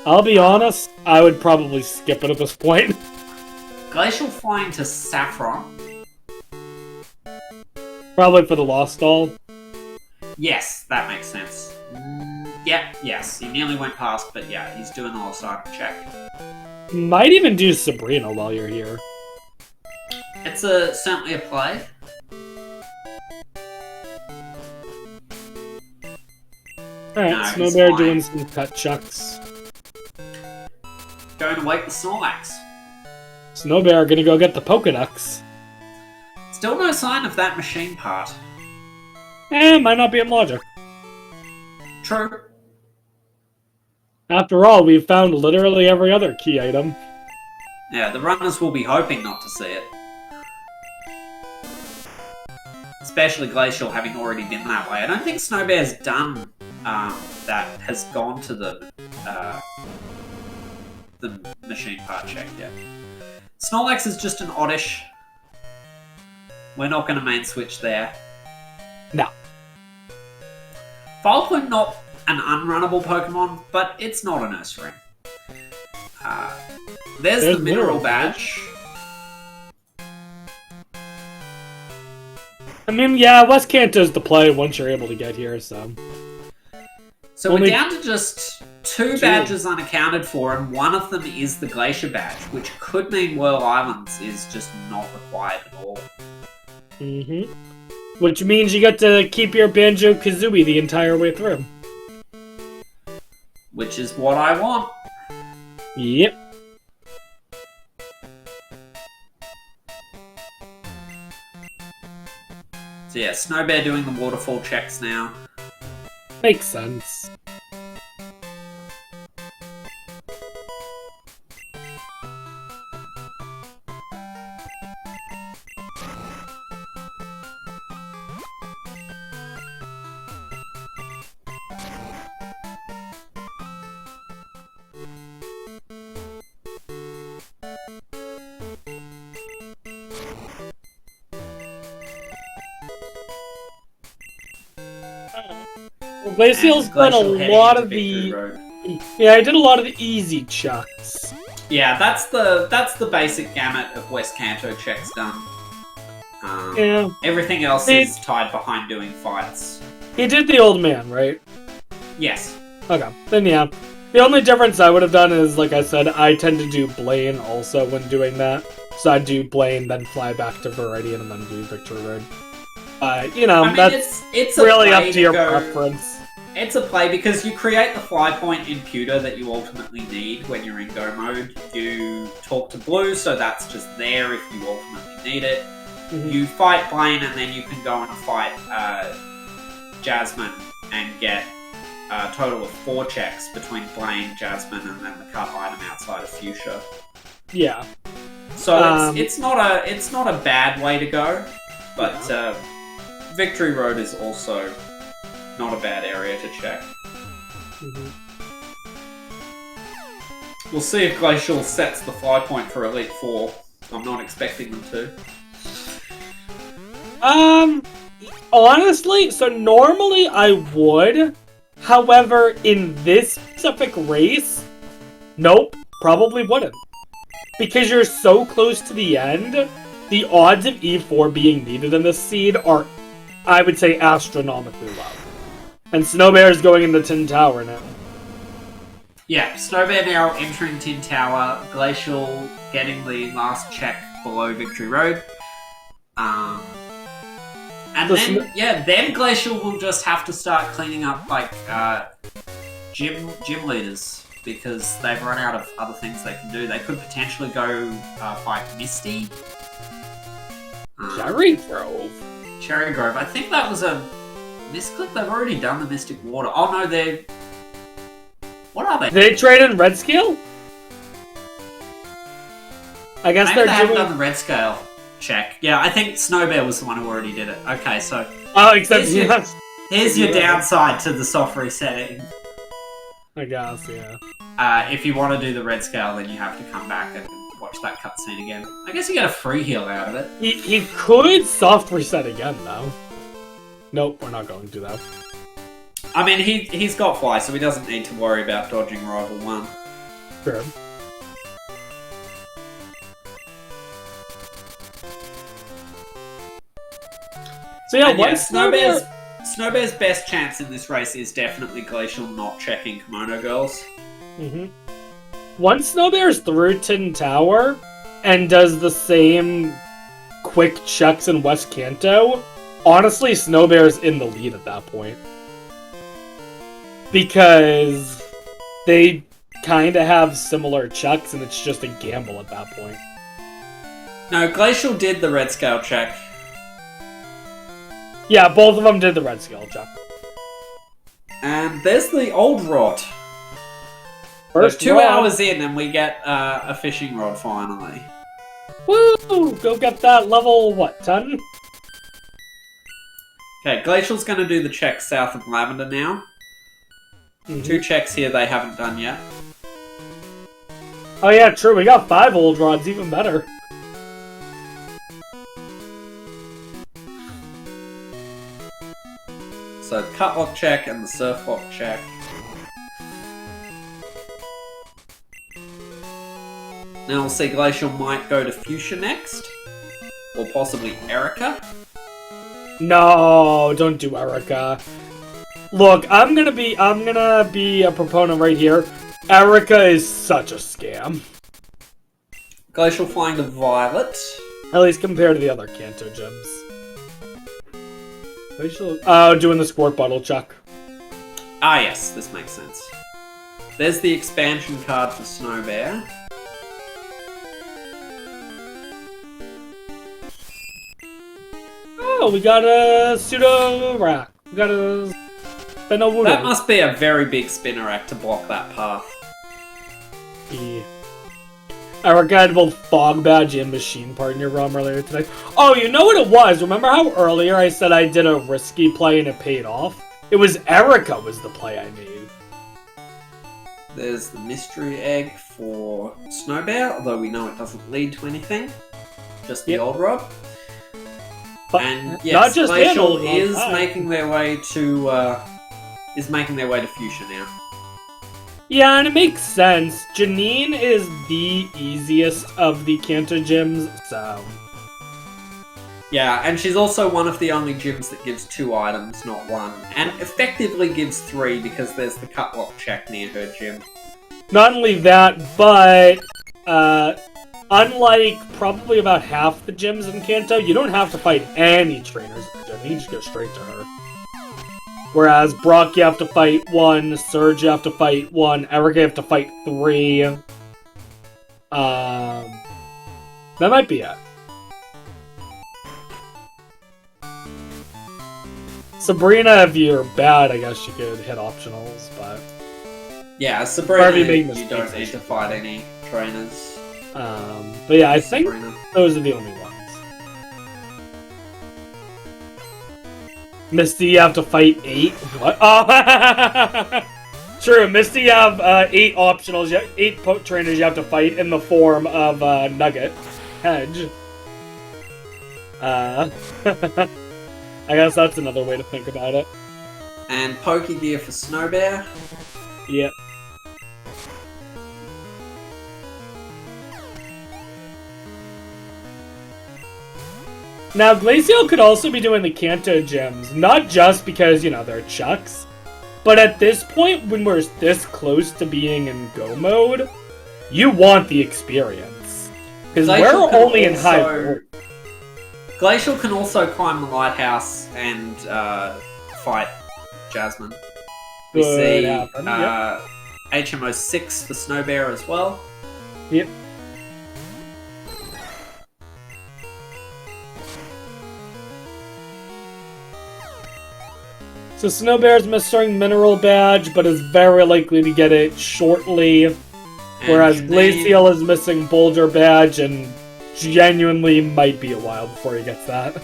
I'll be honest, I would probably skip it at this point. Glacial flying to Saffron. Probably for the Lost Doll. Yes, that makes sense. Yes, he nearly went past, but yeah, he's doing the Lost Item check. Might even do Sabrina while you're here. It's certainly a play. Alright, Snowbear doing some cut chucks. Going to wake the Snorlax. Snowbear gonna go get the Pokedex. Still no sign of that machine part. Might not be in Logic. True. After all, we've found literally every other key item. Yeah, the runners will be hoping not to see it. Especially Glacial having already been that way. I don't think Snowbear's done that, has gone to the machine part check yet. Snorlax is just an oddish. We're not going to main switch there. No. Vileplume, not an unrunnable Pokemon, but it's not a nursery. There's the Mineral Badge. I mean, yeah, West Kanto's the play once you're able to get here, so... So we're down to just two badges unaccounted for, and one of them is the Glacier Badge, which could mean Whirl Islands is just not required at all. Mm-hmm. Which means you get to keep your Banjo-Kazooie the entire way through. Which is what I want. Yep. So yeah, Snowbear doing the waterfall checks now. Makes sense. Glaciel's done a lot of the... Yeah, I did a lot of the easy checks. Yeah, that's the basic gamut of West Kanto checks done. Yeah. Everything else is tied behind doing fights. He did the old man, right? Yes. Okay, then yeah. The only difference I would have done is, like I said, I tend to do Blaine also when doing that. So I'd do Blaine, then fly back to Viridian, and then do Victory Road. You know, I mean, that's it's really up to your preference. It's a play because you create the fly point in Pewter that you ultimately need when you're in go mode. You talk to Blue, so that's just there if you ultimately need it. Mm-hmm. You fight Blaine, and then you can go and fight Jasmine and get a total of 4 checks between Blaine, Jasmine, and then the cut item outside of Fuchsia. Yeah. So it's not a bad way to go, but Victory Road is also not a bad area to check. Mm-hmm. We'll see if Glaciel sets the fly point for Elite 4. I'm not expecting them to. Honestly, so normally I would. However, in this specific race, nope, probably wouldn't. Because you're so close to the end, the odds of E4 being needed in this seed are, I would say, astronomically low. And Snowbear is going in the Tin Tower now. Yeah, Snowbear now entering Tin Tower, Glaciel getting the last check below Victory Road. And then Glaciel will just have to start cleaning up, like, gym leaders. Because they've run out of other things they can do. They could potentially go fight Misty. Cherry Grove. Cherry Grove. I think that was a misclick. They've already done the Mystic Water. Oh no, they're... What are they? They trade in Red Scale? I guess maybe they haven't done the Red Scale check. Yeah, I think Snowbear was the one who already did it. Okay, so... Oh, except here's your downside to the soft resetting. I guess, yeah. If you want to do the red scale, then you have to come back and watch that cutscene again. I guess you get a free heal out of it. He could soft reset again, though. Nope, we're not going to that. I mean, he's got fly, so he doesn't need to worry about dodging Rival 1. Sure. So yeah, Snowbear's best chance in this race is definitely Glaciel not checking Kimono Girls. Mm-hmm. Once Snowbear's through Tin Tower and does the same quick checks in West Kanto, honestly, Snowbear's in the lead at that point. Because they kind of have similar checks, and it's just a gamble at that point. No, Glaciel did the red scale check. Yeah, both of them did the red scale check. And there's the old rod. First 2 rod. hours in and we get a fishing rod finally. Woo! Go get that level, what, 10? Okay, Glacial's going to do the check south of Lavender now. Mm-hmm. 2 checks here they haven't done yet. Oh yeah, true, we got 5 old rods, even better. So the Cutlock check and the Surflock check. Now we'll see Glacial might go to Fuchsia next. Or possibly Erica. No, don't do Erica. Look, I'm gonna be a proponent right here. Erica is such a scam. Glacial flying to Violet. At least compared to the other Kanto gyms. Oh, doing the squirt bottle chuck. Ah yes, this makes sense. There's the expansion card for Snowbear. Oh, we got a pseudo rack. We got a Benowudo. That must be a very big Spinnerack to block that path. Yeah. Erica had both Fog Badge and Machine Part in your ROM earlier today. Oh, you know what it was? Remember how earlier I said I did a risky play and it paid off? It was Erica was the play I made. There's the mystery egg for Snowbear, although we know it doesn't lead to anything. Just the old rod. But and yes, Glacial is making their way to is making their way to Fuchsia now. Yeah, and it makes sense. Janine is the easiest of the Kanto gyms, so... Yeah, and she's also one of the only gyms that gives 2 items, not 1. And effectively gives 3 because there's the cut lock check near her gym. Not only that, but... unlike probably about half the gyms in Kanto, you don't have to fight any trainers in the gym. You can just go straight to her. Whereas Brock, you have to fight 1, Surge, you have to fight 1, Erica, you have to fight 3. That might be it. Sabrina, if you're bad, I guess you could hit optionals, but... Yeah, Sabrina, you don't need to fight any trainers. But yeah, I think those are the only ones. Misty, you have to fight 8. What? Oh! True, Misty, you have 8 optionals, 8 trainers you have to fight in the form of Nugget, Hedge. I guess that's another way to think about it. And Poke Gear for Snowbear. Yep. Now, Glaciel could also be doing the Kanto gyms, not just because, you know, they're Chucks, but at this point, when we're this close to being in Go mode, you want the experience. Because we're only in high world. Glaciel can also climb the lighthouse and fight Jasmine. We see HMO 6 for Snowbear as well. Yep. So Snowbear's missing Mineral Badge, but is very likely to get it shortly. Whereas Glaciel is missing Boulder Badge and genuinely might be a while before he gets that.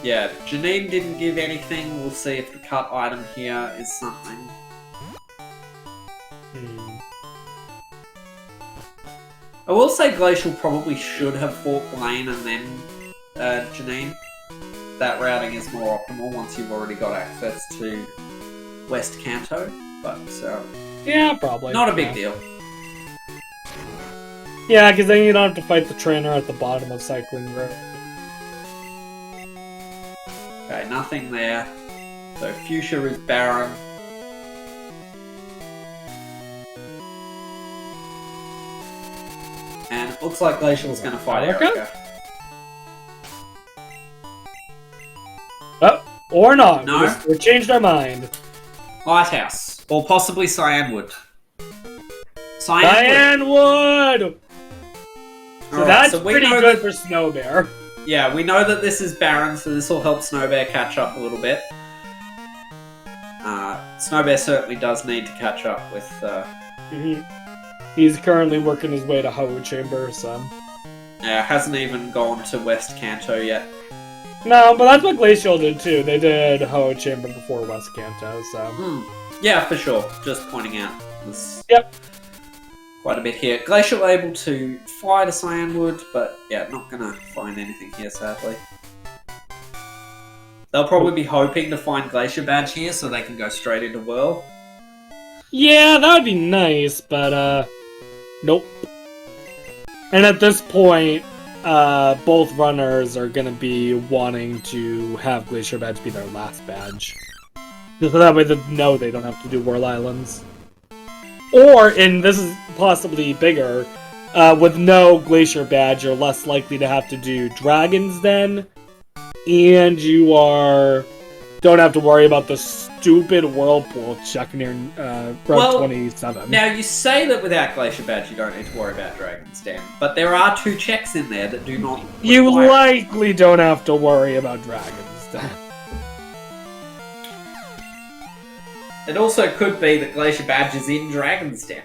Yeah, Janine didn't give anything. We'll see if the cut item here is something. I will say Glacial probably should have fought Blaine and then Janine. That routing is more optimal once you've already got access to West Kanto, but yeah, probably not a big deal. Yeah, because then you don't have to fight the trainer at the bottom of Cycling Road. Okay, nothing there. So Fuchsia is barren. And it looks like Glacial's going to fight Erica. Oh, or not. No. We changed our mind. Lighthouse. Or possibly Cyanwood. Cyanwood! So that's pretty good for Snowbear. Yeah, we know that this is barren, so this will help Snowbear catch up a little bit. Snowbear certainly does need to catch up with... He's currently working his way to Ho Chamber, so... Yeah, hasn't even gone to West Kanto yet. No, but that's what Glacial did too. They did Ho Chamber before West Kanto, so... Yeah, for sure. Just pointing out. Yep. Quite a bit here. Glacial able to fly to Cyanwood, but yeah, not gonna find anything here, sadly. They'll probably be hoping to find Glacier Badge here so they can go straight into Whirl. Yeah, that would be nice, but nope. And at this point, both runners are gonna be wanting to have Glacier Badge be their last badge. Just so that way they know they don't have to do Whirl Islands. Or, and this is possibly bigger, with no Glacier Badge, you're less likely to have to do Dragon's Den, and you don't have to worry about the stupid Whirlpool check near Route 27. Now, you say that without Glacier Badge you don't need to worry about Dragon's Den, but there are 2 checks in there that do not require... You likely don't have to worry about Dragon's Den. It also could be that Glacier Badge is in Dragon's Den.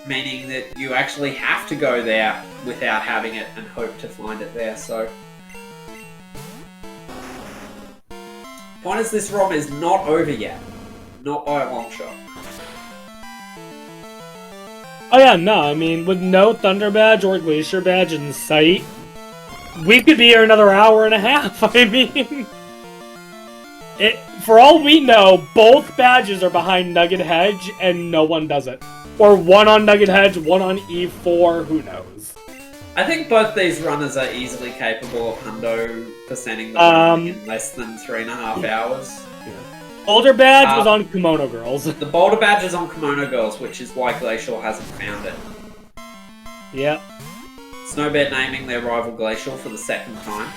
Meaning that you actually have to go there without having it and hope to find it there, so... Point is, this ROM is not over yet. Not by a long shot. Oh yeah, no, I mean, with no Thunder Badge or Glacier Badge in sight, we could be here another hour and a half, I mean... for all we know, both badges are behind Nugget Hedge, and no one does it. Or one on Nugget Hedge, one on E4, who knows? I think both these runners are easily capable of 100%ing the run in less than 3.5 hours. Boulder badge was on Kimono Girls. The Boulder badge is on Kimono Girls, which is why Glaciel hasn't found it. Yep. Snowbear naming their rival Glaciel for the second time.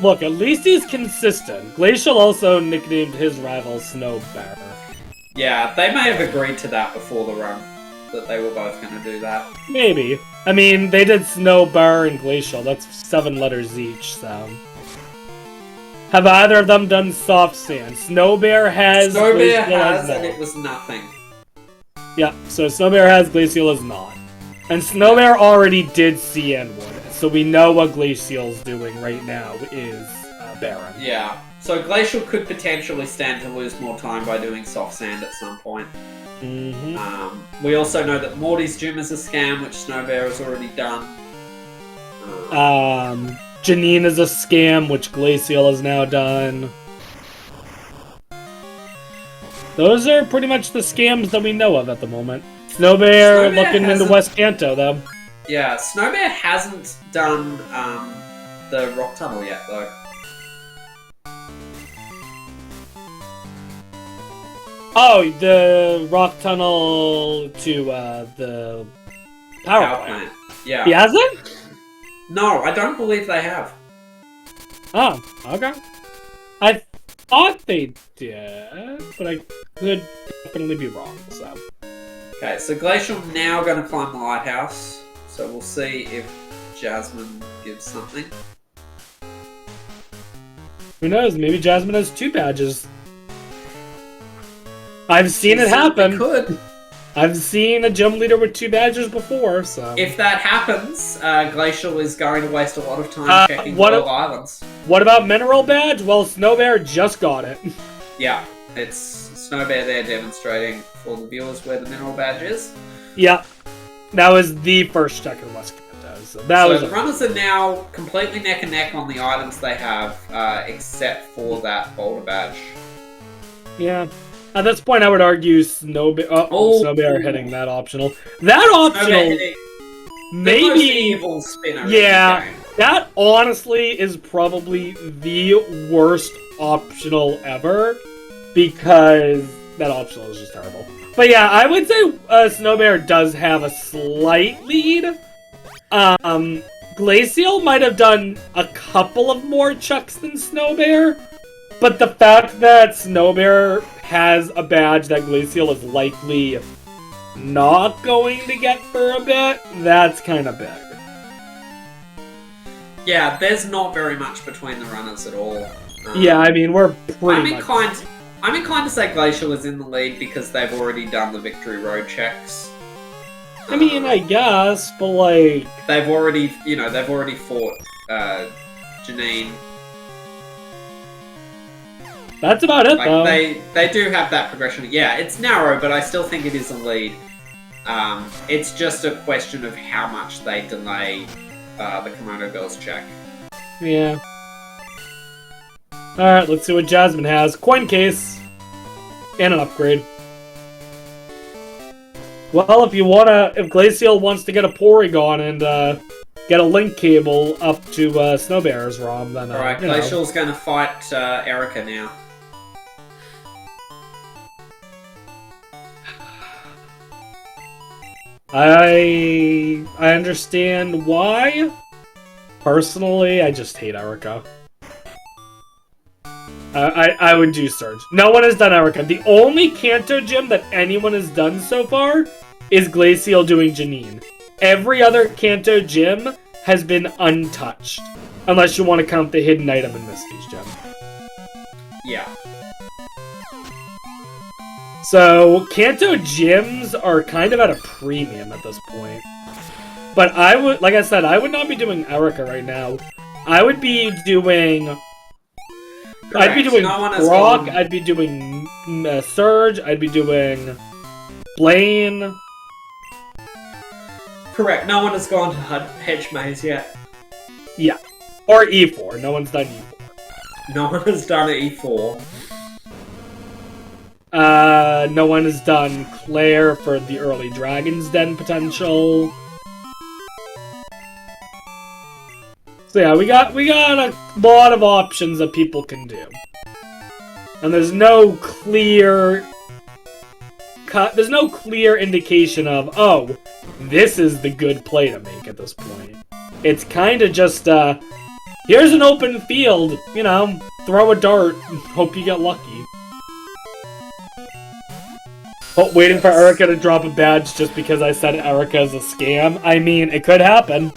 Look, at least he's consistent. Glaciel also nicknamed his rival Snowbear. Yeah, they may have agreed to that before the run, that they were both going to do that. Maybe. I mean, they did Snowbear and Glaciel. That's 7 letters each, so... Have either of them done soft sand? Snowbear has... Snowbear has, and it was nothing. Yeah, so Snowbear has, Glaciel is not. And Snowbear already did Cianwood, so we know what Glaciel's doing right now is Barren. Yeah, so Glaciel could potentially stand to lose more time by doing soft sand at some point. Mm-hmm. We also know that Morty's Gym is a scam, which Snowbear has already done. Janine is a scam, which Glaciel has now done. Those are pretty much the scams that we know of at the moment. Snowbear looking into West Kanto, though. Yeah, Snowbear hasn't done the rock tunnel yet, though. Oh, the rock tunnel to the power plant. Yeah. He hasn't? No, I don't believe they have. Oh, okay. I thought they did, but I could definitely be wrong, so... Okay, so Glacial now going to climb the lighthouse. So we'll see if Jasmine gives something. Who knows? Maybe Jasmine has 2 badges. I've seen it happen. Could. I've seen a gym leader with 2 badges before, so... If that happens, Glacial is going to waste a lot of time checking all islands. What about Mineral Badge? Well, Snowbear just got it. Yeah, it's Snowbear there demonstrating for the viewers where the Mineral Badge is. Yeah, that was the first check in West Kanto. So the runners are now completely neck and neck on the items they have, except for that Boulder Badge. Yeah. At this point, I would argue Snowbear. Snowbear hitting that optional. That optional, maybe the most evil spinner. Yeah, that honestly is probably the worst optional ever because that optional is just terrible. But yeah, I would say Snowbear does have a slight lead. Glaciel might have done a couple of more chucks than Snowbear, but the fact that Snowbear has a badge that Glaciel is likely not going to get for a bit, that's kind of big. Yeah, there's not very much between the runners at all. Yeah, I mean, we're pretty I'm inclined to say Glaciel is in the lead because they've already done the Victory Road checks. I mean, I guess, but like... They've already fought Janine. That's about it, though. They do have that progression. Yeah, it's narrow, but I still think it is a lead. It's just a question of how much they delay the Kimono Girls check. Yeah. Alright, let's see what Jasmine has. Coin case. And an upgrade. Well, if Glaciel wants to get a Porygon and get a link cable up to Snowbear's ROM, then alright, Glaciel's going to fight Erica now. I understand why. Personally, I just hate Erica. I would do Surge. No one has done Erica. The only Kanto gym that anyone has done so far is Glaciel doing Janine. Every other Kanto gym has been untouched. Unless you want to count the hidden item in Misty's gym. Yeah. So, Kanto gyms are kind of at a premium at this point. But I would, like I said, I would not be doing Erica right now. I would be doing... Correct. I'd be doing Brock, I'd be doing Surge, I'd be doing Blaine. Correct, no one has gone to Hedge Maze yet. Yeah. Or E4, no one's done E4. No one has done E4. No one has done Claire for the early Dragon's Den potential. So yeah, we got a lot of options that people can do. And there's no clear indication of, oh, this is the good play to make at this point. It's kind of just, here's an open field, you know, throw a dart, hope you get lucky. But waiting for Erica to drop a badge just because I said Erica is a scam, I mean, it could happen.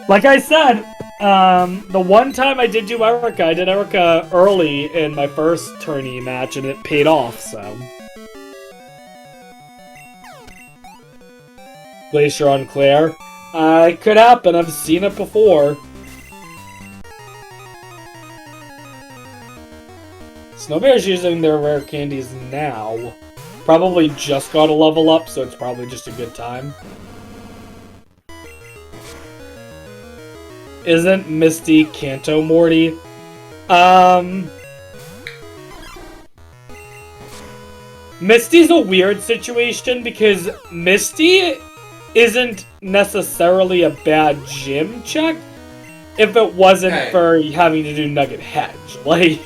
Like I said, the one time I did do Erica, I did Erica early in my first tourney match, and it paid off, so. Glacier on Claire. It could happen, I've seen it before. Snowbear's using their rare candies now. Probably just got a level up, so it's probably just a good time. Isn't Misty Kanto Morty? Misty's a weird situation because Misty isn't necessarily a bad gym check if it wasn't for having to do Nugget Hedge. Like,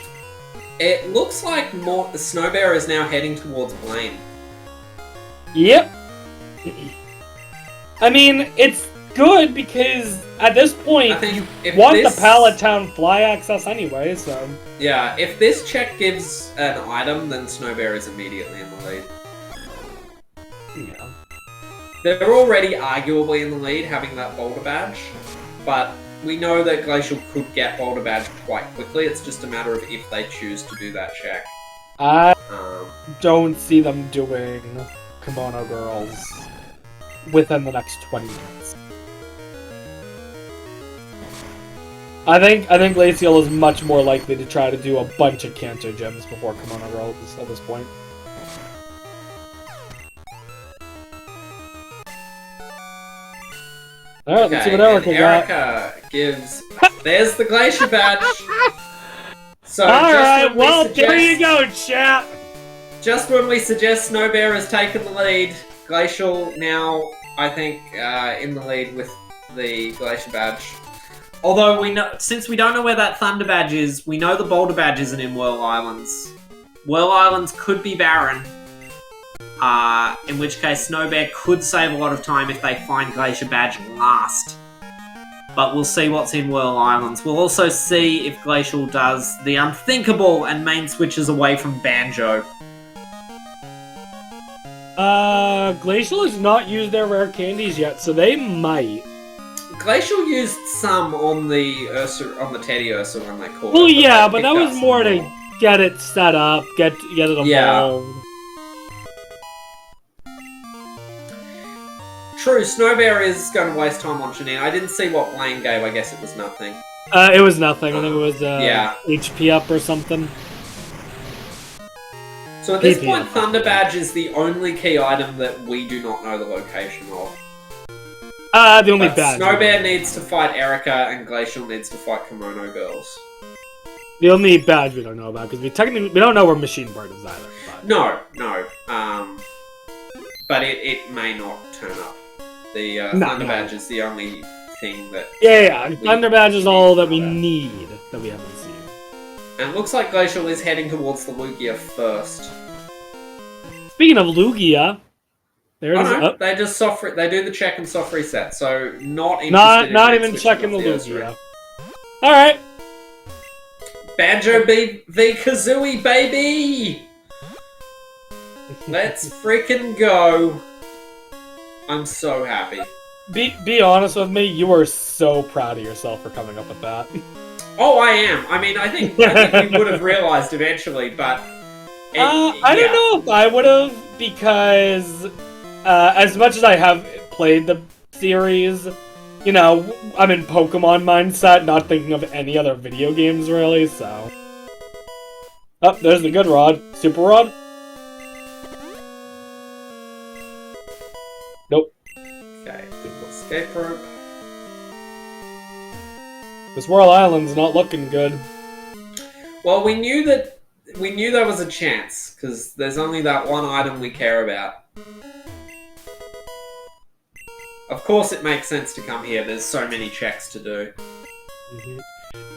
it looks like Snowbear is now heading towards Blaine. Yep. I mean, it's good because at this point you want the Palatown fly access anyway, so. Yeah, if this check gives an item, then Snowbear is immediately in the lead. Yeah. They're already arguably in the lead, having that Boulder Badge, but we know that Glaciel could get Boulder Badge quite quickly. It's just a matter of if they choose to do that check. I don't see them doing Kimono Girls within the next 20 minutes. I think Glaciel is much more likely to try to do a bunch of Kanto gems before Kimono Girls at this point. Alright, let's see what Erica got. Erica gives... There's the Glacier Badge! So alright, well, there you go, chat! Just when we suggest Snowbear has taken the lead, Glaciel now, I think, in the lead with the Glacier Badge. Although, since we don't know where that Thunder Badge is, we know the Boulder Badge isn't in Whirl Islands. Whirl Islands could be barren. In which case Snowbear could save a lot of time if they find Glacier Badge last. But we'll see what's in Whirl Islands. We'll also see if Glaciel does the unthinkable and main switches away from Banjo. Glaciel has not used their rare candies yet, so they might. Glaciel used some on the Teddy Ursa when they caught well, yeah, but that was more to get it set up, get it evolved. Yeah. True, Snowbear is going to waste time on Janine. I didn't see what Blaine gave. I guess it was nothing. It was nothing. I think it was HP up or something. So at this point, Thunder Badge is the only key item that we do not know the location of. The only badge. Snowbear needs to fight Erica, and Glaciel needs to fight Kimono Girls. The only badge we don't know about, because we don't know where Machine Bird is either. But. No. But it may not turn up. The Thunder Badge is the only thing that... Yeah. Thunder Badge is all that we need, that we haven't seen. And it looks like Glaciel is heading towards the Lugia first. Speaking of Lugia... There it is. No, they just they do the check and soft reset, so not even checking the Lugia. Alright. Banjo v Kazooie, baby! Let's freaking go. I'm so happy. Be honest with me, you are so proud of yourself for coming up with that. Oh, I am. I mean, I think we would have realized eventually, but... I don't know if I would have, because... as much as I have played the series, you know, I'm in Pokemon mindset, not thinking of any other video games, really, so... Oh, there's the good rod. Super Rod? Nope. Okay, simple escape rope. This Whirl Island's not looking good. Well, we knew there was a chance because there's only that one item we care about. Of course, it makes sense to come here. There's so many checks to do.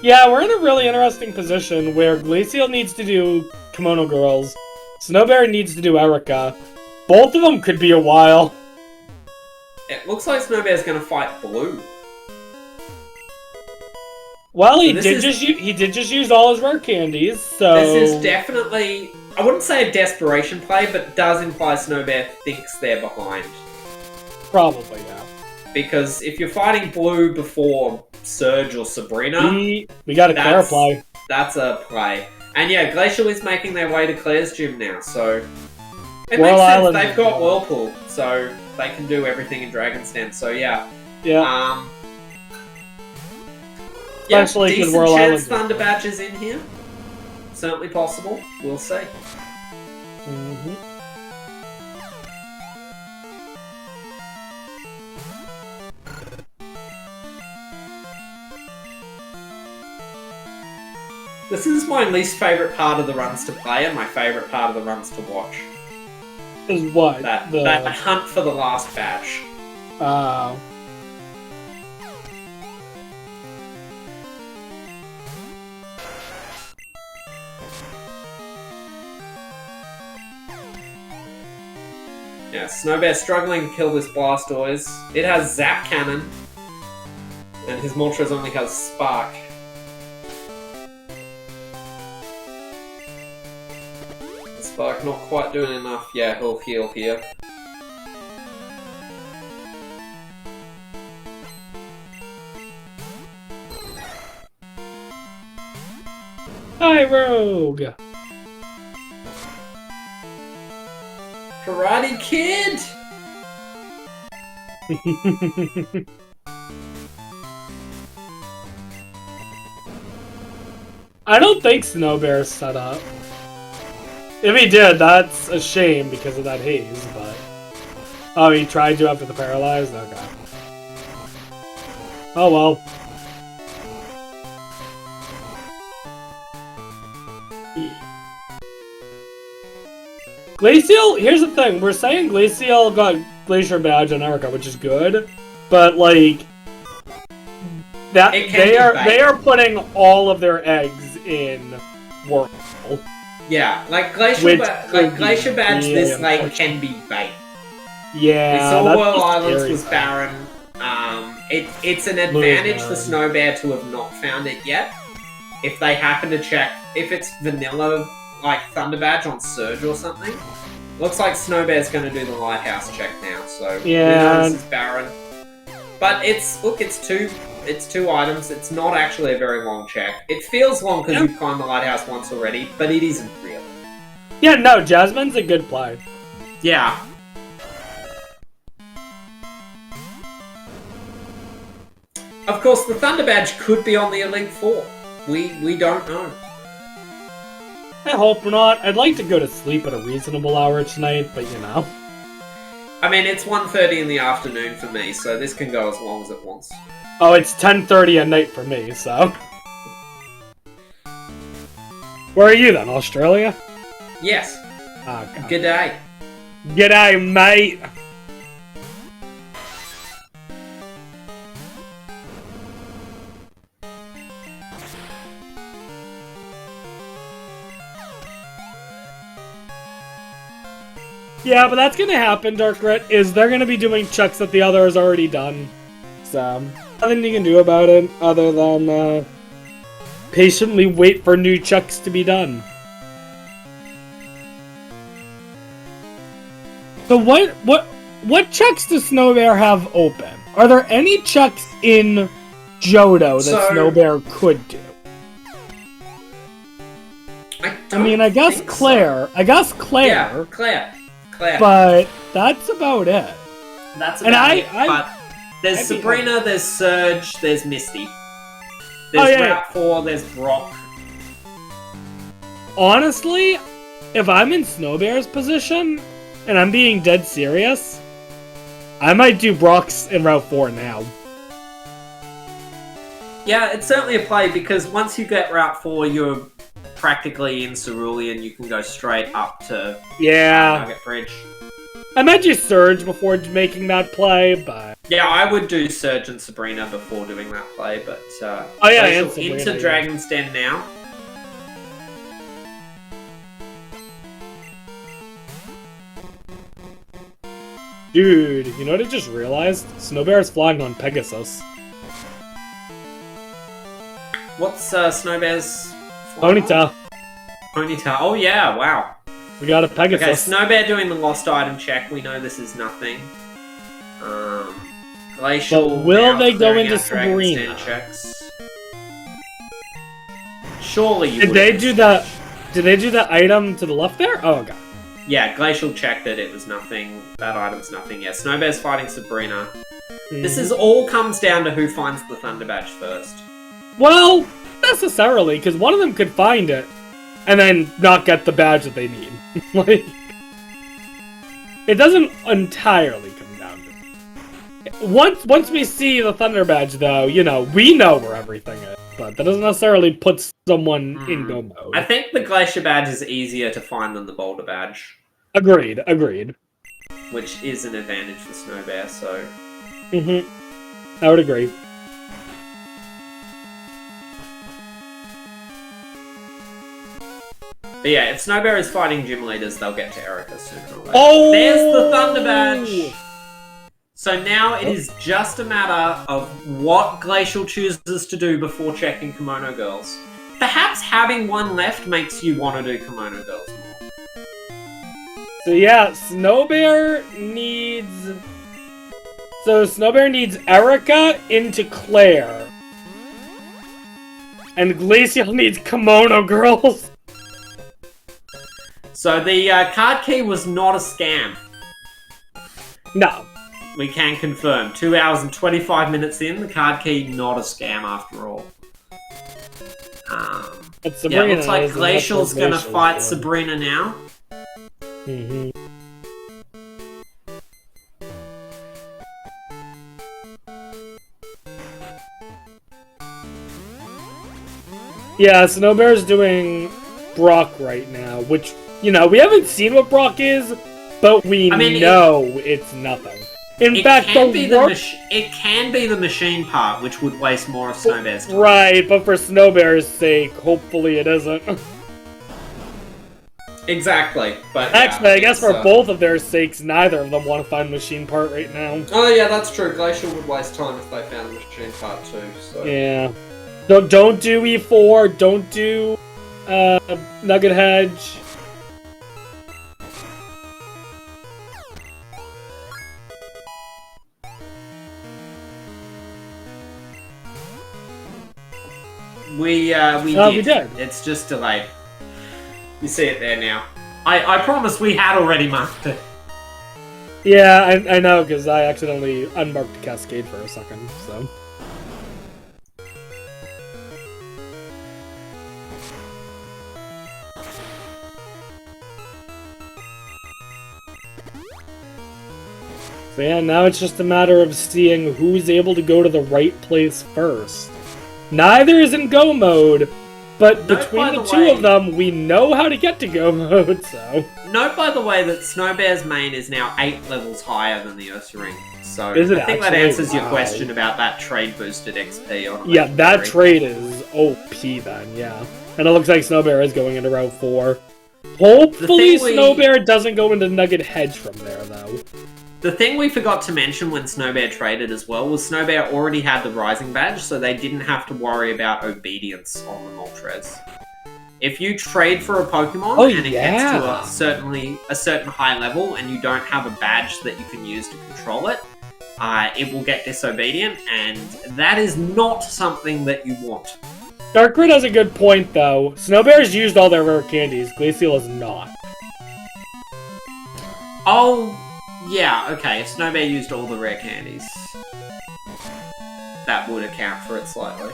Yeah, we're in a really interesting position where Glaciel needs to do Kimono Girls, Snowbear needs to do Erica. Both of them could be a while. It looks like Snowbear's going to fight Blue. Well, he did just use all his rare candies, so... This is definitely, I wouldn't say a desperation play, but does imply Snowbear thinks they're behind. Probably, yeah. Because if you're fighting Blue before Surge or Sabrina... We gotta clarify. That's a play. And yeah, Glaciel is making their way to Claire's gym now, so... It Whirl makes sense, Island. They've got Whirlpool, so they can do everything in Dragon's Den, so yeah. Yeah. Yeah, Especially decent Whirl chance Island. Thunder Badge is in here. Certainly possible. We'll see. This is my least favourite part of the runs to play and my favourite part of the runs to watch. Is what? That hunt for the last badge. Yeah, Snowbear struggling to kill this Blastoise. It has Zap Cannon, and his Moltres only has Spark. Spark not quite doing enough. Yeah, he'll heal here. Hi, Rogue! Karate Kid! I don't think Snowbear's set up. If he did, that's a shame because of that haze, but... Oh, he tried to after the paralyzed? Okay. Oh well. Glaciel, here's the thing, we're saying Glaciel got Glacier Badge on Erica, which is good, but like... that they are putting all of their eggs in Whirl. Yeah, like Glacier Badge this late can be bait. Yeah, we saw Whirl Islands was barren. It's an advantage for Snowbear to have not found it yet. If they happen to check, if it's vanilla, like Thunder Badge on Surge or something, looks like Snowbear's going to do the Lighthouse check now. So yeah, this is barren. But it's two items. It's not actually a very long check. It feels long because you've climbed the Lighthouse once already, but it isn't really. Yeah, no, Jasmine's a good play. Yeah. Of course, the Thunder Badge could be on the Elite Four. We don't know. I hope not. I'd like to go to sleep at a reasonable hour tonight, but you know. I mean, it's 1:30 in the afternoon for me, so this can go as long as it wants. Oh, it's 10:30 at night for me, so... Where are you then, Australia? Yes. Oh, God. G'day. G'day, mate! Yeah, but that's gonna happen, Darkrit, is they're gonna be doing checks that the other has already done. So, nothing you can do about it other than, patiently wait for new checks to be done. So what checks does Snowbear have open? Are there any checks in Johto that Snowbear could do? I guess Claire. So. Yeah, Claire. But that's about it. That's about it. But there's Sabrina, there's Surge, there's Misty. There's Route 4, there's Brock. Honestly, if I'm in Snowbear's position, and I'm being dead serious, I might do Brock's in Route 4 now. Yeah, it's certainly a play, because once you get Route 4, you're practically in Cerulean, you can go straight up to Nugget Bridge. I might do Surge before making that play, but... Yeah, I would do Surge and Sabrina before doing that play, but... into Dragon's Den now. Dude, you know what I just realized? Snowbear is flying on Pegasus. What's Snowbear's... Ponyta. Ponyta. Oh yeah, wow. We got a Pegasus. Okay, Snowbear doing the lost item check. We know this is nothing. Glaciel. But will they go into Sabrina? Checks. Surely you Did they do the item to the left there? Oh, okay. Yeah, Glaciel checked that it was nothing. That item's nothing. Yeah, Snowbear's fighting Sabrina. This is all comes down to who finds the Thunder Badge first. Well, not necessarily, because one of them could find it and then not get the badge that they need. Like, it doesn't entirely come down to it. Once we see the Thunder Badge, though, you know, we know where everything is, but that doesn't necessarily put someone in go mode. I think the Glacier Badge is easier to find than the Boulder Badge. Agreed. Which is an advantage for Snowbear, so... I would agree. But yeah, if Snowbear is fighting gym leaders, they'll get to Erica sooner or later. Oh! There's the Thunder Badge! So now it is just a matter of what Glacial chooses to do before checking Kimono Girls. Perhaps having one left makes you want to do Kimono Girls more. So yeah, Snowbear needs Erica into Claire. And Glaciel needs Kimono Girls. So the card key was not a scam. No. We can confirm. 2 hours and 25 minutes in, the card key not a scam after all. Yeah, looks like Glacial's gonna fight Sabrina now. Yeah, Snowbear's doing Brock right now, which, you know, we haven't seen what Brock is, but we know it's nothing. In fact, it can be the machine part, which would waste more of Snowbear's time. Right, but for Snowbear's sake, hopefully it isn't. Exactly, but actually, I guess for both of their sakes, neither of them want to find the machine part right now. Oh yeah, that's true. Glacial would waste time if they found the machine part too. So yeah, don't do E4. Don't do Nugget Hedge. We did. It's just delayed. You see it there now. I promise we had already marked it. Yeah, I know, because I accidentally unmarked Cascade for a second, so... So yeah, now it's just a matter of seeing who's able to go to the right place first. Neither is in go mode, but between the two of them, we know how to get to go mode, so... Note, by the way, that Snowbear's main is now 8 levels higher than the Ursaring. So I think that answers your question about that trade-boosted XP. On yeah, that trade is OP then, yeah. And it looks like Snowbear is going into Route 4. Hopefully Snowbear doesn't go into Nugget Hedge from there, though. The thing we forgot to mention when Snowbear traded as well was Snowbear already had the Rising Badge, so they didn't have to worry about obedience on the Moltres. If you trade for a Pokemon and it gets to a certain high level and you don't have a badge that you can use to control it, it will get disobedient, and that is not something that you want. Darkrit has a good point, though. Snowbear's used all their rare candies. Glaciel is not. Oh... yeah, okay, if Snowbear used all the rare candies, that would account for it slightly.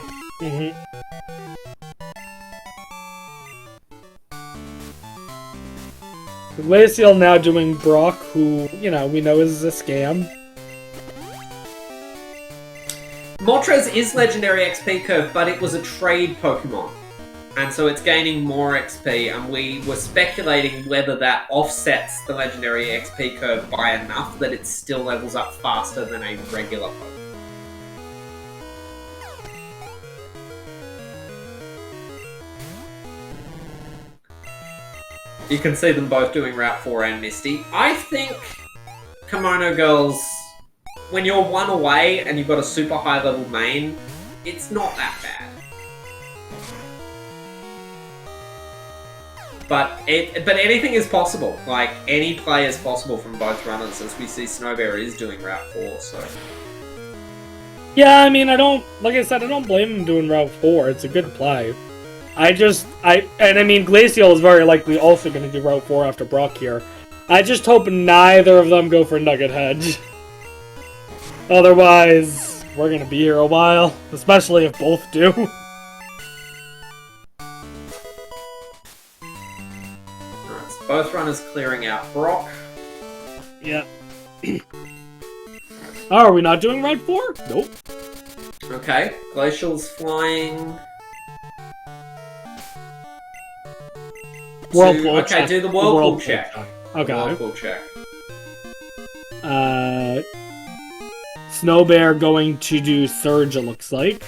Glaciel now doing Brock, who, you know, we know is a scam. Moltres is Legendary XP Curve, but it was a trade Pokemon. And so it's gaining more XP, and we were speculating whether that offsets the legendary XP curve by enough that it still levels up faster than a regular Pokemon. You can see them both doing Route 4 and Misty. I think Kimono Girls, when you're one away and you've got a super high level main, it's not that bad. But anything is possible. Like, any play is possible from both runners, as we see Snowbear is doing Route 4, so... Yeah, I mean, like I said, I don't blame him doing Route 4. It's a good play. I mean, Glaciel is very likely also going to do Route 4 after Brock here. I just hope neither of them go for Nugget Hedge. Otherwise, we're going to be here a while. Especially if both do. Alright, so both runners clearing out Brock. Yeah. Oh, are we not doing Route 4? Nope. Okay, Glaciel's flying... Whirlpool check. Okay, do the Whirlpool check. Okay. Whirlpool check. Snowbear going to do Surge, it looks like.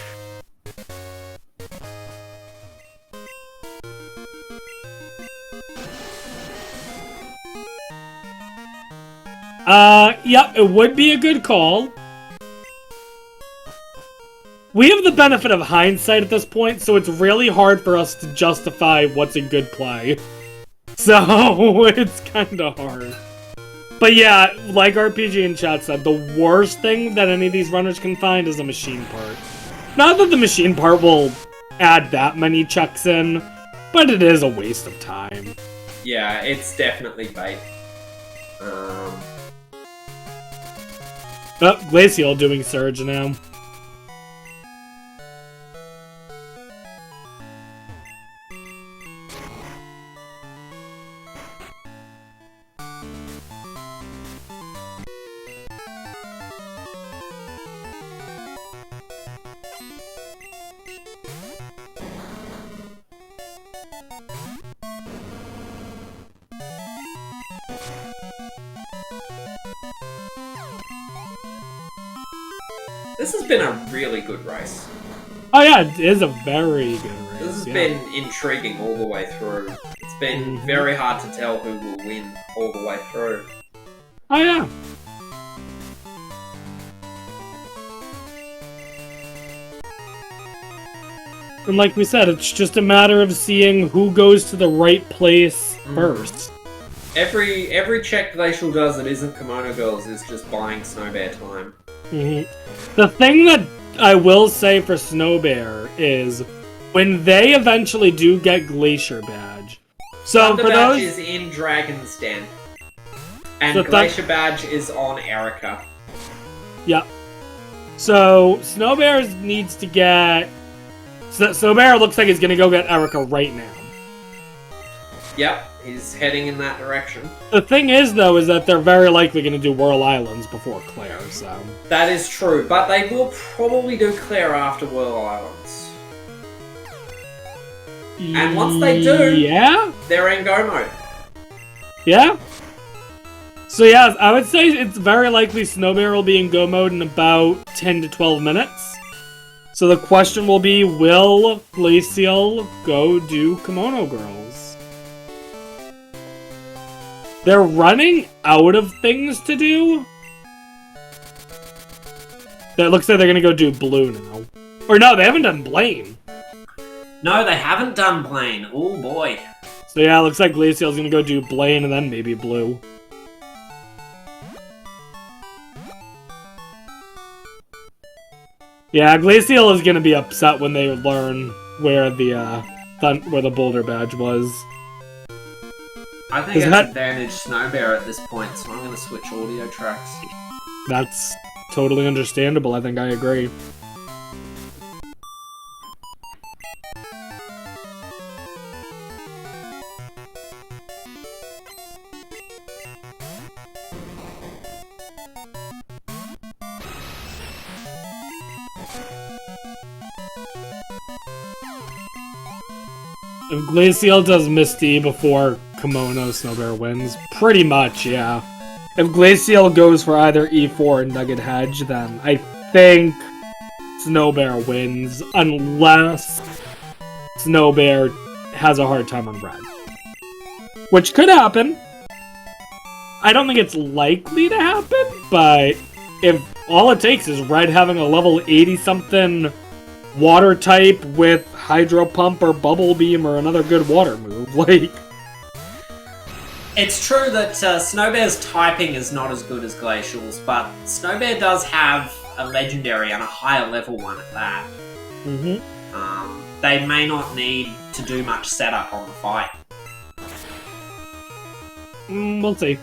Yep, it would be a good call. We have the benefit of hindsight at this point, so it's really hard for us to justify what's a good play. So, it's kinda hard. But yeah, like RPG in chat said, the worst thing that any of these runners can find is a machine part. Not that the machine part will add that many checks in, but it is a waste of time. Yeah, it's definitely bait. Oh, Glaciel doing Surge now. This has been a really good race. Oh yeah, it is a very good race. This has been intriguing all the way through. It's been very hard to tell who will win all the way through. Oh yeah. And like we said, it's just a matter of seeing who goes to the right place first. Every check Glaciel does that isn't Kimono Girls is just buying Snowbear time. The thing that I will say for Snowbear is when they eventually do get Glacier Badge. So Thunder for Badge those, is in Dragon's Den, and So Glacier Badge is on Erica. yeah. So Snowbear needs to get. Snowbear looks like he's gonna go get Erica right now. Yep, he's heading in that direction. The thing is, though, is that they're very likely going to do Whirl Islands before Claire, so... That is true, but they will probably do Claire after Whirl Islands. And once they do, they're in go mode. Yeah? So yeah, I would say it's very likely Snowbear will be in go mode in about 10 to 12 minutes. So the question will be, will Glaciel go do Kimono Girls? They're running out of things to do. It looks like they're gonna go do Blue now. Or no, they haven't done Blaine. No, they haven't done Blaine. Oh boy. So yeah, it looks like Glaciel's gonna go do Blaine and then maybe Blue. Yeah, Glaciel is gonna be upset when they learn where the Boulder Badge was. I think it's advantage Snowbear at this point, so I'm going to switch audio tracks. That's totally understandable. I think I agree. If Glaciel does Misty before Kimono, Snowbear wins. Pretty much, yeah. If Glaciel goes for either E4 or Nugget Hedge, then I think Snowbear wins, unless Snowbear has a hard time on Red. Which could happen. I don't think it's likely to happen, but if all it takes is Red having a level 80-something water type with Hydro Pump or Bubble Beam or another good water move, like... It's true that Snowbear's typing is not as good as Glacial's, but Snowbear does have a legendary and a higher level one at that. They may not need to do much setup on the fight. We'll see.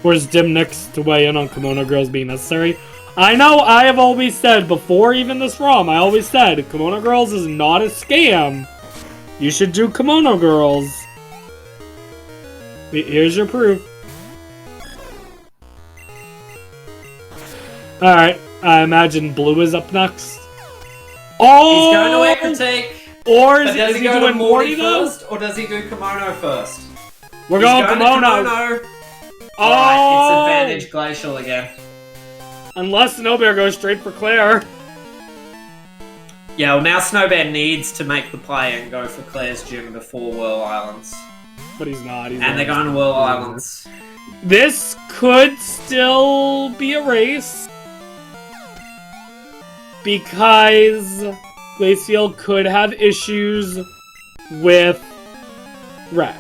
Where's Dim next to weigh in on Kimono Girls being necessary? I know I have always said, before even this ROM, I always said, Kimono Girls is not a scam. You should do Kimono Girls. Here's your proof. Alright, I imagine Blue is up next. Oh! He's going to Equitique. Or is he doing Morty first, or does he do Kimono first? We're going Kimono. Oh! Alright, it's advantage Glacial again. Unless Snowbear goes straight for Claire. Yeah, well now Snowbear needs to make the play and go for Claire's gym before Whirl Islands. But he's not. And they're going to Whirl Islands. This could still be a race. Because Glaciel could have issues with Red.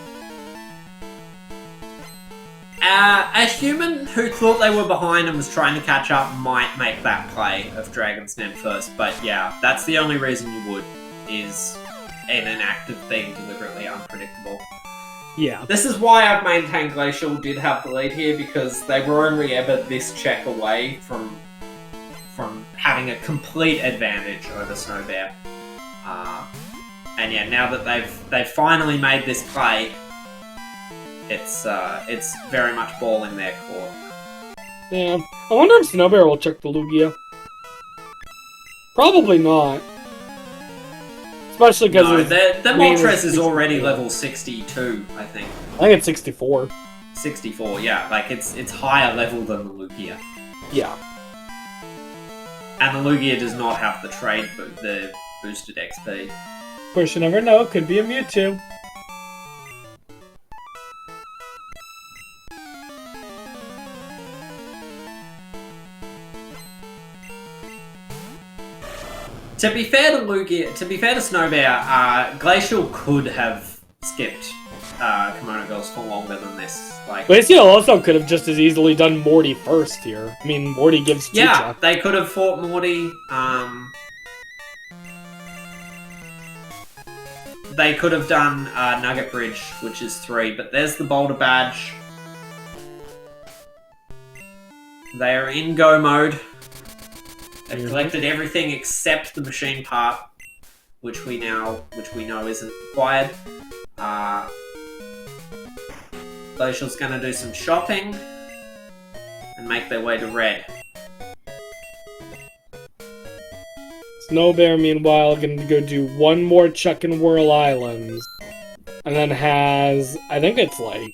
A human who thought they were behind and was trying to catch up might make that play of Dragon's Den first, but yeah, that's the only reason you would, is an inactive thing deliberately unpredictable. Yeah. This is why I've maintained Glacial did have the lead here, because they were only ever this check away from having a complete advantage over Snowbear. And yeah, now that they've finally made this play, it's very much ball in their court. Yeah. I wonder if Snowbear will check the Lugia. Probably not. Especially because the Moltres is already level 62, I think. I think it's 64. 64, yeah. Like it's higher level than the Lugia. Yeah. And the Lugia does not have the boosted XP. Of course, you never know. Could be a Mewtwo. To be fair to Snowbear, Glacial could have skipped Kimono Girls for longer than this. Like, Glacial also could have just as easily done Morty first here. I mean, Morty gives two yeah, they could have fought Morty. They could have done Nugget Bridge, which is 3, but there's the Boulder Badge. They are in go mode. They've collected everything except the machine part, which we know isn't required. Glacial's gonna do some shopping and make their way to Red. Snowbear, meanwhile, gonna go do one more check in Whirl Islands. And then has, I think it's like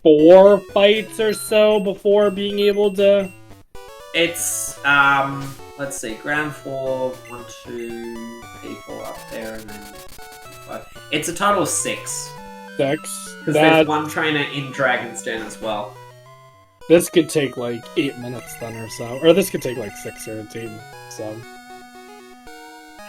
4 fights or so before being able to... It's, let's see, ground floor, 1, 2 people up there, and then 5. It's a total of 6. 6. Because there's one trainer in Dragon's Den as well. This could take like 8 minutes then or so. Or this could take like 6 or 8, so...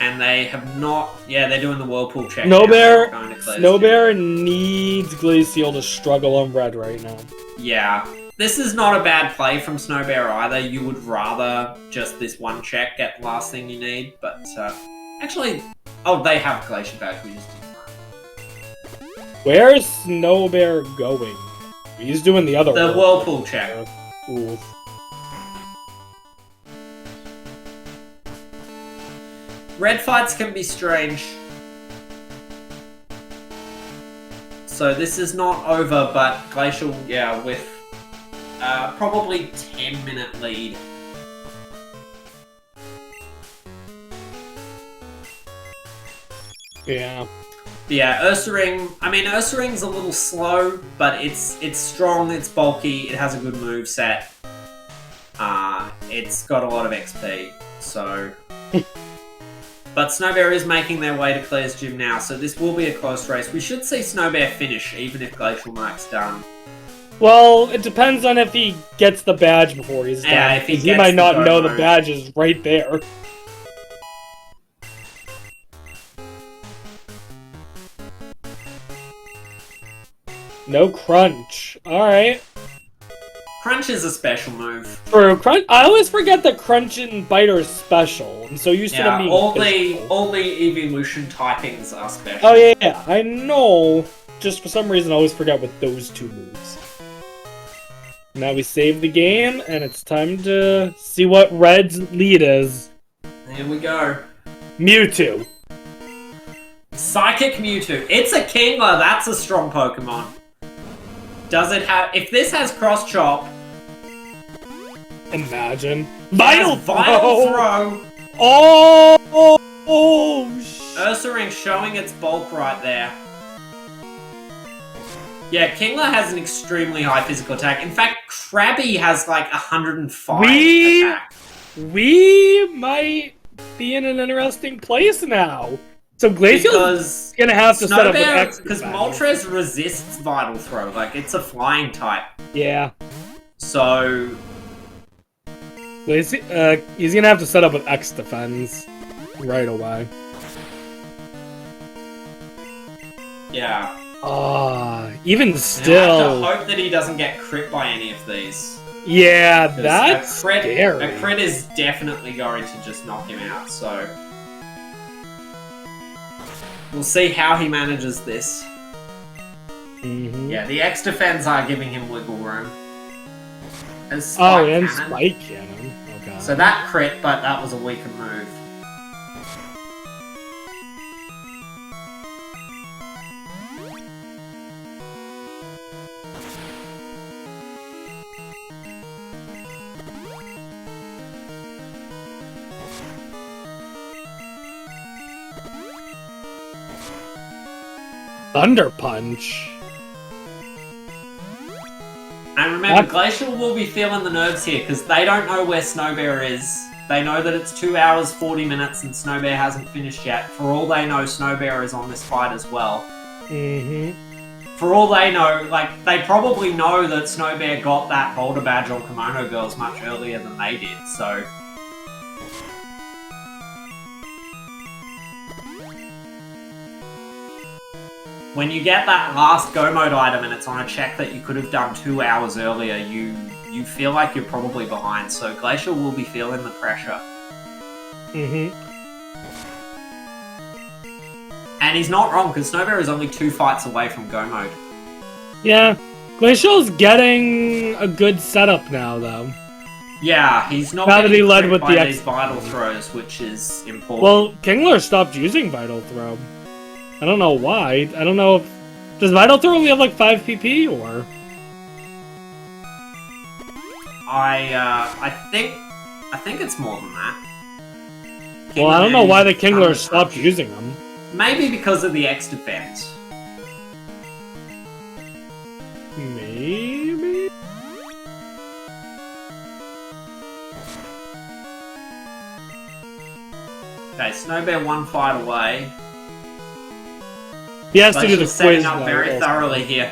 And they have not... Yeah, they're doing the Whirlpool check. Snowbear needs Glaciel to struggle on Red right now. Yeah. This is not a bad play from Snowbear either. You would rather just this one check get the last thing you need, but... actually... Oh, they have Glacier Badge. We just didn't know. Where is Snowbear going? He's doing the other one. The Whirlpool check. Ooh. Red fights can be strange. So this is not over, but Glacial, yeah, with probably 10-minute lead. Yeah. But yeah, Ursaring. I mean, Ursaring's a little slow, but it's strong. It's bulky. It has a good move set. It's got a lot of XP. So, but Snowbear is making their way to Claire's gym now, so this will be a close race. We should see Snowbear finish, even if Glacial Mike's done. Well, it depends on if he gets the badge before he's done. Yeah, if he might not know the badge is right there. No crunch. Alright. Crunch is a special move. For crunch, I always forget that crunch and bite are special. I'm so used to them being all the evolution typings are special. Oh yeah, I know. Just for some reason I always forget with those two moves. Now we save the game, and it's time to see what Red's lead is. Here we go. Mewtwo. Psychic Mewtwo. It's a Kingler, that's a strong Pokemon. Does it have... If this has Cross Chop... Imagine. Vital Throw! Oh! Ursaring showing its bulk right there. Yeah, Kingler has an extremely high physical attack. In fact, Krabby has like 105 attack. We might be in an interesting place now. So Glaciel's gonna have to set up an X. Because Moltres resists Vital Throw. Like, it's a flying type. Yeah. So... he's gonna have to set up with X defense right away. Yeah. Even still... I have to hope that he doesn't get crit by any of these. Yeah, that's scary. A crit is definitely going to just knock him out, so... We'll see how he manages this. Yeah, the X defense are giving him wiggle room. And Spike Cannon. Okay. So that crit, but that was a weaker move. Thunder Punch. And remember, Glacial will be feeling the nerves here, because they don't know where Snowbear is. They know that it's 2 hours, 40 minutes, and Snowbear hasn't finished yet. For all they know, Snowbear is on this fight as well. For all they know, like, they probably know that Snowbear got that Boulder Badge on Kimono Girls much earlier than they did, so... When you get that last Go Mode item and it's on a check that you could have done 2 hours earlier, you feel like you're probably behind, so Glacial will be feeling the pressure. And he's not wrong, because Snowbear is only 2 fights away from Go Mode. Yeah, Glacial's getting a good setup now, though. Yeah, he's not getting led with these Vital Throws, which is important. Well, Kingler stopped using Vital Throw. I don't know why. I don't know if... Does Vital Throw only have like 5 PP, or...? I think it's more than that. Well, I don't know why the Kingler stopped using them. Maybe because of the X defense. Maybe? Okay, Snowbear 1 fight away. He has to do the quiz, setting up very thoroughly here.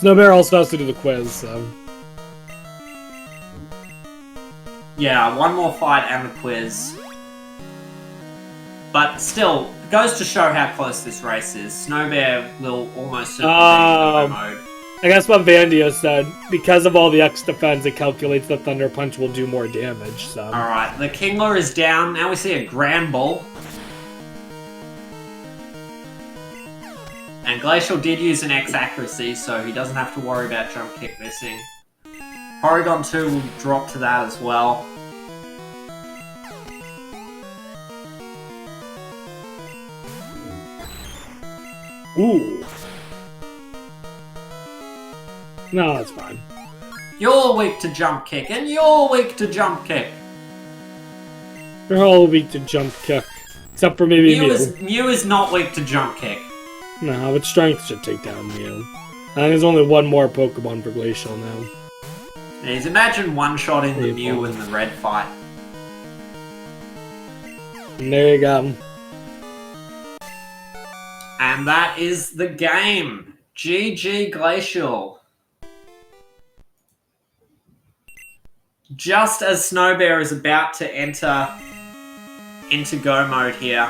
Snowbear also has to do the quiz, so... Yeah, 1 more fight and the quiz. But still, it goes to show how close this race is. Snowbear will almost certainly be in mode. I guess what Vandia said, because of all the X defense, it calculates that Thunder Punch will do more damage, so... Alright, the Kingler is down. Now we see a Grand Ball. And Glacial did use an X accuracy, so he doesn't have to worry about Jump Kick missing. Porygon 2 will drop to that as well. Ooh. No, that's fine. You're weak to Jump Kick, and you're weak to Jump Kick. They're all weak to Jump Kick. Except for maybe Mew. Mew is not weak to jump kick. No, its strength should take down Mew. I think there's only one more Pokemon for Glaciel now. Please imagine one-shotting the Mew in the red fight. And there you go. And that is the game. GG Glaciel. Just as Snowbear is about to enter into go mode here.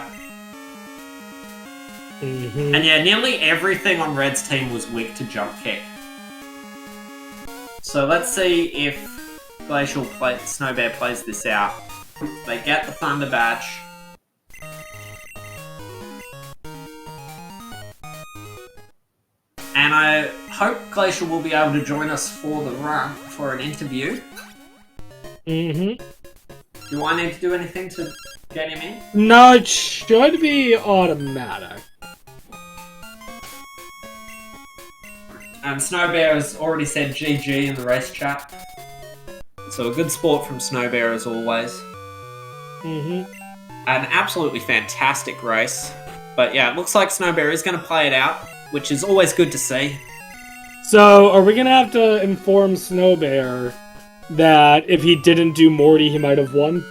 And yeah, nearly everything on Red's team was weak to jump kick. So let's see if Snowbear plays this out. They get the Thunder Badge. And I hope Glaciel will be able to join us for the run, for an interview. Do I need to do anything to get him in? No, it should be automatic. And Snowbear has already said GG in the race chat. So a good sport from Snowbear as always. An absolutely fantastic race. But yeah, it looks like Snowbear is going to play it out, which is always good to see. So, are we going to have to inform Snowbear that if he didn't do Morty, he might have won?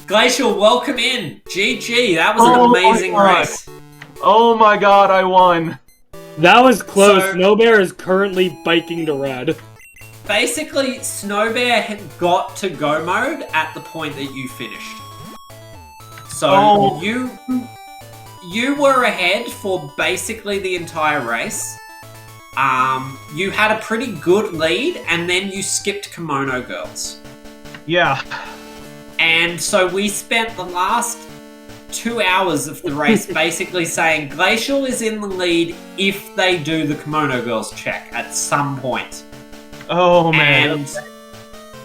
Glaciel, welcome in. GG, that was an amazing race. Oh my god, I won. That was close. So, Snowbear is currently biking to red. Basically, Snowbear had got to go mode at the point that you finished. So you were ahead for basically the entire race. You had a pretty good lead, and then you skipped Kimono Girls. Yeah. And so we spent the last 2 hours of the race basically saying Glaciel is in the lead if they do the Kimono Girls check at some point. Oh, man.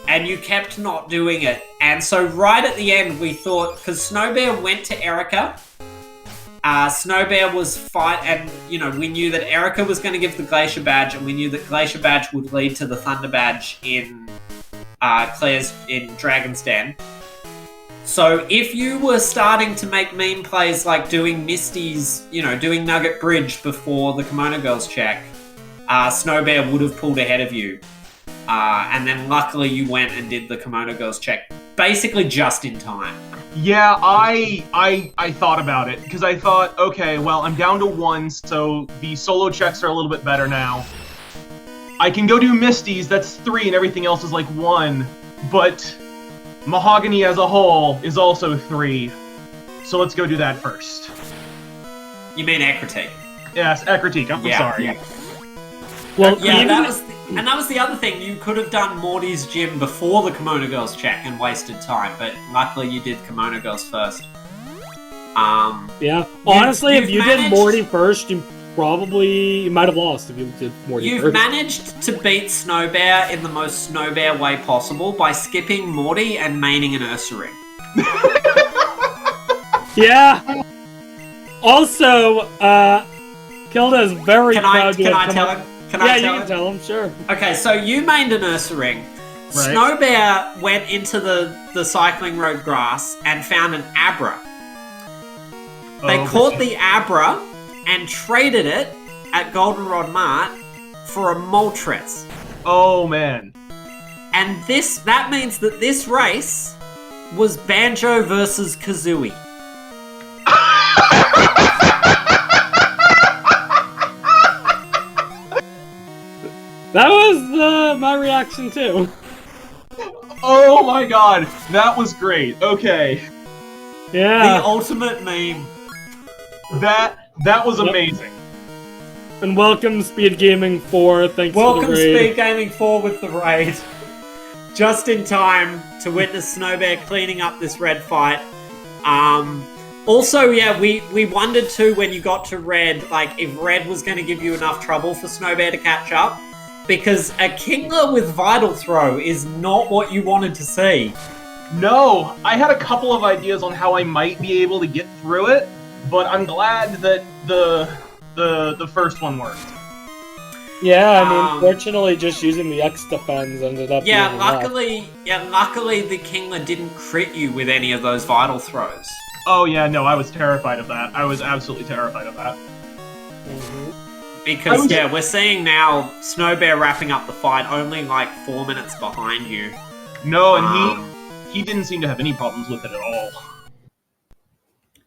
And you kept not doing it. And so right at the end, we thought, because Snowbear went to Erica, Snowbear was and we knew that Erica was going to give the Glacier Badge, and we knew that Glacier Badge would lead to the Thunder Badge in Dragon's Den. So if you were starting to make meme plays like doing Misty's, doing Nugget Bridge before the Kimono Girls check, Snowbear would have pulled ahead of you. And then luckily you went and did the Kimono Girls check basically just in time. Yeah, I thought about it, because I thought, okay, well, I'm down to 1, so the solo checks are a little bit better now. I can go do Misty's, that's 3, and everything else is like 1, but Mahogany as a whole is also 3, so let's go do that first. You mean Ecritique? Yes, Ecritique, I'm sorry. Yeah. Well, yeah, that was the other thing. You could have done Morty's gym before the Kimono Girls check and wasted time, but luckily you did Kimono Girls first. Yeah. Honestly, if you did Morty first, you might have lost if you did Morty first. You've managed to beat Snowbear in the most Snowbear way possible by skipping Morty and maining an Ursaring. Yeah. Also, Kilda is very proud to have come up. Yeah, you can tell him, sure. Okay, so you mained an Ursaring. Right. Snowbear went into the cycling road grass and found an Abra. They caught the Abra and traded it at Goldenrod Mart for a Moltres. Oh, man. And that means that this race was Banjo versus Kazooie. That was my reaction too. Oh my god, that was great. Okay. Yeah. The ultimate meme. That was amazing. And welcome SpeedGaming 4, thanks for the raid. Welcome SpeedGaming 4 with the raid. Just in time to witness Snowbear cleaning up this red fight. Also, yeah, we wondered too when you got to red, like if red was going to give you enough trouble for Snowbear to catch up. Because a Kingler with Vital Throw is not what you wanted to see. No, I had a couple of ideas on how I might be able to get through it, but I'm glad that the first one worked. Yeah, I mean, fortunately, just using the X defense ended up. Yeah, being enough. luckily the Kingler didn't crit you with any of those vital throws. Oh yeah, no, I was terrified of that. I was absolutely terrified of that. Because we're seeing now Snowbear wrapping up the fight only like 4 minutes behind you. No, and he didn't seem to have any problems with it at all.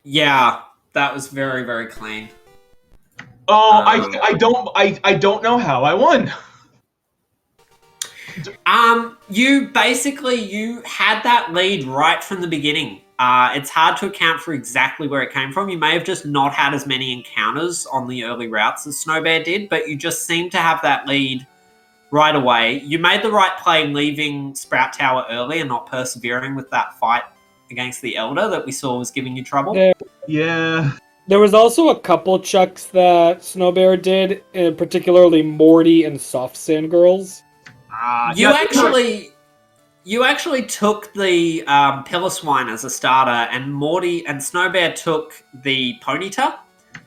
Yeah, that was very, very clean. Oh, I don't know how I won. You had that lead right from the beginning. It's hard to account for exactly where it came from. You may have just not had as many encounters on the early routes as Snowbear did, but you just seemed to have that lead right away. You made the right play leaving Sprout Tower early and not persevering with that fight against the Elder that we saw was giving you trouble. Yeah. There was also a couple chucks that Snowbear did, particularly Morty and Soft Sand Girls. You actually took the Pillar Swine as a starter, and Morty and Snowbear took the Ponyta.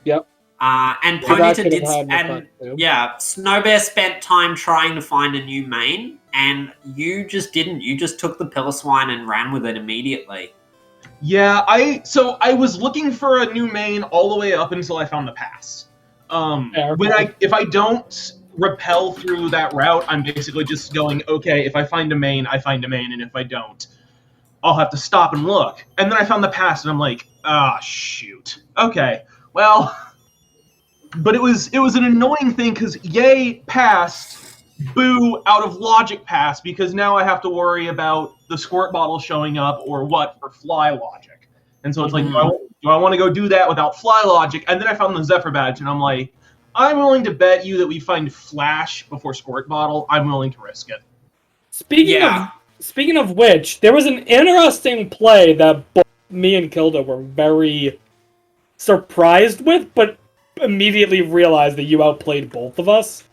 Yep. And Ponyta did, and Snowbear spent time trying to find a new main, and you just didn't. You just took the Pillar Swine and ran with it immediately. Yeah, I was looking for a new main all the way up until I found the pass. If I don't repel through that route, I'm basically just going, okay, if I find a main, I find a main, and if I don't, I'll have to stop and look. And then I found the pass, and I'm like, shoot. Okay, well, but it was an annoying thing because yay passed, boo out of logic pass, because now I have to worry about the squirt bottle showing up or what for fly logic. And so it's like, do I want to go do that without fly logic? And then I found the Zephyr badge, and I'm like, I'm willing to bet you that we find Flash before Squirt Bottle. I'm willing to risk it. Speaking of which, there was an interesting play that both me and Kilda were very surprised with, but immediately realized that you outplayed both of us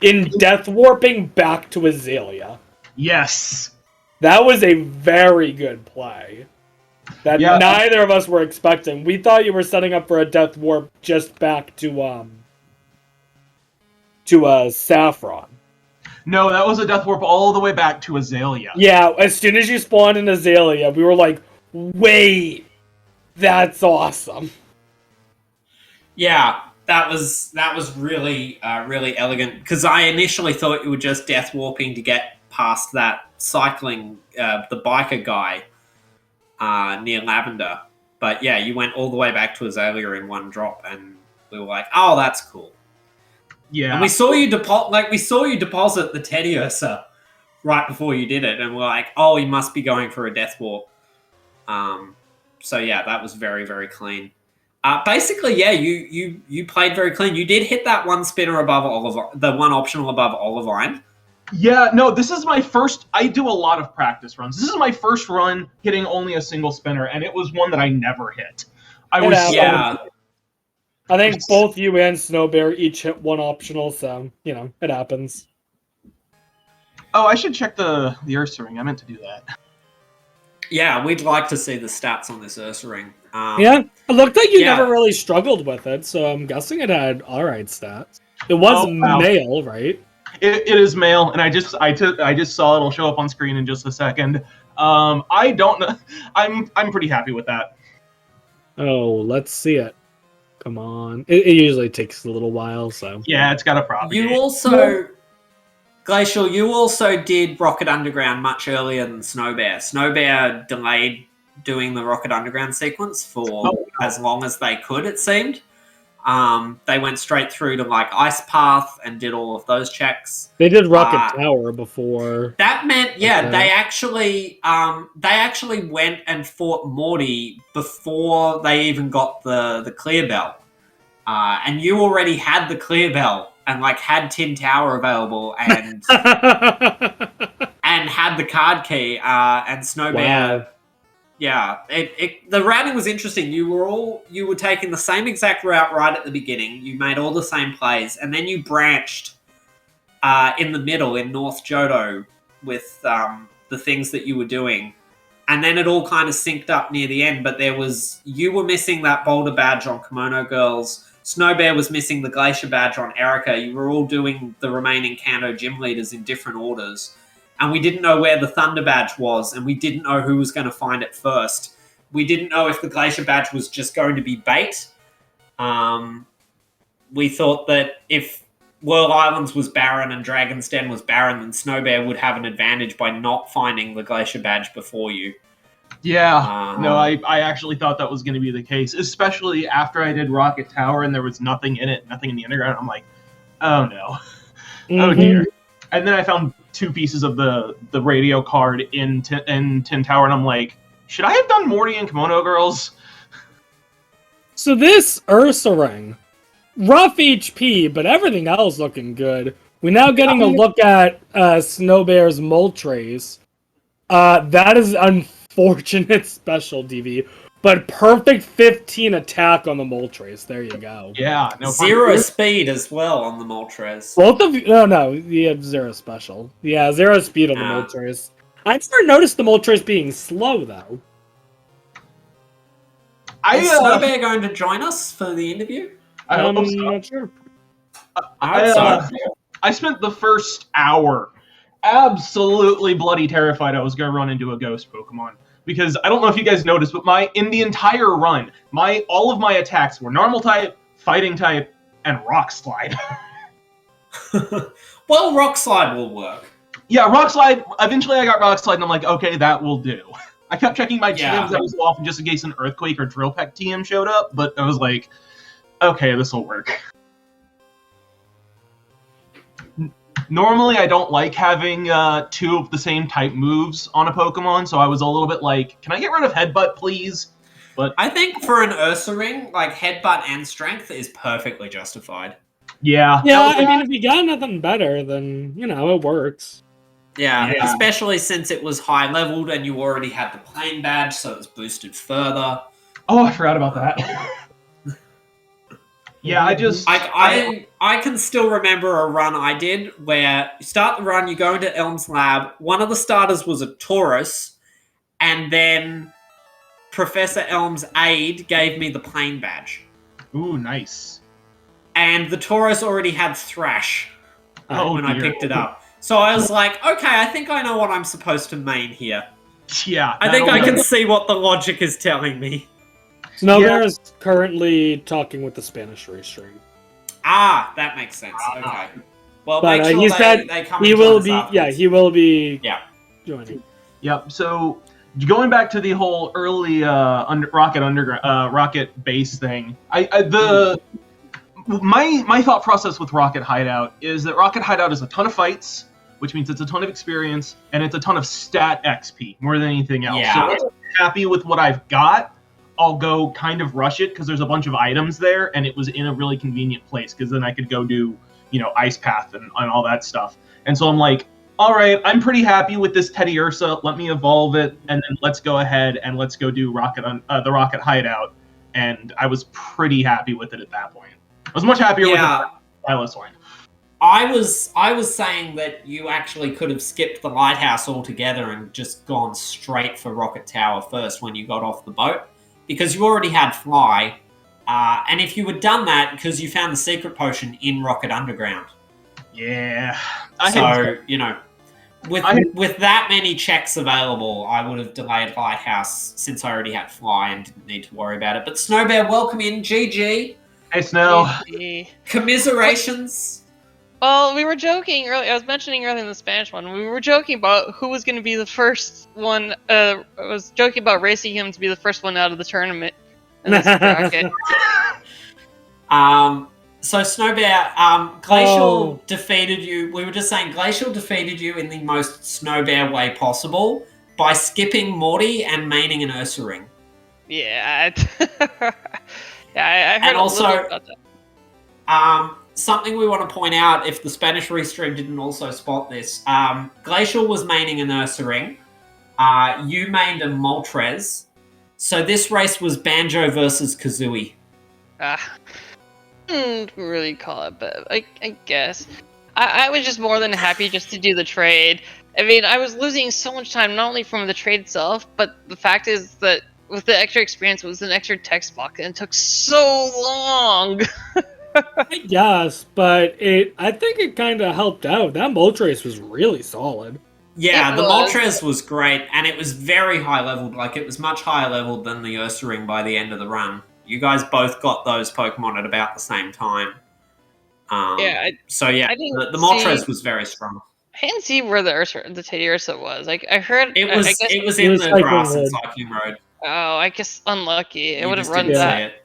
in death warping back to Azalea. Yes. That was a very good play that neither of us were expecting. We thought you were setting up for a death warp just back to Saffron. No, that was a death warp all the way back to Azalea. Yeah, as soon as you spawned in Azalea, we were like, wait, that's awesome. Yeah, that was really really elegant, because I initially thought you were just death warping to get past that cycling the biker guy near Lavender, but yeah, you went all the way back to Azalea in one drop, and we were like, oh, that's cool. Yeah, and we saw you deposit the Teddy Ursa right before you did it, and we're like, oh, he must be going for a death warp. So yeah, that was very, very clean. Basically, yeah, you played very clean. You did hit that one spinner above the one optional above Olivine. Yeah, no, this is my first. I do a lot of practice runs. This is my first run hitting only a single spinner, and it was one that I never hit. I think both you and Snowbear each hit one optional, so, it happens. Oh, I should check the Ursa ring. I meant to do that. Yeah, we'd like to see the stats on this Ursa ring. It looked like you never really struggled with it, so I'm guessing it had alright stats. It was male, right? It is male, and I just saw it'll show up on screen in just a second. I don't know. I'm pretty happy with that. Oh, let's see it. Come on. It usually takes a little while, so... Yeah, it's got a propagate. Glaciel, you also did Rocket Underground much earlier than Snowbear. Snowbear delayed doing the Rocket Underground sequence for as long as they could, it seemed. They went straight through to Ice Path and did all of those checks. They did Rocket Tower before. That meant, they actually went and fought Morty before they even got the clear bell. And you already had the clear bell and had Tin Tower available and and had the card key and Snowbear. Wow. Yeah, the routing was interesting. You were taking the same exact route right at the beginning. You made all the same plays, and then you branched in the middle in North Johto with the things that you were doing, and then it all kind of synced up near the end. But you were missing that Boulder badge on Kimono Girls. Snowbear was missing the Glacier badge on Erica. You were all doing the remaining Kanto gym leaders in different orders. And we didn't know where the Thunder badge was, and we didn't know who was going to find it first. We didn't know if the Glacier badge was just going to be bait. We thought that if Whirl Islands was barren and Dragon's Den was barren, then Snowbear would have an advantage by not finding the Glacier badge before you. Yeah, no, I actually thought that was going to be the case, especially after I did Rocket Tower and there was nothing in it, nothing in the underground. I'm like, oh no, oh dear. And then I found 2 pieces of the radio card in Tin Tower, and I'm like, should I have done Morty and Kimono Girls? So this Ursa ring, rough HP, but everything else looking good. We're now getting a look at Snowbear's Moltres. That is unfortunate special DV, but perfect 15 attack on the Moltres. There you go. Yeah, no. 0 speed as well on the Moltres. Both of you, no, you have 0 special. Yeah, 0 speed on the Moltres. I've never noticed the Moltres being slow though. Is Snowbear going to join us for the interview? I'm hope so. not sure. I spent the first hour absolutely bloody terrified I was going to run into a ghost Pokemon. Because I don't know if you guys noticed, but in the entire run, all of my attacks were Normal type, Fighting type, and Rock Slide. Well, Rock Slide will work. Yeah, Rock Slide. Eventually I got Rock Slide, and I'm like, okay, that will do. I kept checking my TMs every so often just in case an Earthquake or Drill Peck TM showed up, but I was like, okay, this will work. Normally, I don't like having 2 of the same type moves on a Pokemon, so I was a little bit like, can I get rid of Headbutt, please? But I think for an Ursa ring, like Headbutt and Strength is perfectly justified. Yeah. Yeah, I mean, if you got nothing better, then, it works. Yeah, especially since it was high-leveled and you already had the Plane badge, so it was boosted further. Oh, I forgot about that. Yeah, I can still remember a run I did where you start the run, you go into Elm's lab, one of the starters was a Taurus, and then Professor Elm's aide gave me the Plane badge. Ooh, nice. And the Taurus already had Thrash when I picked it up. So I was like, okay, I think I know what I'm supposed to main here. Yeah. I think I can see what the logic is telling me. Snowbear is currently talking with the Spanish restring. Ah, that makes sense. Okay. Well, but make sure he said they come he will be. Yeah, he will be. Yeah. Joining. Yep. So going back to the whole early Rocket base thing, my thought process with Rocket Hideout is that Rocket Hideout is a ton of fights, which means it's a ton of experience and it's a ton of stat XP more than anything else. Yeah. So once I'm happy with what I've got, I'll go kind of rush it because there's a bunch of items there and it was in a really convenient place because then I could go do, Ice Path and all that stuff. And so I'm like, all right, I'm pretty happy with this Teddy Ursa. Let me evolve it and then let's go ahead and let's go do the Rocket Hideout. And I was pretty happy with it at that point. I was much happier with the Stylus one. I was saying that you actually could have skipped the lighthouse altogether and just gone straight for Rocket Tower first when you got off the boat. Because you already had Fly, and if you had done that, because you found the secret potion in Rocket Underground. Yeah. With that many checks available, I would have delayed Lighthouse since I already had Fly and didn't need to worry about it. But Snowbear, welcome in, GG. Hey, Snow. Commiserations. Well, we were joking earlier. I was mentioning earlier in the Spanish one. We were joking about who was going to be the first one. I was joking about racing him to be the first one out of the tournament in this bracket. So Snowbear, Glaciel defeated you. We were just saying Glaciel defeated you in the most Snowbear way possible by skipping Morty and maining an Ursa ring. Yeah. I heard and a also, little about that. Something we want to point out, if the Spanish restream didn't also spot this, Glaciel was maining an Ursa ring. You mained a Moltres. So this race was Banjo versus Kazooie. Wouldn't really call it, but I guess. I was just more than happy just to do the trade. I mean, I was losing so much time, not only from the trade itself, but the fact is that with the extra experience, it was an extra text box, and it took so long. I guess, but I think it kind of helped out. That Moltres was really solid. Yeah, It the was. Moltres was great, and it was very high leveled. Like, it was much higher leveled than the Ursaring by the end of the run. You guys both got those Pokemon at about the same time. Yeah, So yeah, I didn't the Moltres see. was very strong. I didn't see where the Teddiursa was. Like I heard, It I was guess. it was It in was the Cycling grass and Road. Cycling Road. Oh, I guess unlucky. I You would have just run didn't see that. it.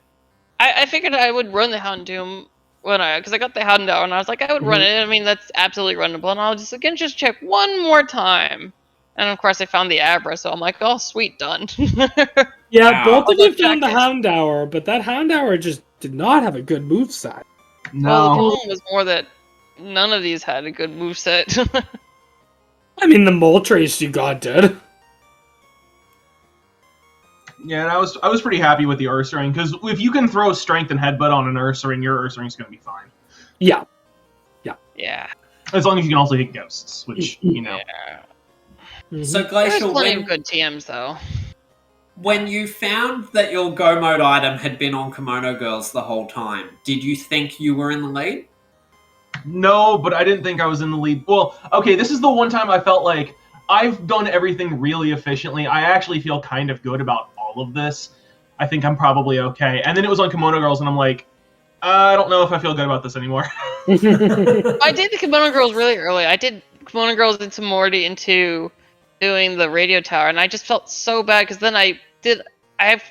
I figured I would run the Houndoom because I got the Houndour and I was like I would run Mhm. it. I mean that's absolutely runnable, and I'll just check one more time. And of course I found the Abra, so I'm like, oh sweet, done. Yeah, Wow. both of you Although found the check it. Houndour, but that Houndour just did not have a good moveset. Well, the No. problem was more that none of these had a good moveset. I mean, the Moltres you got did. Yeah, and I was pretty happy with the Ursaring, because if you can throw Strength and Headbutt on an Ursaring, your Ursaring's going to be fine. Yeah. Yeah. As long as you can also hit Ghosts, which, you know. Yeah. Mhm. So There's Glacial, plenty of good TMs though. when you found that your Go Mode item had been on Kimono Girls the whole time, did you think you were in the lead? No, but I didn't think I was in the lead. Well, okay, this is the one time I felt like I've done everything really efficiently. I actually feel kind of good about all of this. I think I'm probably okay. And then it was on Kimono Girls, and I'm like, I don't know if I feel good about this anymore. I did the Kimono Girls really early. I did Kimono Girls into Morty into doing the radio tower, and I just felt so bad because then I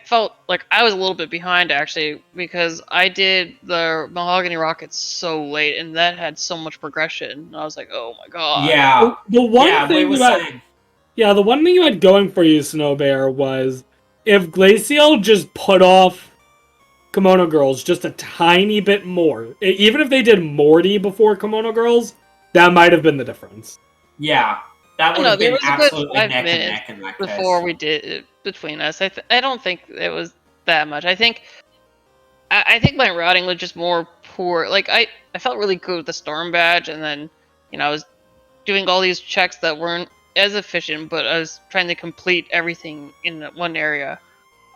felt like I was a little bit behind actually because I did the Mahogany Rockets so late, and that had so much progression. And I was like, oh my god. Yeah. The one Yeah, we thing were you had, saying. yeah, the one thing you had going for you, Snowbear, was if Glaciel just put off Kimono Girls just a tiny bit more, even if they did Morty before Kimono Girls, that might have been the difference. Yeah. That would No, have there been was a good absolutely 5 neck and minutes neck in that before case. we did it between us. I don't think it was that much. I think my routing was just more poor. Like I felt really good with the Storm Badge, and then I was doing all these checks that weren't as efficient, but I was trying to complete everything in one area.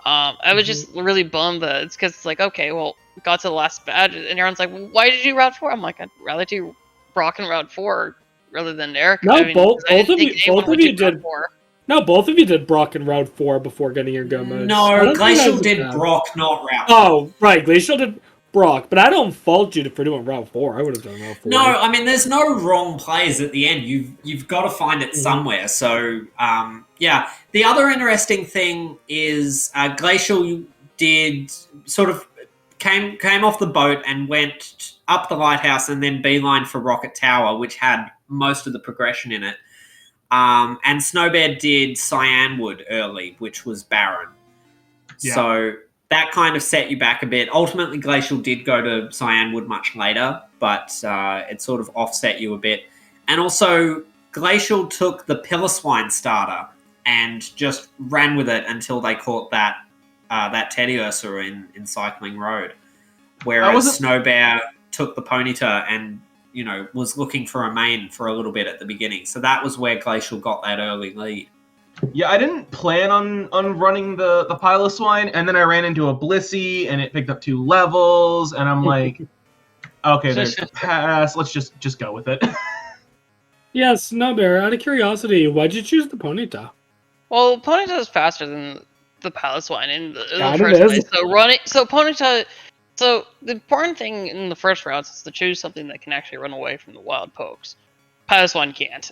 I was just really bummed that it's because it's like, okay, well, got to the last badge, and everyone's like, well, why did you Route 4? I'm like, I'd rather do Brock and Route 4 rather than Eric. No, I mean, both 'cause I didn't of think you, anyone both would of you do Route did. 4. No, both of you did Brock and Route 4 before getting your go modes. I No, don't think Glacial that's did bad. Brock, not Route. Oh, right, Glacial did Brock, but I don't fault you for doing Route 4. I would have done Route 4. No, I mean, there's no wrong plays at the end. You've got to find it somewhere. So, yeah. The other interesting thing is Glacial did sort of came off the boat and went up the lighthouse and then beeline for Rocket Tower, which had most of the progression in it. And Snowbear did Cyanwood early, which was barren. Yeah. So that kind of set you back a bit. Ultimately, Glacial did go to Cyanwood much later, but it sort of offset you a bit. And also, Glacial took the Piloswine starter and just ran with it until they caught that Teddiursa in Cycling Road. Whereas Snowbear took the Ponyta and, was looking for a main for a little bit at the beginning. So that was where Glacial got that early lead. Yeah, I didn't plan on running the Piloswine, and then I ran into a Blissey, and it picked up 2 levels, and I'm like, okay, there's the pass. Let's just go with it. Yeah, Snowbear, out of curiosity, why'd you choose the Ponyta? Well, Ponyta is faster than the Piloswine in the God, first it place. is. So Ponyta. So the important thing in the first routes is to choose something that can actually run away from the wild pokes. Piloswine can't.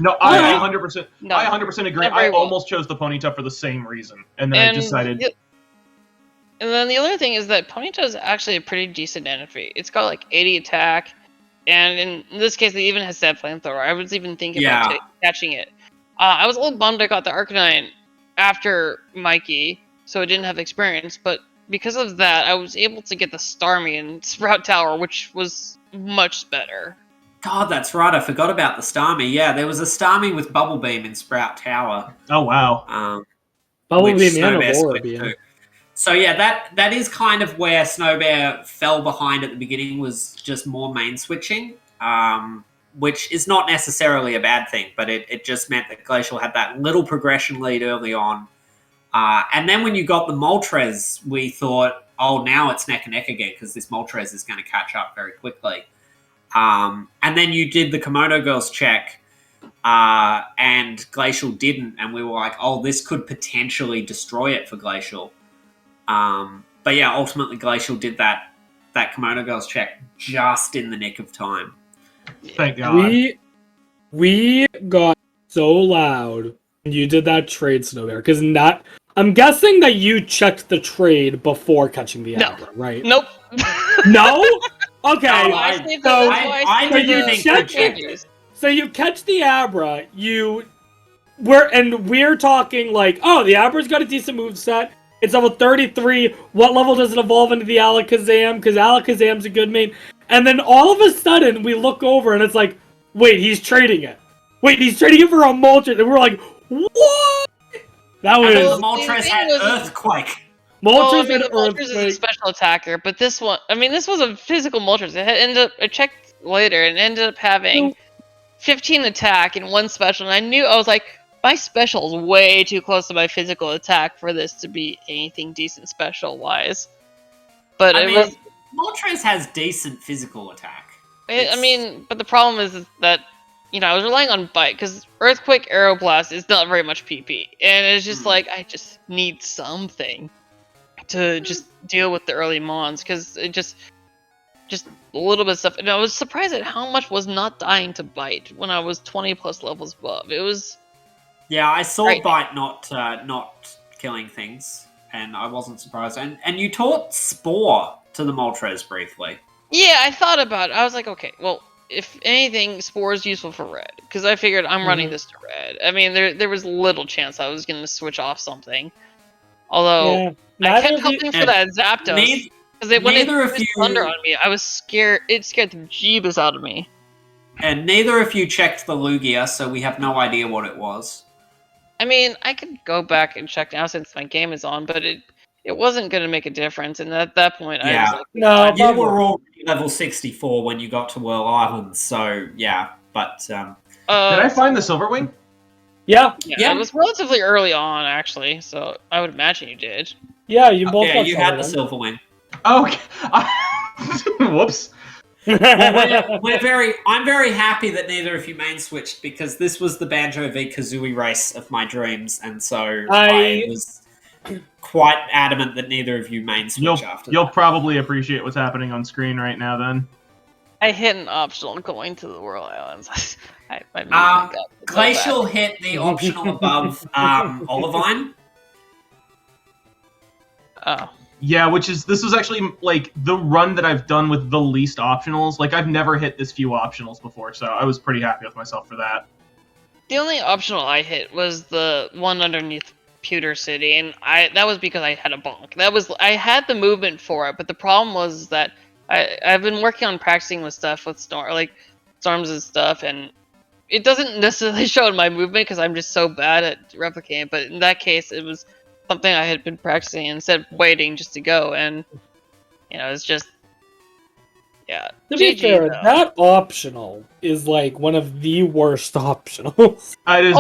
No, I 100%. No, I 100% agree. not very I well. almost chose the Ponyta for the same reason, and then I decided. And then the other thing is that Ponyta is actually a pretty decent enemy. It's got like 80 attack, and in this case, it even has that flamethrower. I was even thinking about catching it. I was a little bummed I got the Arcanine after Mikey, so it didn't have experience, but because of that, I was able to get the Starmie and Sprout Tower, which was much better. God, that's right. I forgot about the Starmie. Yeah, there was a Starmie with Bubble Beam in Sprout Tower. Oh wow. Bubble which Beam and Snowbear Aurora switched Beam. to. So yeah, that is kind of where Snowbear fell behind at the beginning, was just more main switching, which is not necessarily a bad thing, but it just meant that Glacial had that little progression lead early on, And then when you got the Moltres, we thought, oh, now it's neck and neck again because this Moltres is going to catch up very quickly. And then you did the Komodo Girls check, and Glacial didn't, and we were like, oh, this could potentially destroy it for Glacial. But yeah, ultimately Glacial did that Komodo Girls check just in the nick of time. Thank God. We got so loud when you did that trade, Snowbear, because I'm guessing that you checked the trade before catching the Abra, right? Nope. No? Okay. So you catch the Abra, we're talking like, oh, the Abra's got a decent moveset. It's level 33. What level does it evolve into the Alakazam? Because Alakazam's a good main. And then all of a sudden, we look over and it's like, wait, he's trading it. Wait, he's trading it for a Moltres. And we're like, what? That was... And the Moltres had Earthquake. Moltres had Moltres is a Earthquake. special attacker, but this one, this was a physical Moltres. I checked later and ended up having 15 attack and 1 special. And I was like, my special is way too close to my physical attack for this to be anything decent special-wise. But Moltres has decent physical attack. But the problem is that, I was relying on Bite, because Earthquake Aeroblast is not very much PP. And it's just like, I just need something to just deal with the early mons, because it just a little bit of stuff. And I was surprised at how much was not dying to Bite when I was 20 plus levels above. It was... Yeah, I saw Bite not killing things, and I wasn't surprised. And you taught Spore to the Moltres briefly. Yeah, I thought about it. I was like, okay, well, if anything, Spore is useful for red, because I figured I'm running this to red. There was little chance I was going to switch off something. Although, I kept hoping for that Zapdos, because when it threw Thunder on me, I was scared. It scared the Jeebus out of me. And neither of you checked the Lugia, so we have no idea what it was. I could go back and check now since my game is on, but it wasn't going to make a difference. And at that point, I was like, no, you were already level 64 when you got to Whirl Island, so yeah. But did I find the Silverwing? Yeah. It was relatively early on, actually, so I would imagine you did. Yeah, you both. Yeah, you had the Silverwing. Okay. Whoops. Well, I'm very happy that neither of you main switched, because this was the Banjo v Kazooie race of my dreams, and so I was quite adamant that neither of you main switch after You'll that. probably appreciate what's happening on screen right now, then. I hit an optional going to the Whirl Islands. Glacial hit the optional above Olivine. Oh. Yeah, this was actually, the run that I've done with the least optionals. I've never hit this few optionals before, so I was pretty happy with myself for that. The only optional I hit was the one underneath Pewter City, and that was because I had a bonk. I had the movement for it, but the problem was that I've been working on practicing with stuff with storms and stuff, and it doesn't necessarily show in my movement because I'm just so bad at replicating, but in that case, it was something I had been practicing instead of waiting just to go, and it's just To be fair, that optional is one of the worst optionals. It is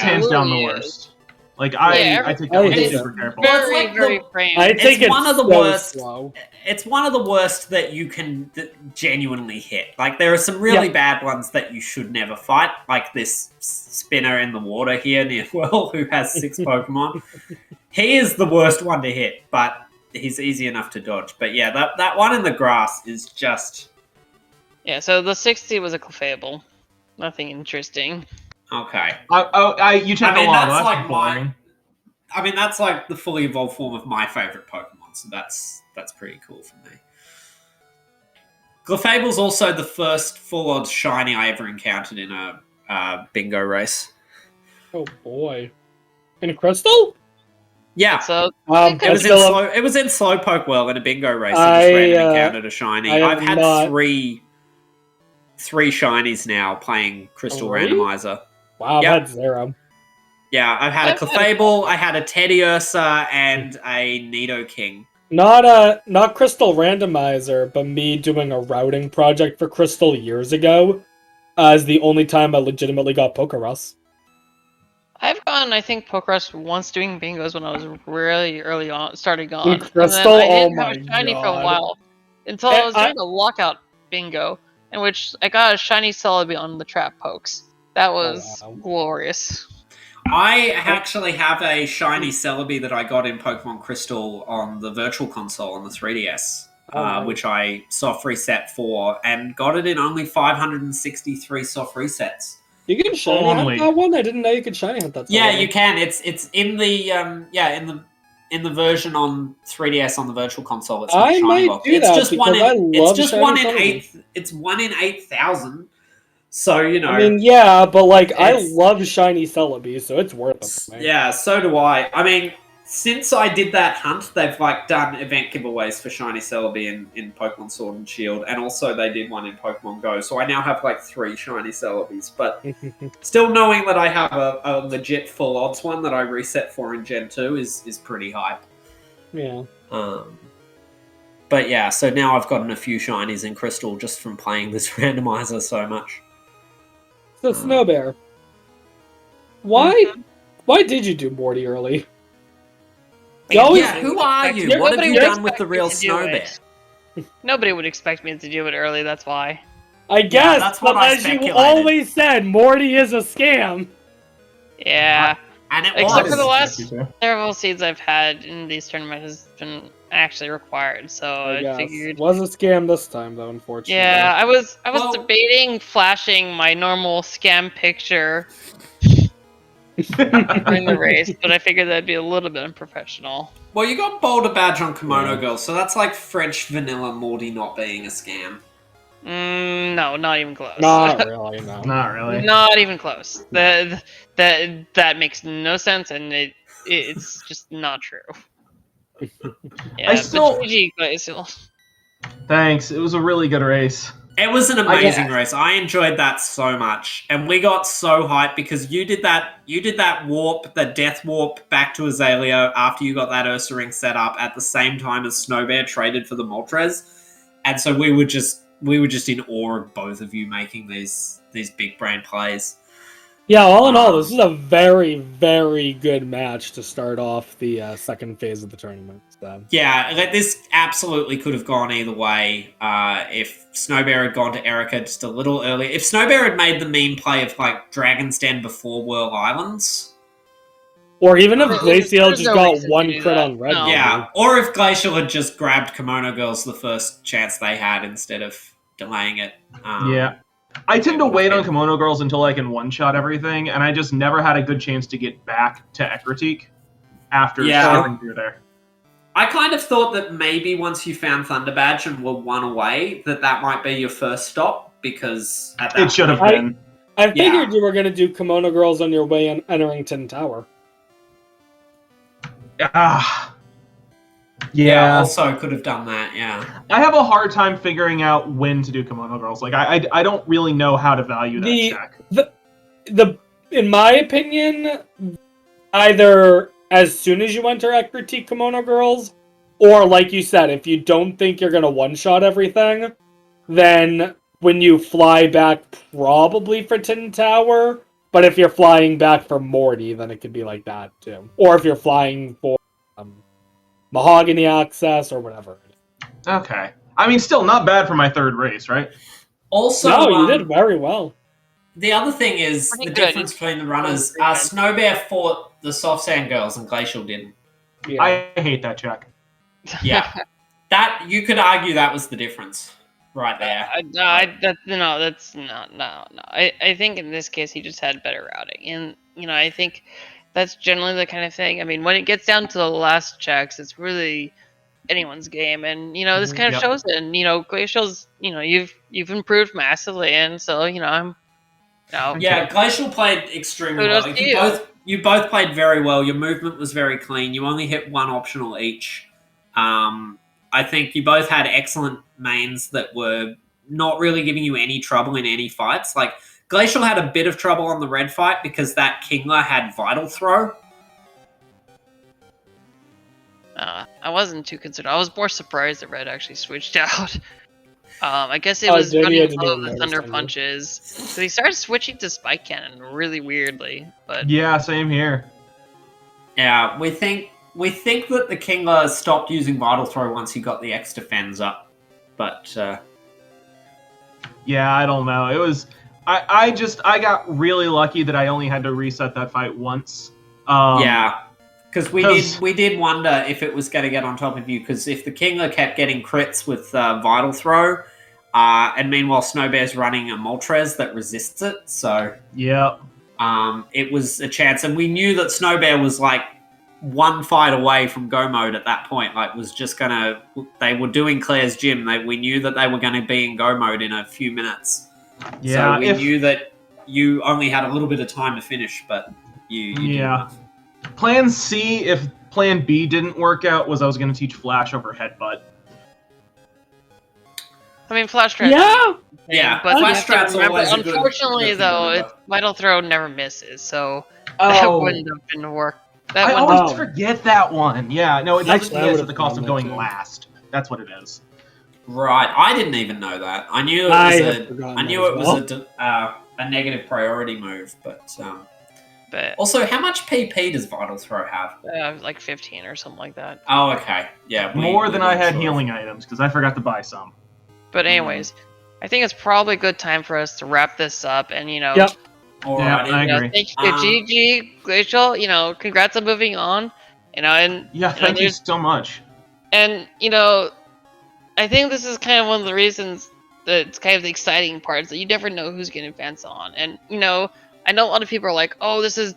hands down the worst. I take that one super careful. I think it's one of the worst. Slow. It's one of the worst that you can genuinely hit. There are some really bad ones that you should never fight, like this spinner in the water here near Whirl who has 6 Pokemon. He is the worst one to hit, but he's easy enough to dodge. But yeah, that one in the grass is just... Yeah, so the 60 was a Clefable. Nothing interesting. Okay. You checked a lot. That's boring. That's the fully evolved form of my favorite Pokemon, so that's pretty cool for me. Clefable's also the first full odds shiny I ever encountered in a bingo race. Oh boy. In a Crystal? Yeah. So it was in Slowpoke World in a bingo race. I just randomly encountered a shiny. I've had three shinies now playing Crystal Randomizer. Wow, that's 0. Yeah, I've had a Clefable, I had a Teddiursa, and a Nidoking. Not Crystal Randomizer, but me doing a routing project for Crystal years ago is the only time I legitimately got Pokerus. I've gone, I think, Pokemon once doing bingos when I was really early on, starting on. In And then Crystal, I oh didn't have my a shiny for a god. while. Until I was I- doing a lockout bingo, in which I got a shiny Celebi on the trap pokes. That was wow. glorious. I actually have a shiny Celebi that I got in Pokemon Crystal on the Virtual Console on the 3DS, Nice. which I soft reset for, and got it in only 563 soft resets. You can shiny hunt Only. that one? I didn't know you could shiny hunt that. Yeah, Celebi. you can. It's in the in the version on 3DS on the Virtual Console. It's not I shiny might locked. do It's that just one because I in. It's love just shiny one in Celebi. 8. It's 1 in 8,000. So you know. I mean, yeah, but like I It's- love shiny Celebi, so it's worth it for me. Yeah, so do I. I mean, since I did that hunt, they've like done event giveaways for shiny Celebi in Pokemon Sword and Shield, and also they did one in Pokemon Go. So I now have like 3 shiny Celebis, but still knowing that I have a legit full odds one that I reset for in Gen 2 is pretty hype. Yeah. But yeah, so now I've gotten a few shinies in Crystal just from playing this randomizer so much. So Snowbear, why did you do Morty early? You always- Yeah, who are you? You're- What have Nobody you would done with expect the me real to do Snowbear? it. Nobody would expect me to do it early, that's why. I guess, that's what but I as you speculated. always said, Morty is a scam. Yeah. And it Except was. for the last Expect you to. several seeds I've had in these tournaments has been actually required, so I I guess figured. was a scam this time though, unfortunately. Yeah, I was Well- debating flashing my normal scam picture during the race, but I figured that'd be a little bit unprofessional. Well, you got Boulder Badge on Kimono Yeah. Girl, so that's like French vanilla Morty not being a scam. No, not even close. Not really, no. Not really. Not even close. That makes no sense, and it's just not true. Yeah, still- but GG, Glaciel. Thanks. It was a really good race. It was an amazing race. I enjoyed that so much, and we got so hyped because you did that warp, the death warp back to Azalea after you got that Ursa Ring set up at the same time as Snowbear traded for the Moltres, and so we were just in awe of both of you making these big brain plays. Yeah, all in all, this is a very, very good match to start off the second phase of the tournament. So. Yeah, like this absolutely could have gone either way. If Snowbear had gone to Erica just a little earlier, if Snowbear had made the meme play of like Dragon's Den before Whirl Islands, Or even if There's Glaciel no just got reason to one do crit that. on Red. No. yeah, or if Glacial had just grabbed Kimono Girls the first chance they had instead of delaying it. Yeah. I tend to wait on Kimono Girls until I can one-shot everything, and I just never had a good chance to get back to Ekritique after starting through there. I kind of thought that maybe once you found Thunder Badge and were one away, that might be your first stop, because at that It should have I- been. I figured you were going to do Kimono Girls on your way in entering Tin Tower. Ah. Yeah, also could have done that, yeah. I have a hard time figuring out when to do Kimono Girls. Like, I don't really know how to value that check. In my opinion, either as soon as you enter Ekritique Kimono Girls, or like you said, if you don't think you're going to one-shot everything, then when you fly back probably for Tin Tower, but if you're flying back for Morty, then it could be like that too. Or if you're flying for Mahogany Access or whatever. Okay. I mean, still not bad for my third race, right? Also, No, you did very well. The other thing is Pretty the good. difference between the runners. Pretty good. Snowbear fought the Soft Sand Girls and Glacial didn't. Yeah. I hate that check. Yeah, that you could argue that was the difference right there. That's not. I think in this case he just had better routing, and I think that's generally the kind of thing. I mean, when it gets down to the last checks, it's really anyone's game, and this kind of shows it. And Glacial's, you've improved massively, and so I'm. Yeah, Glacial played extremely well. Kudos to You both played very well. Your movement was very clean. You only hit one optional each. I think you both had excellent mains that were not really giving you any trouble in any fights. Like, Glacial had a bit of trouble on the red fight because that Kingler had Vital Throw. I wasn't too concerned. I was more surprised that Red actually switched out. I guess it Oh, was Jamie, I running didn't low even of the notice thunder that. punches. So he started switching to spike cannon really weirdly, but Yeah, same here. Yeah, we think that the Kingler stopped using Vital Throw once he got the X defense up, but Yeah, I don't know. It was I got really lucky that I only had to reset that fight once. yeah, because we 'cause- did wonder if it was going to get on top of you, because if the Kingler kept getting crits with Vital Throw, and meanwhile Snowbear's running a Moltres that resists it, so yeah. it was a chance, and we knew that Snowbear was like one fight away from go mode at that point. Like, was just gonna. They were doing Claire's gym. We knew that they were going to be in go mode in a few minutes. Yeah, So we knew that you only had a little bit of time to finish, but you did Yeah. enough. Plan C, if Plan B didn't work out, was I was going to teach Flash over Headbutt. I mean, flash strat. Yeah. Yeah, but Flash you have to strat's remember, always a good unfortunately, thing to though, remember. Vital Throw never misses, so that Oh, wouldn't have been work. That I wouldn't always Oh. forget that one. Yeah, no, it doesn't Actually, I miss would've at the cost of forgotten going that, too. last. That's what it is. Right, I didn't even know that. I knew it I was had forgotten I knew that it as was a negative priority move, but but also, how much PP does Vital Throw have? like 15 or something like that. Oh, okay, yeah, More than I weren't had sure. healing items, because I forgot to buy some. But anyways, I think it's probably a good time for us to wrap this up, and Yep. Alrighty. I you know, agree. thank you, GG Glaciel. Congrats on moving on. And Yeah, thank you there's- so much. And I think this is kind of one of the reasons that it's kind of the exciting part is that you never know who's going to advance on. And I know a lot of people are like, "Oh, this is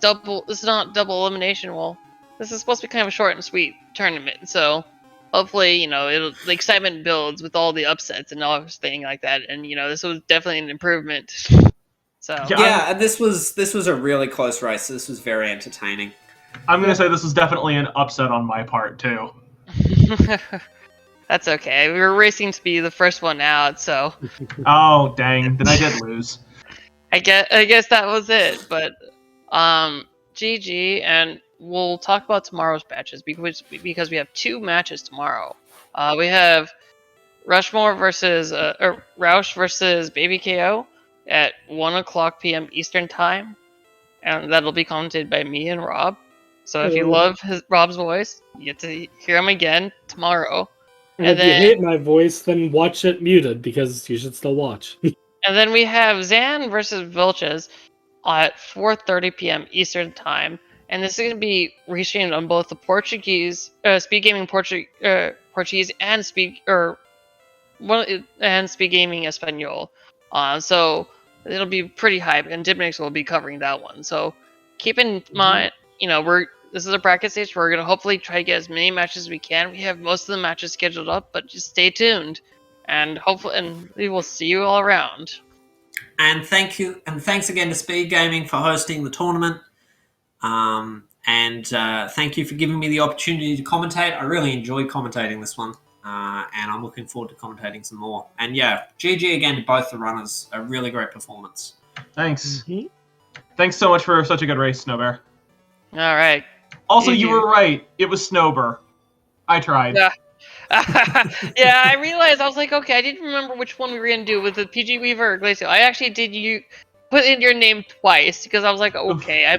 not double elimination." Well, this is supposed to be kind of a short and sweet tournament, so hopefully, the excitement builds with all the upsets and everything like that. And this was definitely an improvement. So Yeah. Yeah, and this was a really close race. This was very entertaining. I'm going to say this is definitely an upset on my part, too. that's okay. We were racing to be the first one out, so Oh, dang. Then I did lose. I guess that was it. But GG, and we'll talk about tomorrow's matches because we have 2 matches tomorrow. We have Rushmore versus Roush versus Baby KO at 1:00 p.m. Eastern time, and that'll be commented by me and Rob. So if you Hello. love Rob's voice, you get to hear him again tomorrow. And And if you then- hate my voice, then watch it muted because you should still watch. And then we have Zan versus Vilches at 4:30 p.m. Eastern time, and this is going to be restreamed on both the Portuguese SpeedGaming Portuguese and SpeedGaming Espanol. So it'll be pretty hype, and Dibnix will be covering that one. So keep in mind, this is a bracket stage. We're gonna hopefully try to get as many matches as we can. We have most of the matches scheduled up, but just stay tuned, and we will see you all around. And thanks again to SpeedGaming for hosting the tournament. And thank you for giving me the opportunity to commentate. I really enjoyed commentating this one, and I'm looking forward to commentating some more. And yeah, GG again to both the runners. A really great performance. Thanks. Thanks so much for such a good race, Snowbear. All right. Also, You you do. were right. It was Snowbear. I tried. Yeah. Yeah, I realized I was like, okay, I didn't remember which one we were gonna do with the PG Weaver or Glaciel. I actually did put in your name twice because I was like, okay,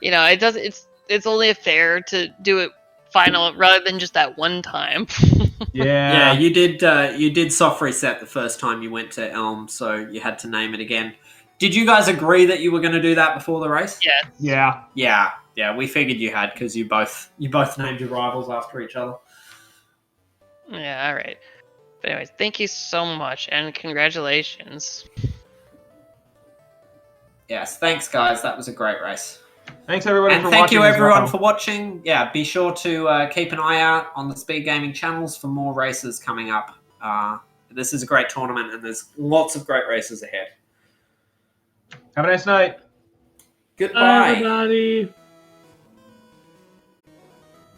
it's only fair to do it final rather than just that one time. Yeah, Yeah. you did soft reset the first time you went to Elm, so you had to name it again. Did you guys agree that you were going to do that before the race? Yeah. Yeah. Yeah, we figured you had because you both named your rivals after each other. Yeah, all right. But anyways, thank you so much and congratulations. Yes, thanks guys. That was a great race. Thanks everybody And for thank watching. you as everyone well. for watching. Yeah, be sure to keep an eye out on the SpeedGaming channels for more races coming up. This is a great tournament and there's lots of great races ahead. Have a nice night. Goodbye. Bye, everybody.